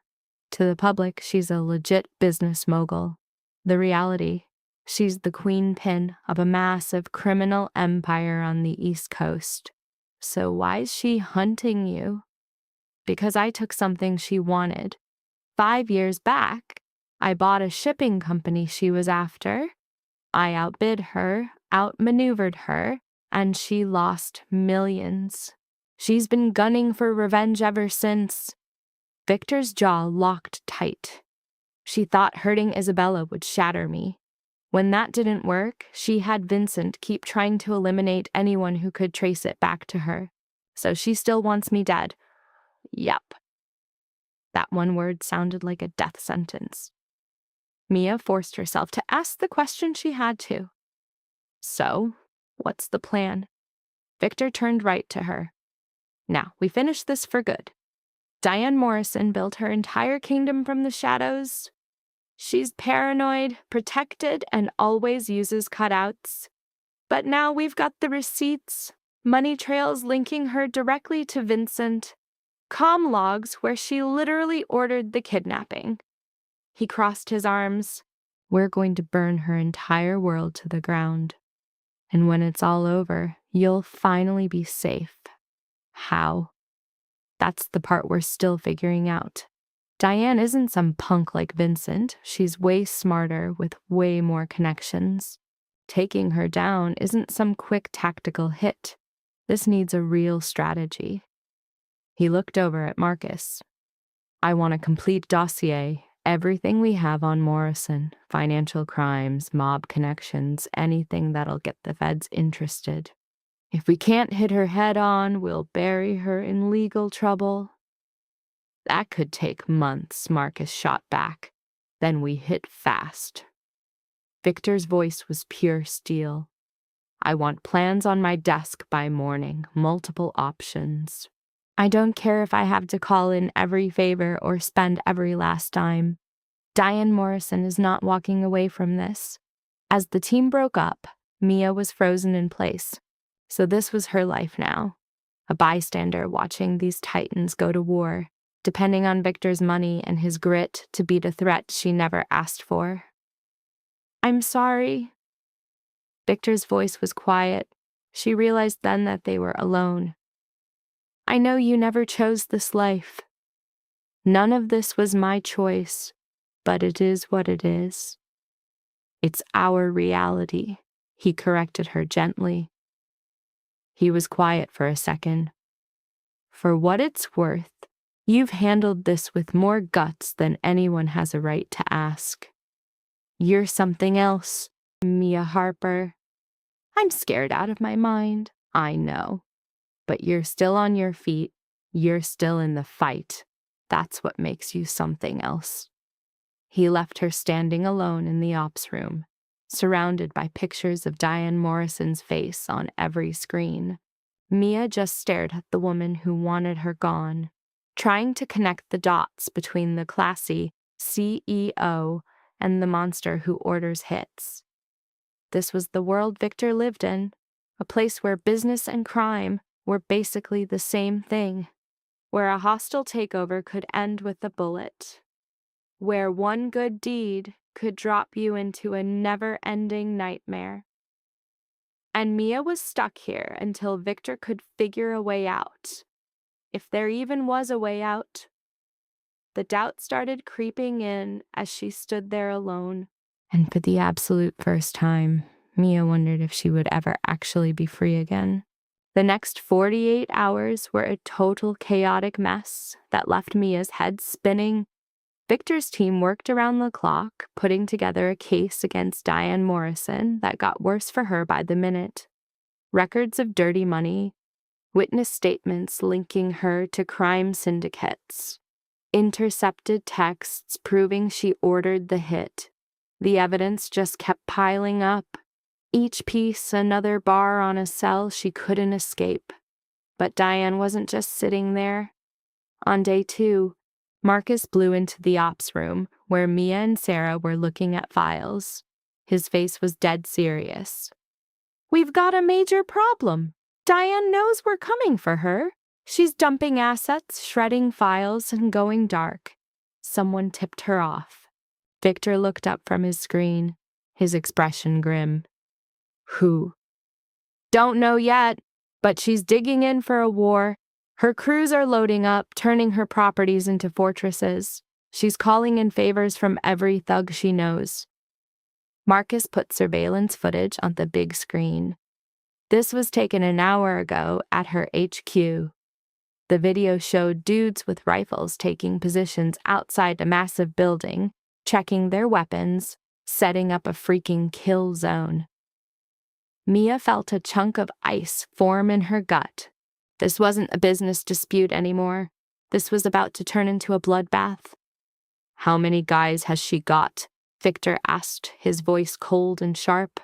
To the public, she's a legit business mogul. The reality, she's the queen pin of a massive criminal empire on the East Coast. So why's she hunting you? Because I took something she wanted. 5 years back, I bought a shipping company she was after. I outbid her, outmaneuvered her, and she lost millions. She's been gunning for revenge ever since. Victor's jaw locked tight. She thought hurting Isabella would shatter me. When that didn't work, she had Vincent keep trying to eliminate anyone who could trace it back to her. So she still wants me dead. Yep. That one word sounded like a death sentence. Mia forced herself to ask the question she had to. So, what's the plan? Victor turned right to her. Now, we finish this for good. Diane Morrison built her entire kingdom from the shadows. She's paranoid, protected, and always uses cutouts. But now we've got the receipts, money trails linking her directly to Vincent, comm logs where she literally ordered the kidnapping. He crossed his arms. We're going to burn her entire world to the ground. And when it's all over, you'll finally be safe. How? That's the part we're still figuring out. Diane isn't some punk like Vincent. She's way smarter with way more connections. Taking her down isn't some quick tactical hit. This needs a real strategy. He looked over at Marcus. I want a complete dossier, everything we have on Morrison, financial crimes, mob connections, anything that'll get the feds interested. If we can't hit her head on, we'll bury her in legal trouble. That could take months, Marcus shot back. Then we hit fast. Victor's voice was pure steel. I want plans on my desk by morning, multiple options. I don't care if I have to call in every favor or spend every last dime. Diane Morrison is not walking away from this. As the team broke up, Mia was frozen in place. So this was her life now. A bystander watching these titans go to war, depending on Victor's money and his grit to beat a threat she never asked for. I'm sorry. Victor's voice was quiet. She realized then that they were alone. I know you never chose this life. None of this was my choice, but it is what it is. It's our reality, he corrected her gently. He was quiet for a second. For what it's worth, you've handled this with more guts than anyone has a right to ask. You're something else, Mia Harper. I'm scared out of my mind, I know. But you're still on your feet. You're still in the fight. That's what makes you something else. He left her standing alone in the ops room, surrounded by pictures of Diane Morrison's face on every screen. Mia just stared at the woman who wanted her gone, trying to connect the dots between the classy CEO and the monster who orders hits. This was the world Victor lived in, a place where business and crime were basically the same thing, where a hostile takeover could end with a bullet, where one good deed could drop you into a never-ending nightmare. And Mia was stuck here until Victor could figure a way out. If there even was a way out. The doubt started creeping in as she stood there alone. And for the absolute first time, Mia wondered if she would ever actually be free again. The next 48 hours were a total chaotic mess that left Mia's head spinning. Victor's team worked around the clock, putting together a case against Diane Morrison that got worse for her by the minute. Records of dirty money, witness statements linking her to crime syndicates, intercepted texts proving she ordered the hit. The evidence just kept piling up. Each piece another bar on a cell she couldn't escape. But Diane wasn't just sitting there. On day 2, Marcus blew into the ops room where Mia and Sarah were looking at files. His face was dead serious. We've got a major problem. Diane knows we're coming for her. She's dumping assets, shredding files, and going dark. Someone tipped her off. Victor looked up from his screen, his expression grim. Who? Don't know yet, but she's digging in for a war. Her crews are loading up, turning her properties into fortresses. She's calling in favors from every thug she knows. Marcus put surveillance footage on the big screen. This was taken an hour ago at her HQ. The video showed dudes with rifles taking positions outside a massive building, checking their weapons, setting up a freaking kill zone. Mia felt a chunk of ice form in her gut. This wasn't a business dispute anymore. This was about to turn into a bloodbath. "How many guys has she got?" Victor asked, his voice cold and sharp.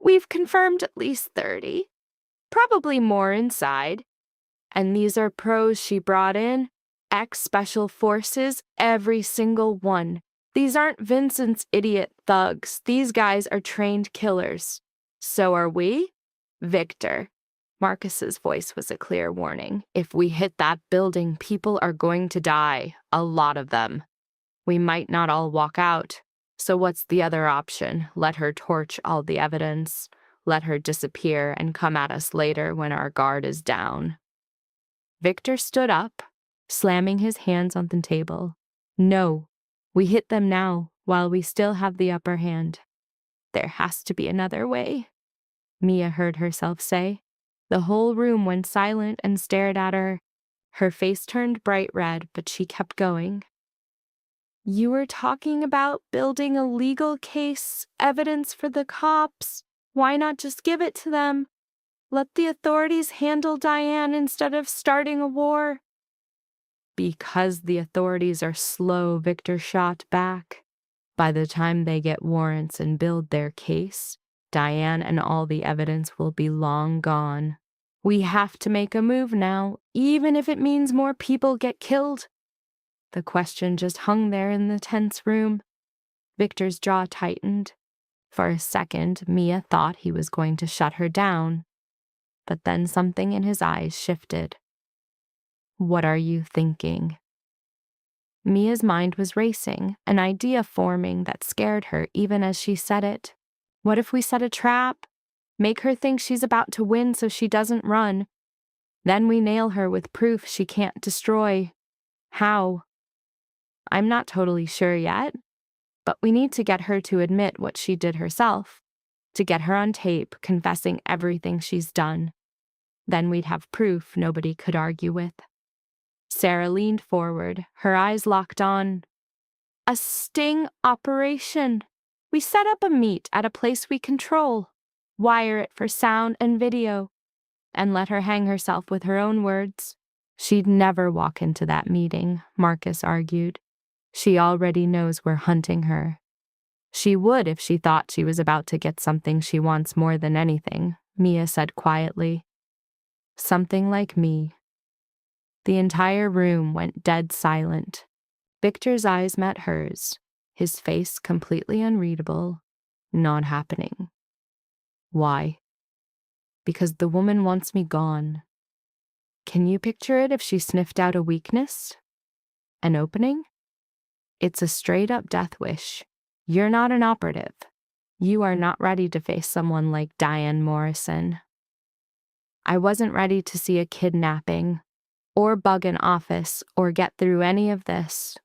"We've confirmed at least 30. Probably more inside. And these are pros she brought in. Ex-special forces, every single one. These aren't Vincent's idiot thugs. These guys are trained killers. So are we? Victor." Marcus's voice was a clear warning. "If we hit that building, people are going to die. A lot of them. We might not all walk out. So what's the other option? Let her torch all the evidence. Let her disappear and come at us later when our guard is down." Victor stood up, slamming his hands on the table. "No, we hit them now, while we still have the upper hand. There has to be another way," Mia heard herself say. The whole room went silent and stared at her. Her face turned bright red, but she kept going. "You were talking about building a legal case, evidence for the cops. Why not just give it to them? Let the authorities handle Diane instead of starting a war." "Because the authorities are slow," Victor shot back. "By the time they get warrants and build their case, Diane and all the evidence will be long gone. We have to make a move now, even if it means more people get killed." The question just hung there in the tense room. Victor's jaw tightened. For a second, Mia thought he was going to shut her down. But then something in his eyes shifted. "What are you thinking?" Mia's mind was racing, an idea forming that scared her even as she said it. What if we set a trap? Make her think she's about to win so she doesn't run. Then we nail her with proof she can't destroy. How? I'm not totally sure yet, but we need to get her to admit what she did herself, to get her on tape confessing everything she's done. Then we'd have proof nobody could argue with. Sarah leaned forward, her eyes locked on. "A sting operation. We set up a meet at a place we control, wire it for sound and video, and let her hang herself with her own words." "She'd never walk into that meeting," Marcus argued. "She already knows we're hunting her." "She would if she thought she was about to get something she wants more than anything," Mia said quietly. "Something like me." The entire room went dead silent. Victor's eyes met hers, his face completely unreadable. "Not happening." "Why?" "Because the woman wants me gone." "Can you picture it if she sniffed out a weakness? An opening?" "It's a straight-up death wish. You're not an operative. You are not ready to face someone like Diane Morrison." "I wasn't ready to see a kidnapping, or bug an office, or get through any of this.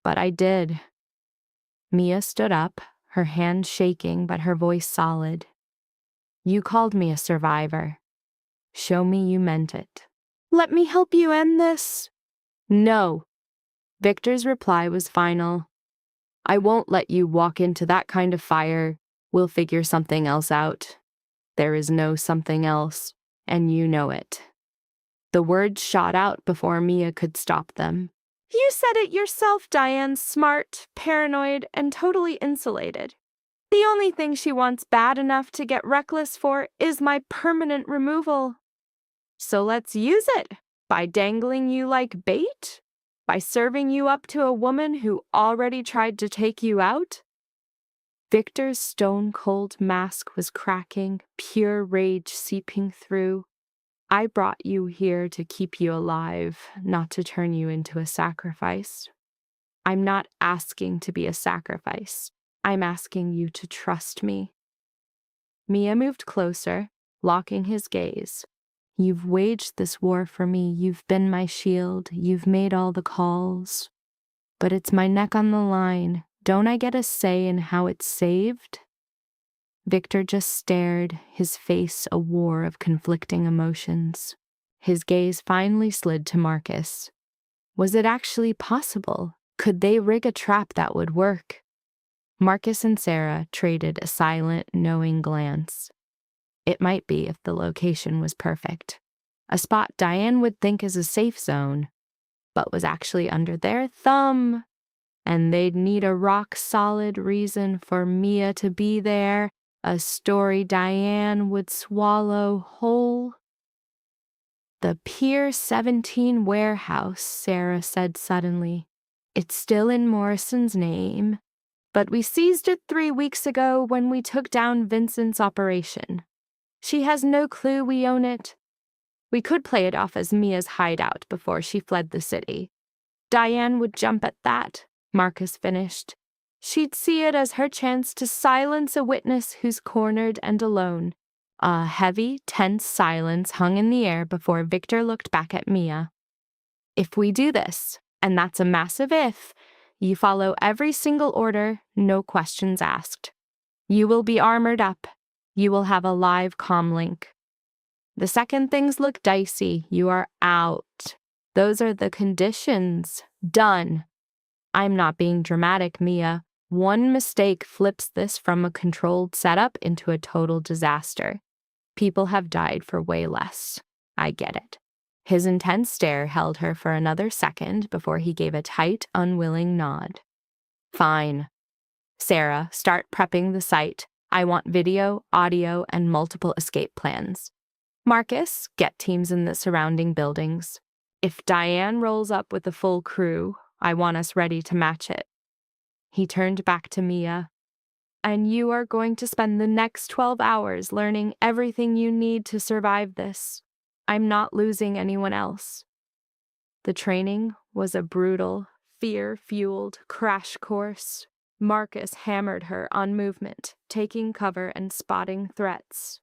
But I did." Mia stood up, her hand shaking but her voice solid. "You called me a survivor. Show me you meant it." "Let me help you end this." "No." Victor's reply was final. "I won't let you walk into that kind of fire. We'll figure something else out. There is no something else, and you know it." The words shot out before Mia could stop them. "You said it yourself, Diane's smart, paranoid, and totally insulated. The only thing she wants bad enough to get reckless for is my permanent removal. So let's use it, by dangling you like bait? By serving you up to a woman who already tried to take you out?" Victor's stone-cold mask was cracking, pure rage seeping through. "I brought you here to keep you alive, not to turn you into a sacrifice. I'm not asking to be a sacrifice. I'm asking you to trust me." Mia moved closer, locking his gaze. "You've waged this war for me. You've been my shield. You've made all the calls. But it's my neck on the line. Don't I get a say in how it's saved?" Victor just stared, his face a war of conflicting emotions. His gaze finally slid to Marcus. Was it actually possible? Could they rig a trap that would work? Marcus and Sarah traded a silent, knowing glance. It might be if the location was perfect. A spot Diane would think is a safe zone, but was actually under their thumb. And they'd need a rock-solid reason for Mia to be there, a story Diane would swallow whole. The Pier 17 warehouse, Sarah said suddenly. It's still in Morrison's name, but we seized it 3 weeks ago when we took down Vincent's operation. She has no clue we own it. We could play it off as Mia's hideout before she fled the city. Diane would jump at that, Marcus finished. She'd see it as her chance to silence a witness who's cornered and alone. A heavy, tense silence hung in the air before Victor looked back at Mia. If we do this, and that's a massive if, you follow every single order, no questions asked. You will be armored up. You will have a live comm link. The second things look dicey, you are out. Those are the conditions. Done. I'm not being dramatic, Mia. One mistake flips this from a controlled setup into a total disaster. People have died for way less. I get it. His intense stare held her for another second before he gave a tight, unwilling nod. Fine. Sarah, start prepping the site. I want video, audio, and multiple escape plans. Marcus, get teams in the surrounding buildings. If Diane rolls up with a full crew, I want us ready to match it. He turned back to Mia. And you are going to spend the next 12 hours learning everything you need to survive this. I'm not losing anyone else. The training was a brutal, fear-fueled crash course. Marcus hammered her on movement, taking cover and spotting threats.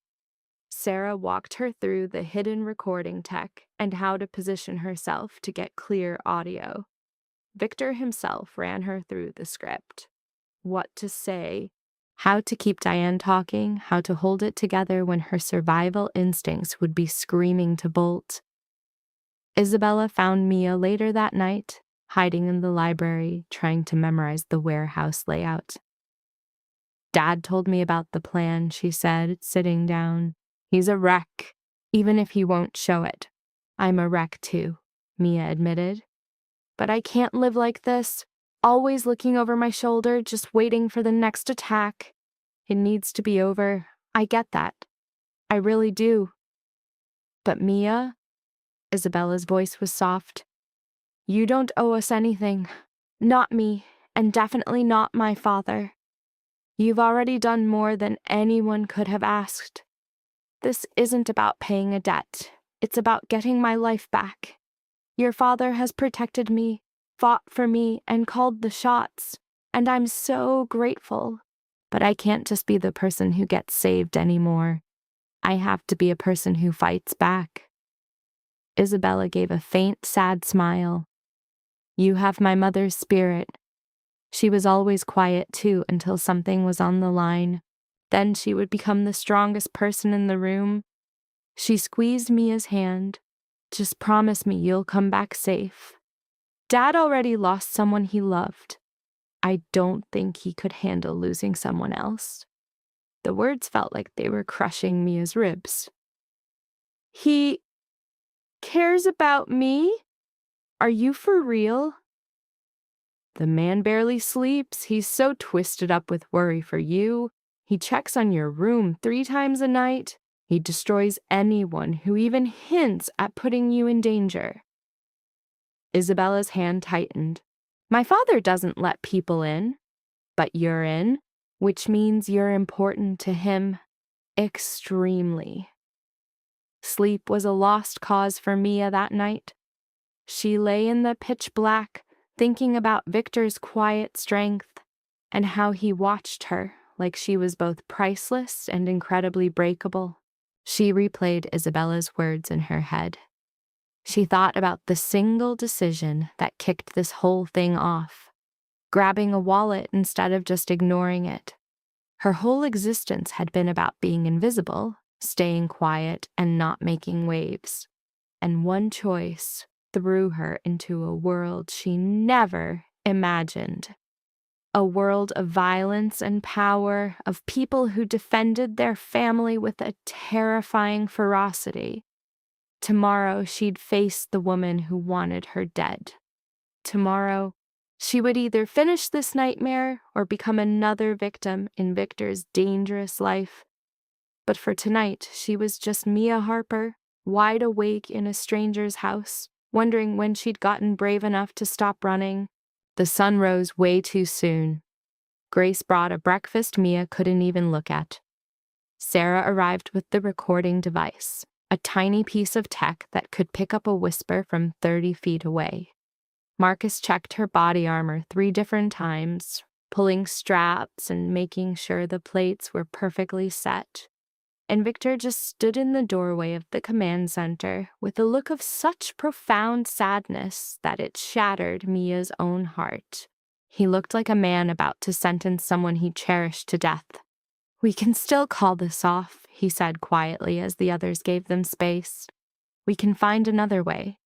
Sarah walked her through the hidden recording tech and how to position herself to get clear audio. Victor himself ran her through the script. What to say, how to keep Diane talking, how to hold it together when her survival instincts would be screaming to bolt. Isabella found Mia later that night, hiding in the library, trying to memorize the warehouse layout. Dad told me about the plan, she said, sitting down. He's a wreck, even if he won't show it. I'm a wreck too, Mia admitted. But I can't live like this, always looking over my shoulder, just waiting for the next attack. It needs to be over. I get that. I really do. But Mia, Isabella's voice was soft. You don't owe us anything. Not me, and definitely not my father. You've already done more than anyone could have asked. This isn't about paying a debt. It's about getting my life back. Your father has protected me, fought for me, and called the shots, and I'm so grateful. But I can't just be the person who gets saved anymore. I have to be a person who fights back. Isabella gave a faint, sad smile. You have my mother's spirit. She was always quiet, too, until something was on the line. Then she would become the strongest person in the room. She squeezed Mia's hand. Just promise me you'll come back safe. Dad already lost someone he loved. I don't think he could handle losing someone else. The words felt like they were crushing Mia's ribs. He cares about me? Are you for real? The man barely sleeps. He's so twisted up with worry for you. He checks on your room 3 times a night. He destroys anyone who even hints at putting you in danger. Isabella's hand tightened. My father doesn't let people in, but you're in, which means you're important to him. Extremely. Sleep was a lost cause for Mia that night. She lay in the pitch black, thinking about Victor's quiet strength and how he watched her like she was both priceless and incredibly breakable. She replayed Isabella's words in her head. She thought about the single decision that kicked this whole thing off, grabbing a wallet instead of just ignoring it. Her whole existence had been about being invisible, staying quiet, and not making waves. And one choice threw her into a world she never imagined. A world of violence and power, of people who defended their family with a terrifying ferocity. Tomorrow she'd face the woman who wanted her dead. Tomorrow, she would either finish this nightmare or become another victim in Victor's dangerous life. But for tonight, she was just Mia Harper, wide awake in a stranger's house, wondering when she'd gotten brave enough to stop running. The sun rose way too soon. Grace brought a breakfast Mia couldn't even look at. Sarah arrived with the recording device, a tiny piece of tech that could pick up a whisper from 30 feet away. Marcus checked her body armor 3 different times, pulling straps and making sure the plates were perfectly set. And Victor just stood in the doorway of the command center with a look of such profound sadness that it shattered Mia's own heart. He looked like a man about to sentence someone he cherished to death. "We can still call this off," he said quietly as the others gave them space. "We can find another way.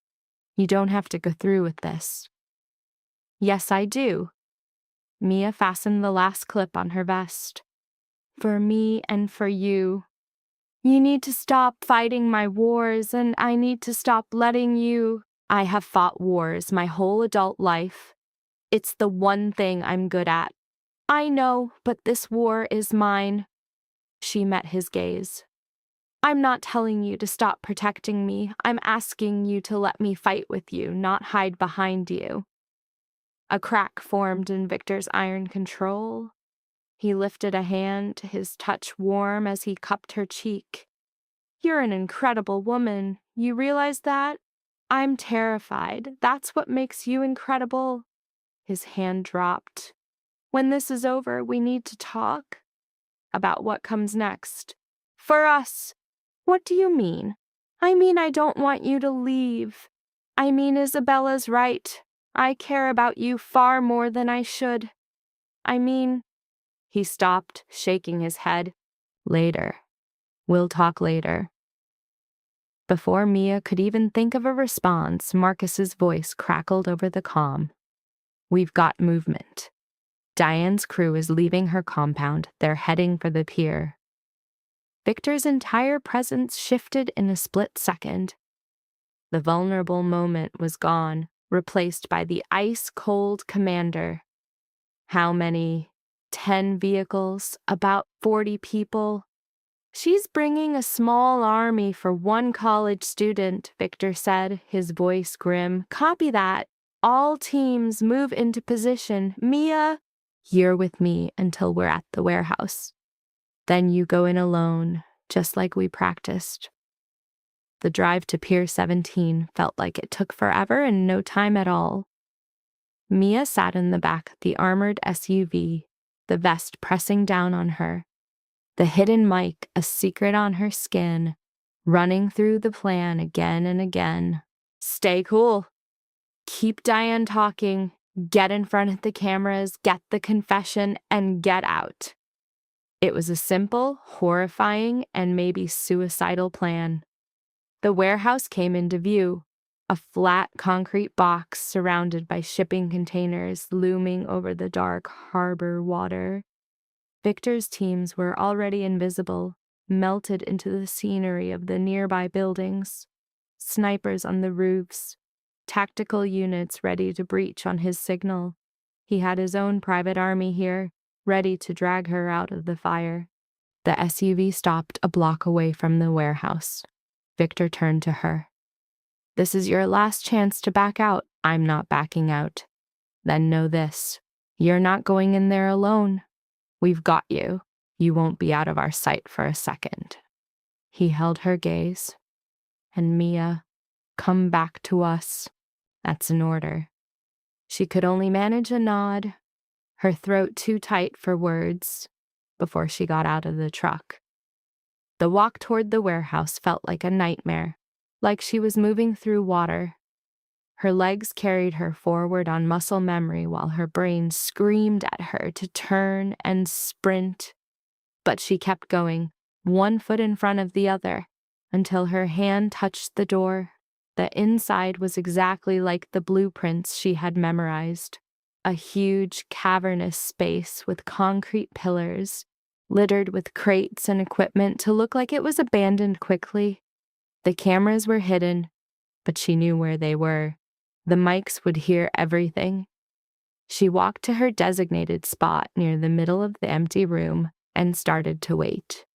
You don't have to go through with this." "Yes, I do." Mia fastened the last clip on her vest. "For me and for you. You need to stop fighting my wars, and I need to stop letting you. I have fought wars my whole adult life. It's the one thing I'm good at. I know, but this war is mine." She met his gaze. "I'm not telling you to stop protecting me. I'm asking you to let me fight with you, not hide behind you." A crack formed in Victor's iron control. He lifted a hand, his touch warm as he cupped her cheek. "You're an incredible woman. You realize that? I'm terrified. That's what makes you incredible." His hand dropped. "When this is over, we need to talk about what comes next. For us." "What do you mean?" "I mean, I don't want you to leave. I mean, Isabella's right. I care about you far more than I should. I mean—" He stopped, shaking his head. "Later. We'll talk later." Before Mia could even think of a response, Marcus's voice crackled over the comm. "We've got movement. Diane's crew is leaving her compound. They're heading for the pier." Victor's entire presence shifted in a split second. The vulnerable moment was gone, replaced by the ice-cold commander. How many? 10 vehicles, about 40 people. "She's bringing a small army for one college student," Victor said, his voice grim. "Copy that. All teams move into position. Mia, you're with me until we're at the warehouse. Then you go in alone, just like we practiced." The drive to Pier 17 felt like it took forever and no time at all. Mia sat in the back of the armored SUV, the vest pressing down on her, the hidden mic a secret on her skin, running through the plan again and again. "Stay cool. Keep Diane talking. Get in front of the cameras, get the confession, and get out." It was a simple, horrifying, and maybe suicidal plan. The warehouse came into view, a flat concrete box surrounded by shipping containers looming over the dark harbor water. Victor's teams were already invisible, melted into the scenery of the nearby buildings. Snipers on the roofs, tactical units ready to breach on his signal. He had his own private army here, ready to drag her out of the fire. The SUV stopped a block away from the warehouse. Victor turned to her. "This is your last chance to back out." "I'm not backing out." "Then know this. You're not going in there alone. We've got you. You won't be out of our sight for a second." He held her gaze. "And Mia, come back to us. That's an order." She could only manage a nod, her throat too tight for words, before she got out of the truck. The walk toward the warehouse felt like a nightmare, like she was moving through water. Her legs carried her forward on muscle memory while her brain screamed at her to turn and sprint. But she kept going, one foot in front of the other, until her hand touched the door. The inside was exactly like the blueprints she had memorized. a huge, cavernous space with concrete pillars, littered with crates and equipment to look like it was abandoned quickly. The cameras were hidden, but she knew where they were. The mics would hear everything. She walked to her designated spot near the middle of the empty room and started to wait.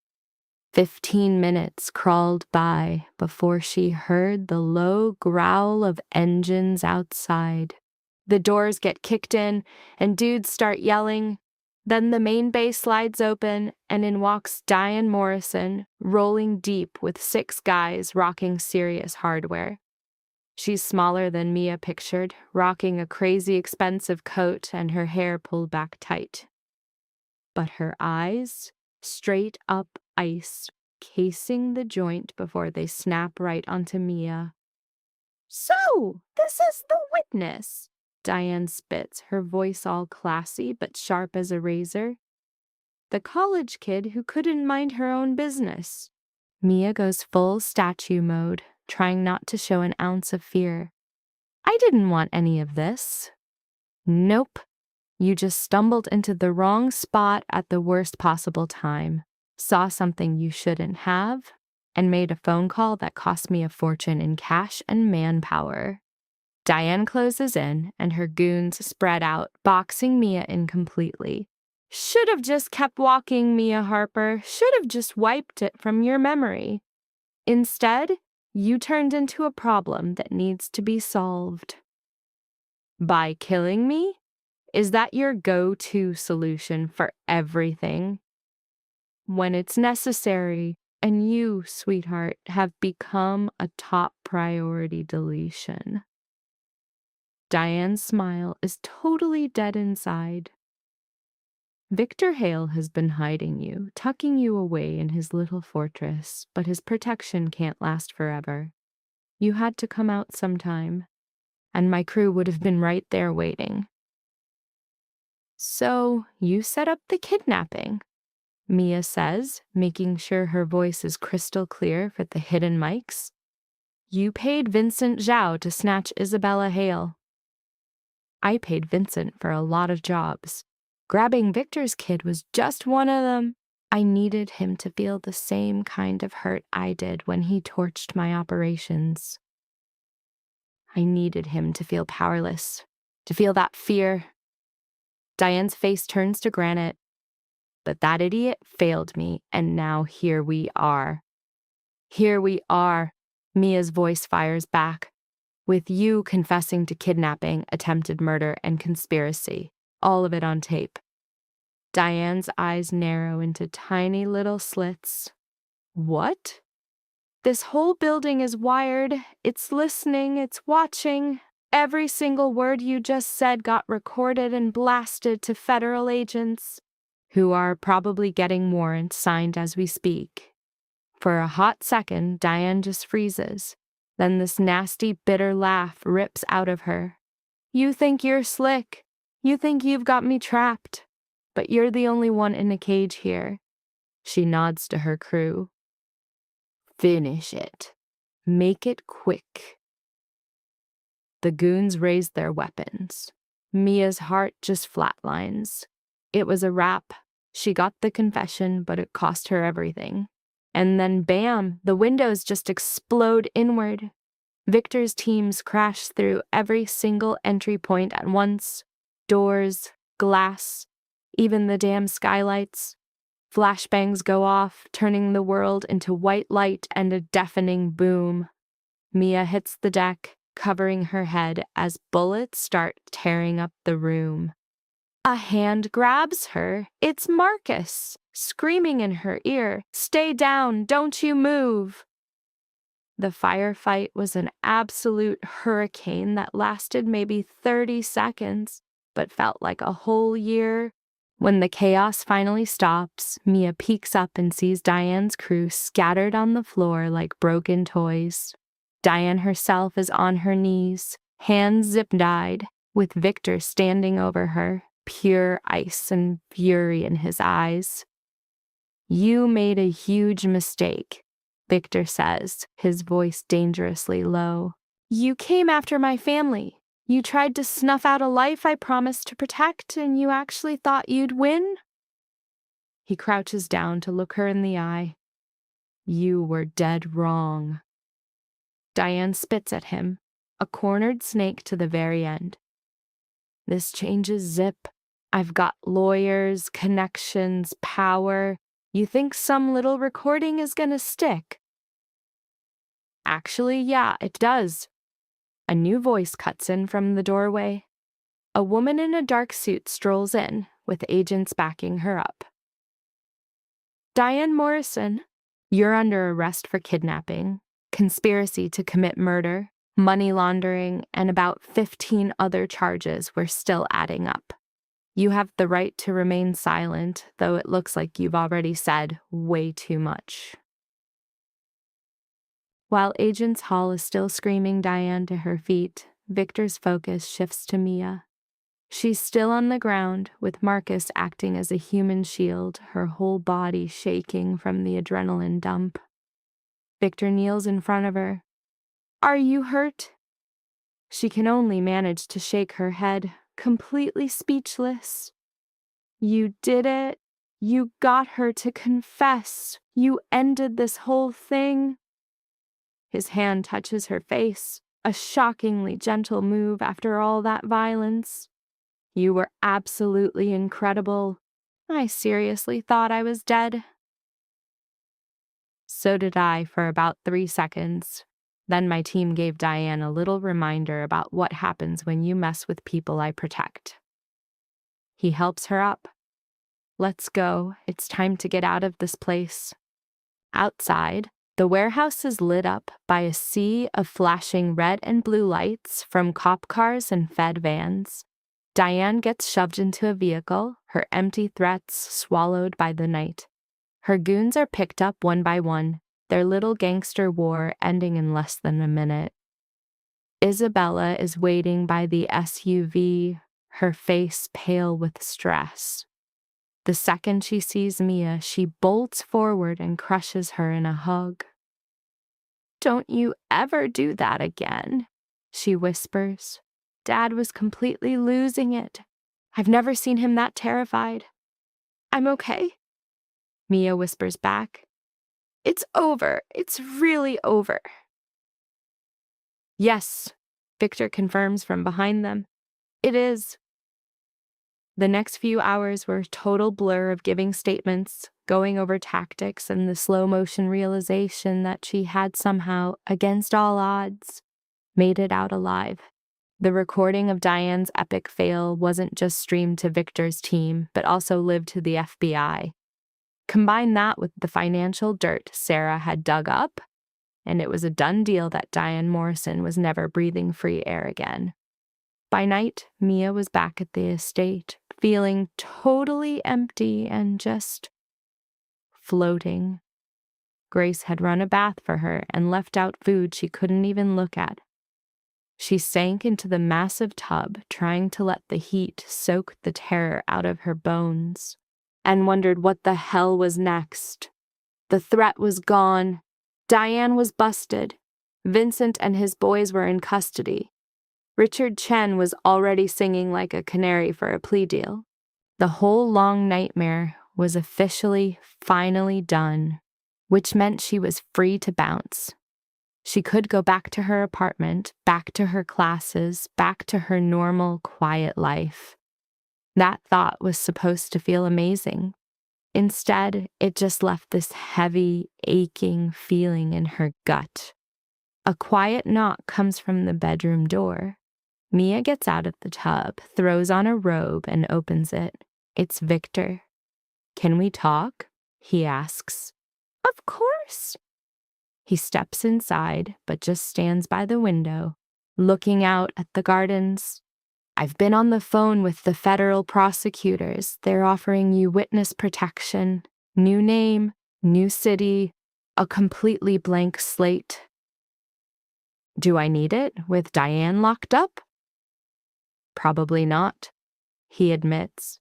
15 minutes crawled by before she heard the low growl of engines outside. The doors get kicked in and dudes start yelling. Then the main bay slides open and in walks Diane Morrison, rolling deep with 6 guys rocking serious hardware. She's smaller than Mia pictured, rocking a crazy expensive coat and her hair pulled back tight. But her eyes, straight up ice, casing the joint before they snap right onto Mia. "So, this is the witness," Diane spits, her voice all classy but sharp as a razor. "The college kid who couldn't mind her own business." Mia goes full statue mode, trying not to show an ounce of fear. "I didn't want any of this." "Nope. You just stumbled into the wrong spot at the worst possible time, saw something you shouldn't have, and made a phone call that cost me a fortune in cash and manpower." Diane closes in, and her goons spread out, boxing Mia in completely. "Should have just kept walking, Mia Harper. Should have just wiped it from your memory. Instead, you turned into a problem that needs to be solved." "By killing me? Is that your go-to solution for everything?" "When it's necessary, and you, sweetheart, have become a top priority deletion." Diane's smile is totally dead inside. "Victor Hale has been hiding you, tucking you away in his little fortress, but his protection can't last forever. You had to come out sometime, and my crew would have been right there waiting." "So, you set up the kidnapping," Mia says, making sure her voice is crystal clear for the hidden mics. "You paid Vincent Zhao to snatch Isabella Hale." "I paid Vincent for a lot of jobs. Grabbing Victor's kid was just one of them. I needed him to feel the same kind of hurt I did when he torched my operations. I needed him to feel powerless, to feel that fear." Diane's face turns to granite. "But that idiot failed me, and now here we are." "Here we are," Mia's voice fires back, "with you confessing to kidnapping, attempted murder, and conspiracy. All of it on tape." Diane's eyes narrow into tiny little slits. "What?" "This whole building is wired. It's listening, it's watching. Every single word you just said got recorded and blasted to federal agents, who are probably getting warrants signed as we speak." For a hot second, Diane just freezes. Then this nasty, bitter laugh rips out of her. "You think you're slick. You think you've got me trapped. But you're the only one in a cage here." She nods to her crew. "Finish it. Make it quick." The goons raise their weapons. Mia's heart just flatlines. It was a wrap. She got the confession, but it cost her everything. And then bam, the windows just explode inward. Victor's teams crash through every single entry point at once. Doors, glass, even the damn skylights. Flashbangs go off, turning the world into white light and a deafening boom. Mia hits the deck, covering her head as bullets start tearing up the room. A hand grabs her. It's Marcus, screaming in her ear, "Stay down, don't you move." The firefight was an absolute hurricane that lasted maybe 30 seconds, but felt like a whole year. When the chaos finally stops, Mia peeks up and sees Diane's crew scattered on the floor like broken toys. Diane herself is on her knees, hands zip-tied, with Victor standing over her, pure ice and fury in his eyes. "You made a huge mistake," Victor says, his voice dangerously low. "You came after my family. You tried to snuff out a life I promised to protect, and you actually thought you'd win? He crouches down to look her in the eye. You were dead wrong. Diane spits at him, a cornered snake to the very end. This changes zip. I've got lawyers, connections, power. You think some little recording is gonna stick? Actually, yeah, it does. A new voice cuts in from the doorway. A woman in a dark suit strolls in, with agents backing her up. Diane Morrison, you're under arrest for kidnapping, conspiracy to commit murder, money laundering, and about 15 other charges we're still adding up. You have the right to remain silent, though it looks like you've already said way too much. While Agents Hall is still screaming Diane to her feet, Victor's focus shifts to Mia. She's still on the ground, with Marcus acting as a human shield, her whole body shaking from the adrenaline dump. Victor kneels in front of her. Are you hurt? She can only manage to shake her head, completely speechless. You did it. You got her to confess. You ended this whole thing. His hand touches her face, a shockingly gentle move after all that violence. You were absolutely incredible. I seriously thought I was dead. So did I for about 3 seconds. Then my team gave Diane a little reminder about what happens when you mess with people I protect. He helps her up. Let's go. It's time to get out of this place. Outside, the warehouse is lit up by a sea of flashing red and blue lights from cop cars and Fed vans. Diane gets shoved into a vehicle, her empty threats swallowed by the night. Her goons are picked up one by one, their little gangster war ending in less than a minute. Isabella is waiting by the SUV, her face pale with stress. The second she sees Mia, she bolts forward and crushes her in a hug. Don't you ever do that again, she whispers. Dad was completely losing it. I've never seen him that terrified. I'm okay, Mia whispers back. It's over. It's really over. Yes, Victor confirms from behind them. It is. The next few hours were a total blur of giving statements, going over tactics, and the slow-motion realization that she had somehow, against all odds, made it out alive. The recording of Diane's epic fail wasn't just streamed to Victor's team, but also lived to the FBI. Combine that with the financial dirt Sarah had dug up, and it was a done deal that Diane Morrison was never breathing free air again. By night, Mia was back at the estate, feeling totally empty and just floating. Grace had run a bath for her and left out food she couldn't even look at. She sank into the massive tub, trying to let the heat soak the terror out of her bones, and wondered what the hell was next. The threat was gone. Diane was busted. Vincent and his boys were in custody. Richard Chen was already singing like a canary for a plea deal. The whole long nightmare was officially, finally done, which meant she was free to bounce. She could go back to her apartment, back to her classes, back to her normal, quiet life. That thought was supposed to feel amazing. Instead, it just left this heavy, aching feeling in her gut. A quiet knock comes from the bedroom door. Mia gets out of the tub, throws on a robe, and opens it. It's Victor. Can we talk? He asks. Of course. He steps inside, but just stands by the window, looking out at the gardens. I've been on the phone with the federal prosecutors. They're offering you witness protection, new name, new city, a completely blank slate. Do I need it with Diane locked up? Probably not, he admits,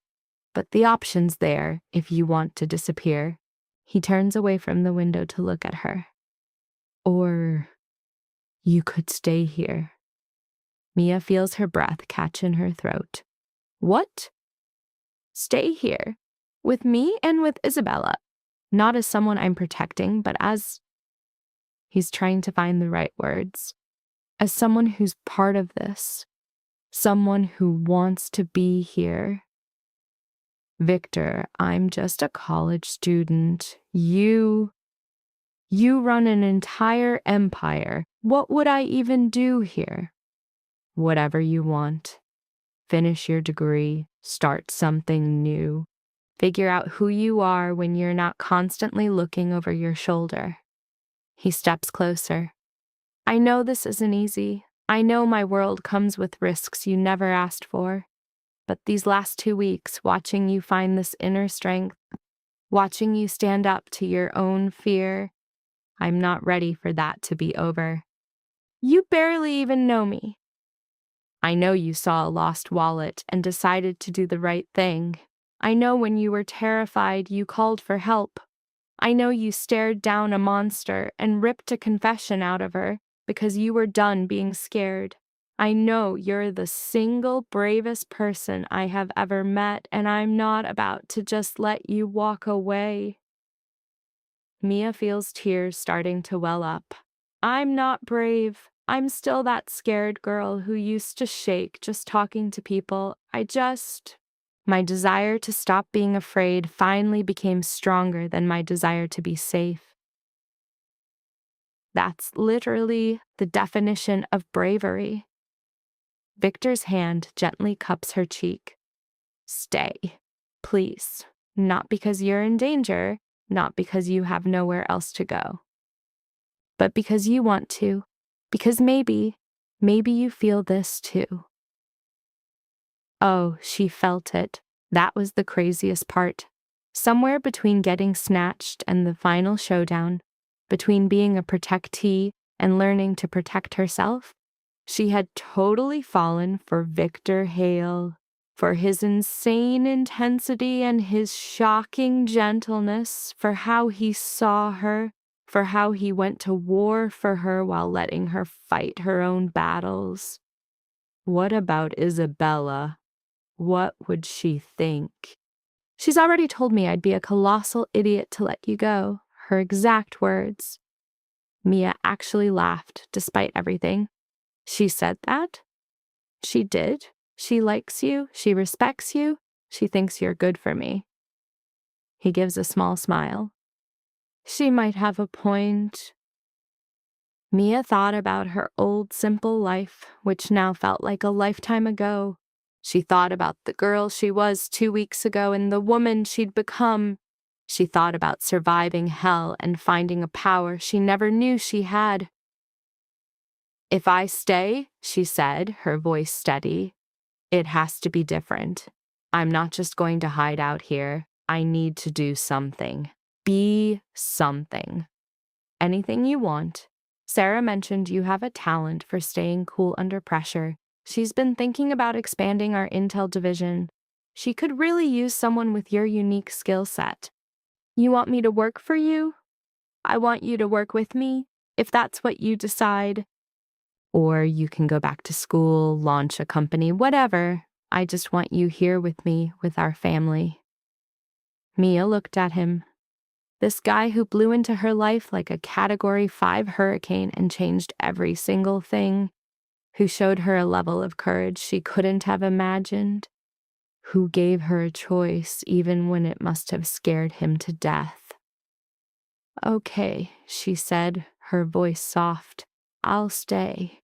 but the option's there if you want to disappear. He turns away from the window to look at her. Or you could stay here. Mia feels her breath catch in her throat. What? Stay here. With me and with Isabella. Not as someone I'm protecting, but as... He's trying to find the right words. As someone who's part of this. Someone who wants to be here. Victor, I'm just a college student. You run an entire empire. What would I even do here? Whatever you want. Finish your degree. Start something new. Figure out who you are when you're not constantly looking over your shoulder. He steps closer. I know this isn't easy. I know my world comes with risks you never asked for. But these last 2 weeks, watching you find this inner strength, watching you stand up to your own fear, I'm not ready for that to be over. You barely even know me. I know you saw a lost wallet and decided to do the right thing. I know when you were terrified, you called for help. I know you stared down a monster and ripped a confession out of her because you were done being scared. I know you're the single bravest person I have ever met, and I'm not about to just let you walk away. Mia feels tears starting to well up. I'm not brave. I'm still that scared girl who used to shake just talking to people. My desire to stop being afraid finally became stronger than my desire to be safe. That's literally the definition of bravery. Victor's hand gently cups her cheek. Stay, please. Not because you're in danger, not because you have nowhere else to go, but because you want to, because maybe you feel this too. Oh, she felt it. That was the craziest part. Somewhere between getting snatched and the final showdown, between being a protectee and learning to protect herself, she had totally fallen for Victor Hale, for his insane intensity and his shocking gentleness, for how he saw her, for how he went to war for her while letting her fight her own battles. What about Isabella? What would she think? She's already told me I'd be a colossal idiot to let you go. Her exact words. Mia actually laughed, despite everything. She said that? She did? She likes you? She respects you? She thinks you're good for me. He gives a small smile. She might have a point. Mia thought about her old, simple life, which now felt like a lifetime ago. She thought about the girl she was 2 weeks ago and the woman she'd become. She thought about surviving hell and finding a power she never knew she had. If I stay, she said, her voice steady, it has to be different. I'm not just going to hide out here. I need to do something. Be something. Anything you want. Sarah mentioned you have a talent for staying cool under pressure. She's been thinking about expanding our intel division. She could really use someone with your unique skill set. You want me to work for you? I want you to work with me, if that's what you decide. Or you can go back to school, launch a company, whatever. I just want you here with me, with our family. Mia looked at him. This guy who blew into her life like a Category 5 hurricane and changed every single thing, who showed her a level of courage she couldn't have imagined, who gave her a choice even when it must have scared him to death. Okay, she said, her voice soft. I'll stay.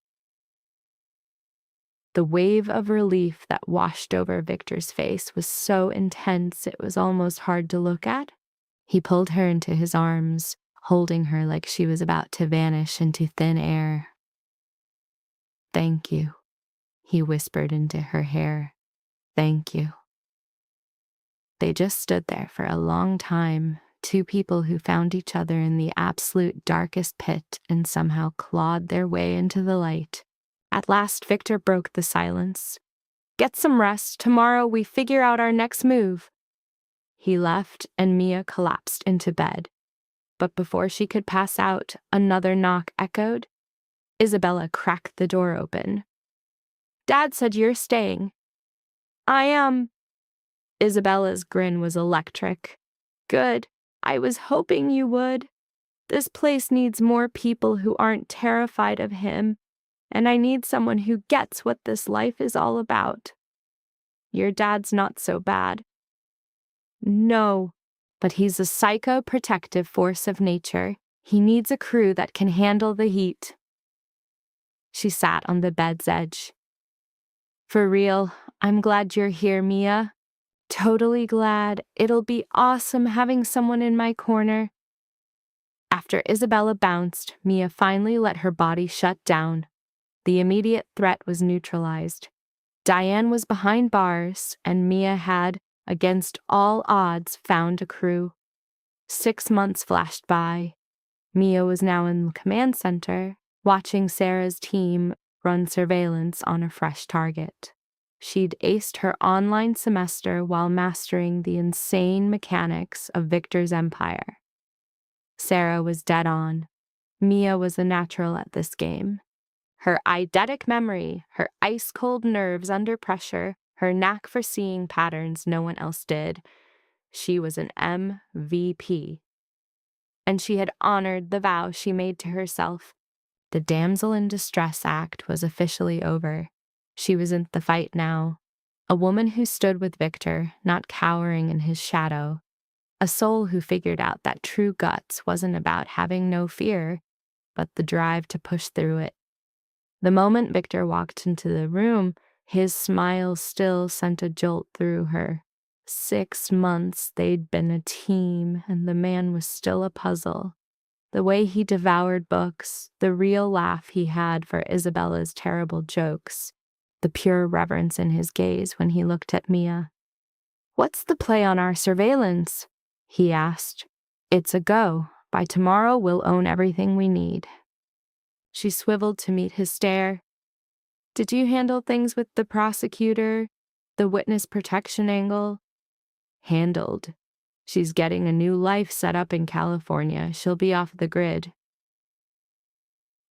The wave of relief that washed over Victor's face was so intense it was almost hard to look at. He pulled her into his arms, holding her like she was about to vanish into thin air. Thank you, he whispered into her hair. Thank you. They just stood there for a long time, two people who found each other in the absolute darkest pit and somehow clawed their way into the light. At last, Victor broke the silence. Get some rest. Tomorrow we figure out our next move. He left, and Mia collapsed into bed. But before she could pass out, another knock echoed. Isabella cracked the door open. Dad said you're staying. I am. Isabella's grin was electric. Good. I was hoping you would. This place needs more people who aren't terrified of him, and I need someone who gets what this life is all about. Your dad's not so bad. No, but he's a psycho-protective force of nature. He needs a crew that can handle the heat. She sat on the bed's edge. For real, I'm glad you're here, Mia. Totally glad. It'll be awesome having someone in my corner. After Isabella bounced, Mia finally let her body shut down. The immediate threat was neutralized. Diane was behind bars, and Mia had, against all odds, found a crew. 6 months flashed by. Mia was now in the command center, watching Sarah's team run surveillance on a fresh target. She'd aced her online semester while mastering the insane mechanics of Victor's empire. Sarah was dead on. Mia was a natural at this game. Her eidetic memory, her ice-cold nerves under pressure, her knack for seeing patterns no one else did. She was an MVP. And she had honored the vow she made to herself. The damsel in distress act was officially over. She was in the fight now. A woman who stood with Victor, not cowering in his shadow. A soul who figured out that true guts wasn't about having no fear, but the drive to push through it. The moment Victor walked into the room, his smile still sent a jolt through her. 6 months they'd been a team, and the man was still a puzzle. The way he devoured books, the real laugh he had for Isabella's terrible jokes, the pure reverence in his gaze when he looked at Mia. "What's the play on our surveillance?" he asked. "It's a go. By tomorrow we'll own everything we need." She swiveled to meet his stare. "Did you handle things with the prosecutor? The witness protection angle?" "Handled. She's getting a new life set up in California. She'll be off the grid."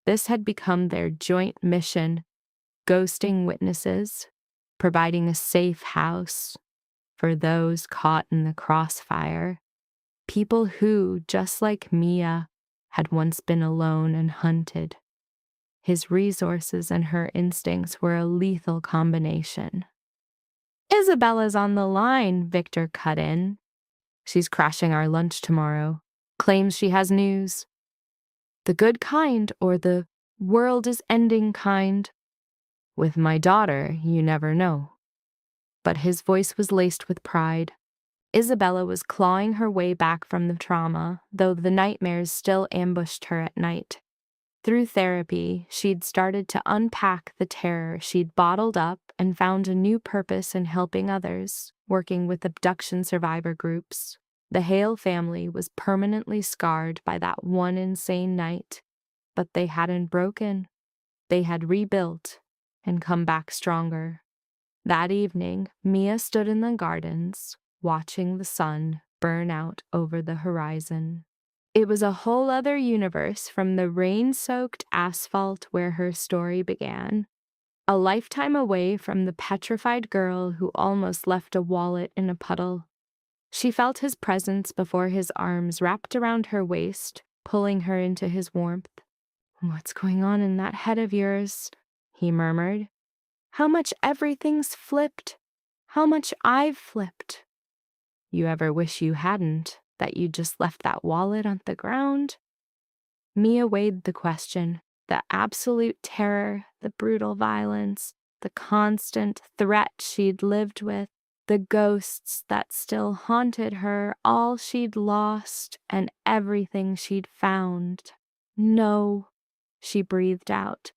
This had become their joint mission, ghosting witnesses, providing a safe house for those caught in the crossfire, people who, just like Mia, had once been alone and hunted. His resources and her instincts were a lethal combination. "Isabella's on the line," Victor cut in. "She's crashing our lunch tomorrow. Claims she has news. The good kind or the world is ending kind. With my daughter, you never know." But his voice was laced with pride. Isabella was clawing her way back from the trauma, though the nightmares still ambushed her at night. Through therapy, she'd started to unpack the terror she'd bottled up and found a new purpose in helping others, working with abduction survivor groups. The Hale family was permanently scarred by that one insane night, but they hadn't broken. They had rebuilt and come back stronger. That evening, Mia stood in the gardens, watching the sun burn out over the horizon. It was a whole other universe from the rain-soaked asphalt where her story began. A lifetime away from the petrified girl who almost left a wallet in a puddle. She felt his presence before his arms wrapped around her waist, pulling her into his warmth. "What's going on in that head of yours?" he murmured. "How much everything's flipped. How much I've flipped. You ever wish you hadn't, that you just left that wallet on the ground?" Mia weighed the question, the absolute terror, the brutal violence, the constant threat she'd lived with, the ghosts that still haunted her, all she'd lost, and everything she'd found. "No," she breathed out.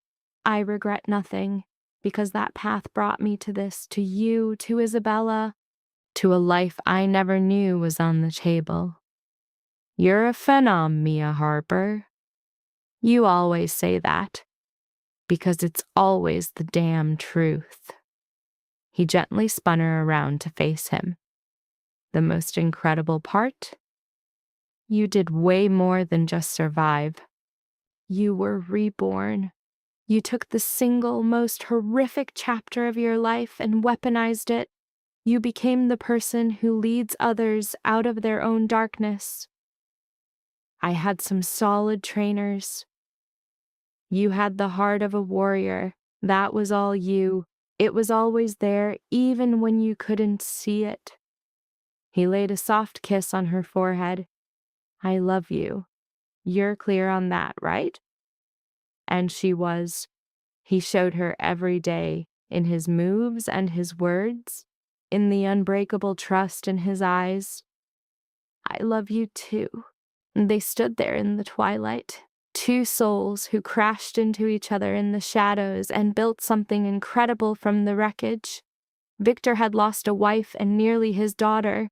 "I regret nothing, because that path brought me to this, to you, to Isabella, to a life I never knew was on the table." "You're a phenom, Mia Harper." "You always say that, because it's always the damn truth." He gently spun her around to face him. "The most incredible part? You did way more than just survive. You were reborn. You took the single most horrific chapter of your life and weaponized it. You became the person who leads others out of their own darkness. I had some solid trainers. You had the heart of a warrior. That was all you. It was always there, even when you couldn't see it. He laid a soft kiss on her forehead. I love you. You're clear on that, right? And she was. He showed her every day, in his moves and his words, in the unbreakable trust in his eyes. I love you too. They stood there in the twilight, two souls who crashed into each other in the shadows and built something incredible from the wreckage. Victor had lost a wife and nearly his daughter.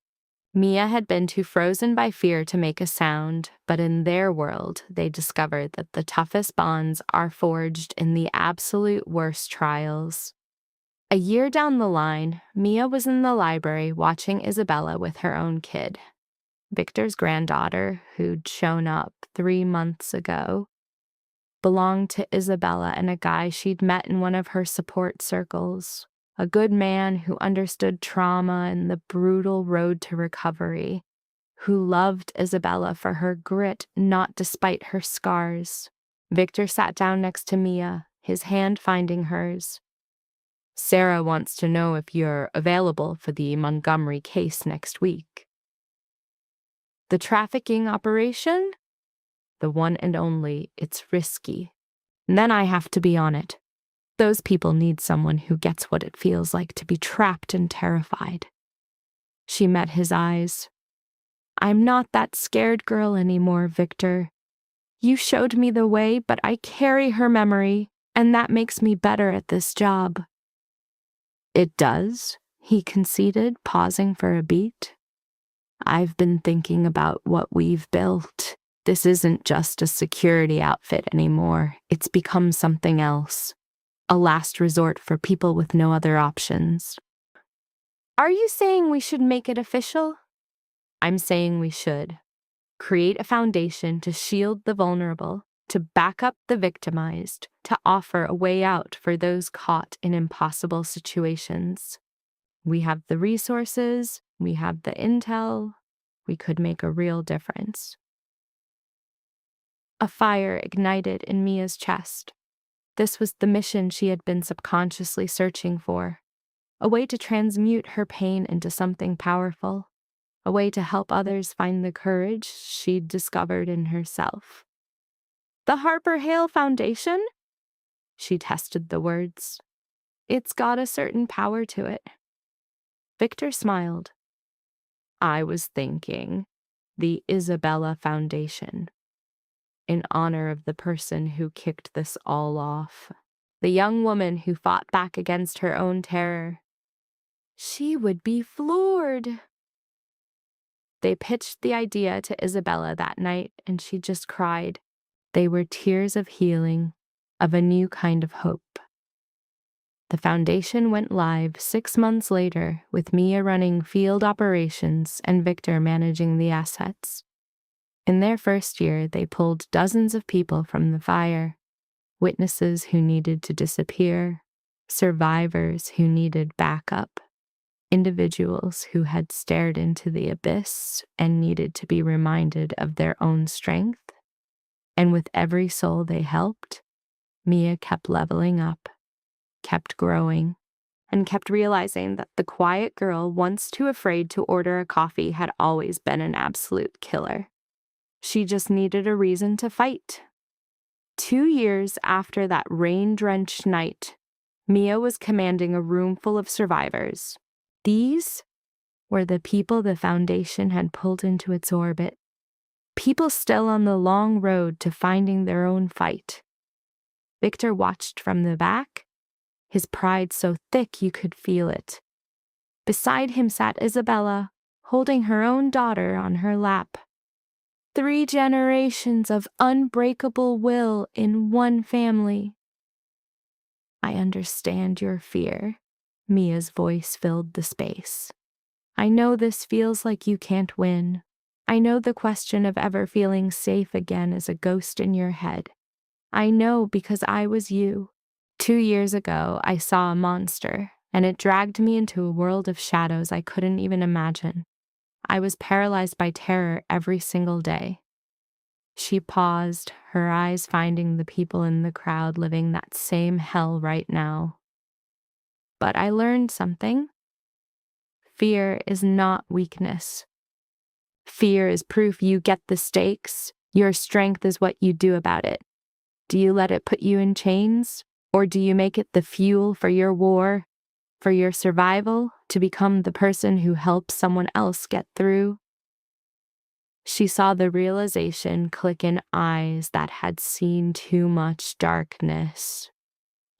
Mia had been too frozen by fear to make a sound, but in their world, they discovered that the toughest bonds are forged in the absolute worst trials. A year down the line, Mia was in the library watching Isabella with her own kid. Victor's granddaughter, who'd shown up 3 months ago, belonged to Isabella and a guy she'd met in one of her support circles. A good man who understood trauma and the brutal road to recovery, who loved Isabella for her grit, not despite her scars. Victor sat down next to Mia, his hand finding hers. Sarah wants to know if you're available for the Montgomery case next week. The trafficking operation? The one and only. It's risky. And then I have to be on it. Those people need someone who gets what it feels like to be trapped and terrified. She met his eyes. I'm not that scared girl anymore, Victor. You showed me the way, but I carry her memory, and that makes me better at this job. It does, he conceded, pausing for a beat. I've been thinking about what we've built. This isn't just a security outfit anymore. It's become something else. A last resort for people with no other options. Are you saying we should make it official? I'm saying we should. Create a foundation to shield the vulnerable, to back up the victimized, to offer a way out for those caught in impossible situations. We have the resources, we have the intel, we could make a real difference. A fire ignited in Mia's chest. This was the mission she had been subconsciously searching for. A way to transmute her pain into something powerful. A way to help others find the courage she'd discovered in herself. The Harper Hale Foundation? She tested the words. It's got a certain power to it. Victor smiled. I was thinking the Isabella Foundation, in honor of the person who kicked this all off, the young woman who fought back against her own terror. She would be floored. They pitched the idea to Isabella that night, and she just cried. They were tears of healing, of a new kind of hope. The foundation went live 6 months later, with Mia running field operations and Victor managing the assets. In their first year, they pulled dozens of people from the fire, witnesses who needed to disappear, survivors who needed backup, individuals who had stared into the abyss and needed to be reminded of their own strength. And with every soul they helped, Mia kept leveling up, kept growing, and kept realizing that the quiet girl once too afraid to order a coffee had always been an absolute killer. She just needed a reason to fight. 2 years after that rain-drenched night, Mia was commanding a room full of survivors. These were the people the Foundation had pulled into its orbit. People still on the long road to finding their own fight. Victor watched from the back, his pride so thick you could feel it. Beside him sat Isabella, holding her own daughter on her lap. 3 generations of unbreakable will in one family. I understand your fear. Mia's voice filled the space. I know this feels like you can't win. I know the question of ever feeling safe again is a ghost in your head. I know because I was you. 2 years ago, I saw a monster, and it dragged me into a world of shadows I couldn't even imagine. I was paralyzed by terror every single day. She paused, her eyes finding the people in the crowd living that same hell right now. But I learned something. Fear is not weakness. Fear is proof you get the stakes. Your strength is what you do about it. Do you let it put you in chains? Or do you make it the fuel for your war, for your survival, to become the person who helps someone else get through? She saw the realization click in eyes that had seen too much darkness.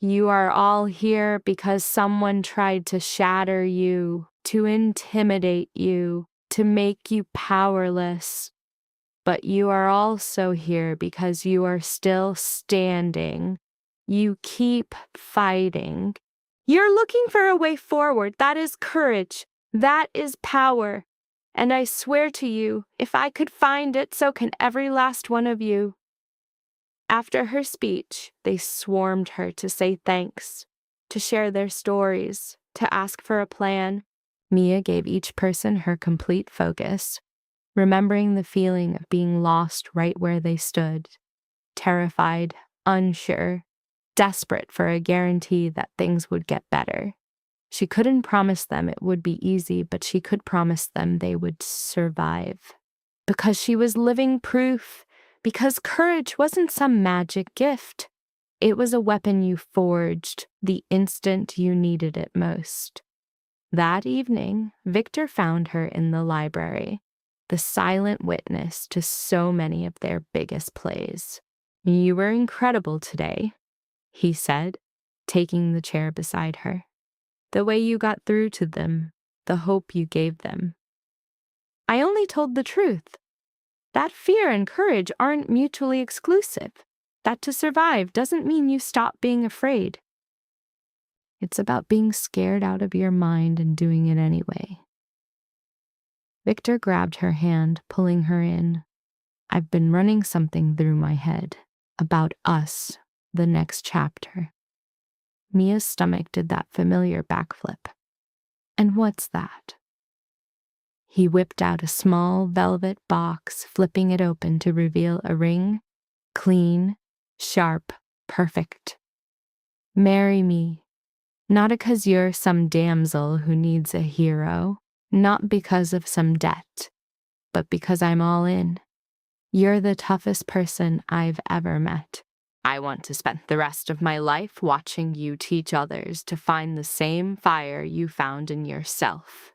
You are all here because someone tried to shatter you, to intimidate you, to make you powerless. But you are also here because you are still standing. You keep fighting. You're looking for a way forward. That is courage. That is power. And I swear to you, if I could find it, so can every last one of you. After her speech, they swarmed her to say thanks, to share their stories, to ask for a plan. Mia gave each person her complete focus, remembering the feeling of being lost right where they stood, terrified, unsure, desperate for a guarantee that things would get better. She couldn't promise them it would be easy, but she could promise them they would survive. Because she was living proof, because courage wasn't some magic gift. It was a weapon you forged the instant you needed it most. That evening, Victor found her in the library, the silent witness to so many of their biggest plays. You were incredible today, he said, taking the chair beside her. The way you got through to them, the hope you gave them. I only told the truth. That fear and courage aren't mutually exclusive. That to survive doesn't mean you stop being afraid. It's about being scared out of your mind and doing it anyway. Victor grabbed her hand, pulling her in. I've been running something through my head about us, the next chapter. Mia's stomach did that familiar backflip. And what's that? He whipped out a small velvet box, flipping it open to reveal a ring. Clean, sharp, perfect. Marry me. Not because you're some damsel who needs a hero, not because of some debt, but because I'm all in. You're the toughest person I've ever met. I want to spend the rest of my life watching you teach others to find the same fire you found in yourself.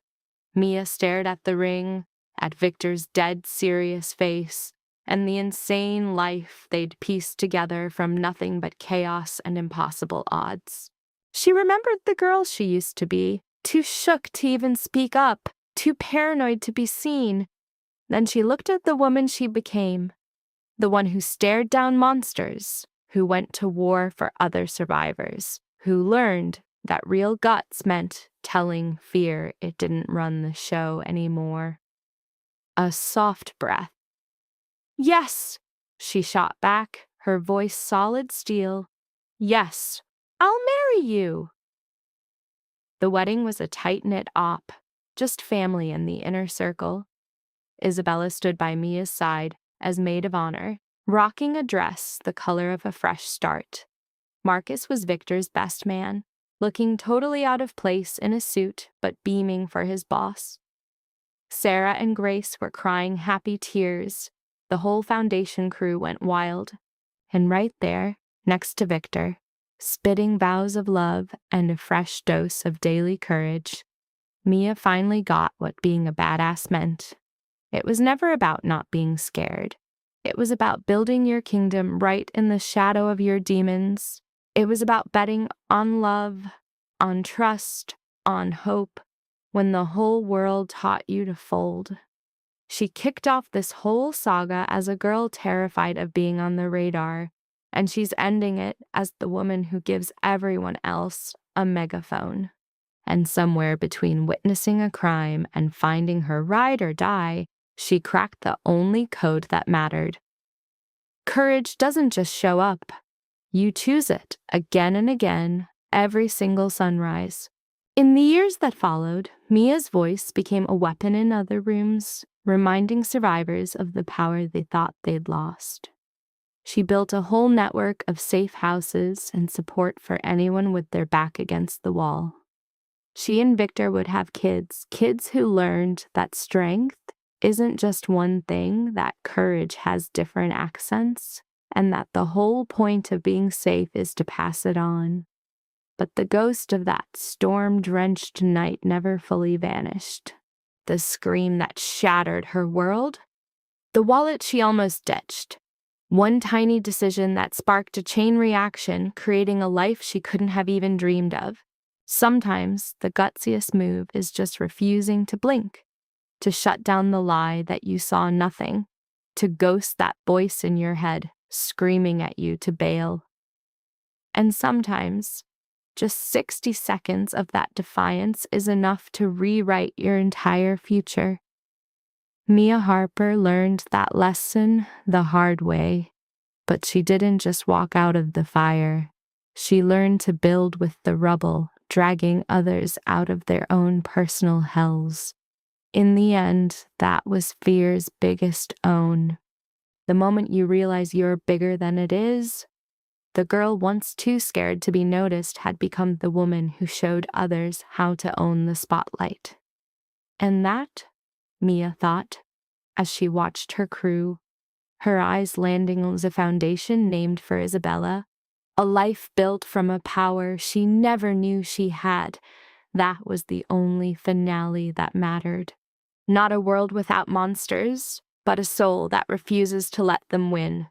Mia stared at the ring, at Victor's dead serious face, and the insane life they'd pieced together from nothing but chaos and impossible odds. She remembered the girl she used to be, too shook to even speak up, too paranoid to be seen. Then she looked at the woman she became, the one who stared down monsters, who went to war for other survivors, who learned that real guts meant telling fear it didn't run the show anymore. A soft breath. Yes, she shot back, her voice solid steel. Yes, I'll marry you. The wedding was a tight-knit op, just family in the inner circle. Isabella stood by Mia's side as maid of honor, rocking a dress the color of a fresh start. Marcus was Victor's best man, looking totally out of place in a suit but beaming for his boss. Sarah and Grace were crying happy tears. The whole foundation crew went wild. And right there, next to Victor, spitting vows of love and a fresh dose of daily courage, Mia finally got what being a badass meant. It was never about not being scared. It was about building your kingdom right in the shadow of your demons. It was about betting on love, on trust, on hope, when the whole world taught you to fold. She kicked off this whole saga as a girl terrified of being on the radar, and she's ending it as the woman who gives everyone else a megaphone. And somewhere between witnessing a crime and finding her ride or die, she cracked the only code that mattered. Courage doesn't just show up, You choose it again and again, every single sunrise. In the years that followed, Mia's voice became a weapon in other rooms, reminding survivors of the power they thought they'd lost. She built a whole network of safe houses and support for anyone with their back against the wall. She and Victor would have kids who learned that strength isn't just one thing, that courage has different accents, and that the whole point of being safe is to pass it on. But the ghost of that storm-drenched night never fully vanished. The scream that shattered her world, the wallet she almost ditched, one tiny decision that sparked a chain reaction, creating a life she couldn't have even dreamed of. Sometimes the gutsiest move is just refusing to blink, to shut down the lie that you saw nothing, to ghost that voice in your head, screaming at you to bail. And sometimes, just 60 seconds of that defiance is enough to rewrite your entire future. Mia Harper learned that lesson the hard way, but she didn't just walk out of the fire. She learned to build with the rubble, dragging others out of their own personal hells. In the end, that was fear's biggest own. The moment you realize you're bigger than it is, the girl once too scared to be noticed had become the woman who showed others how to own the spotlight. And that, Mia thought, as she watched her crew, her eyes landing on the foundation named for Isabella, a life built from a power she never knew she had. That was the only finale that mattered. Not a world without monsters, but a soul that refuses to let them win.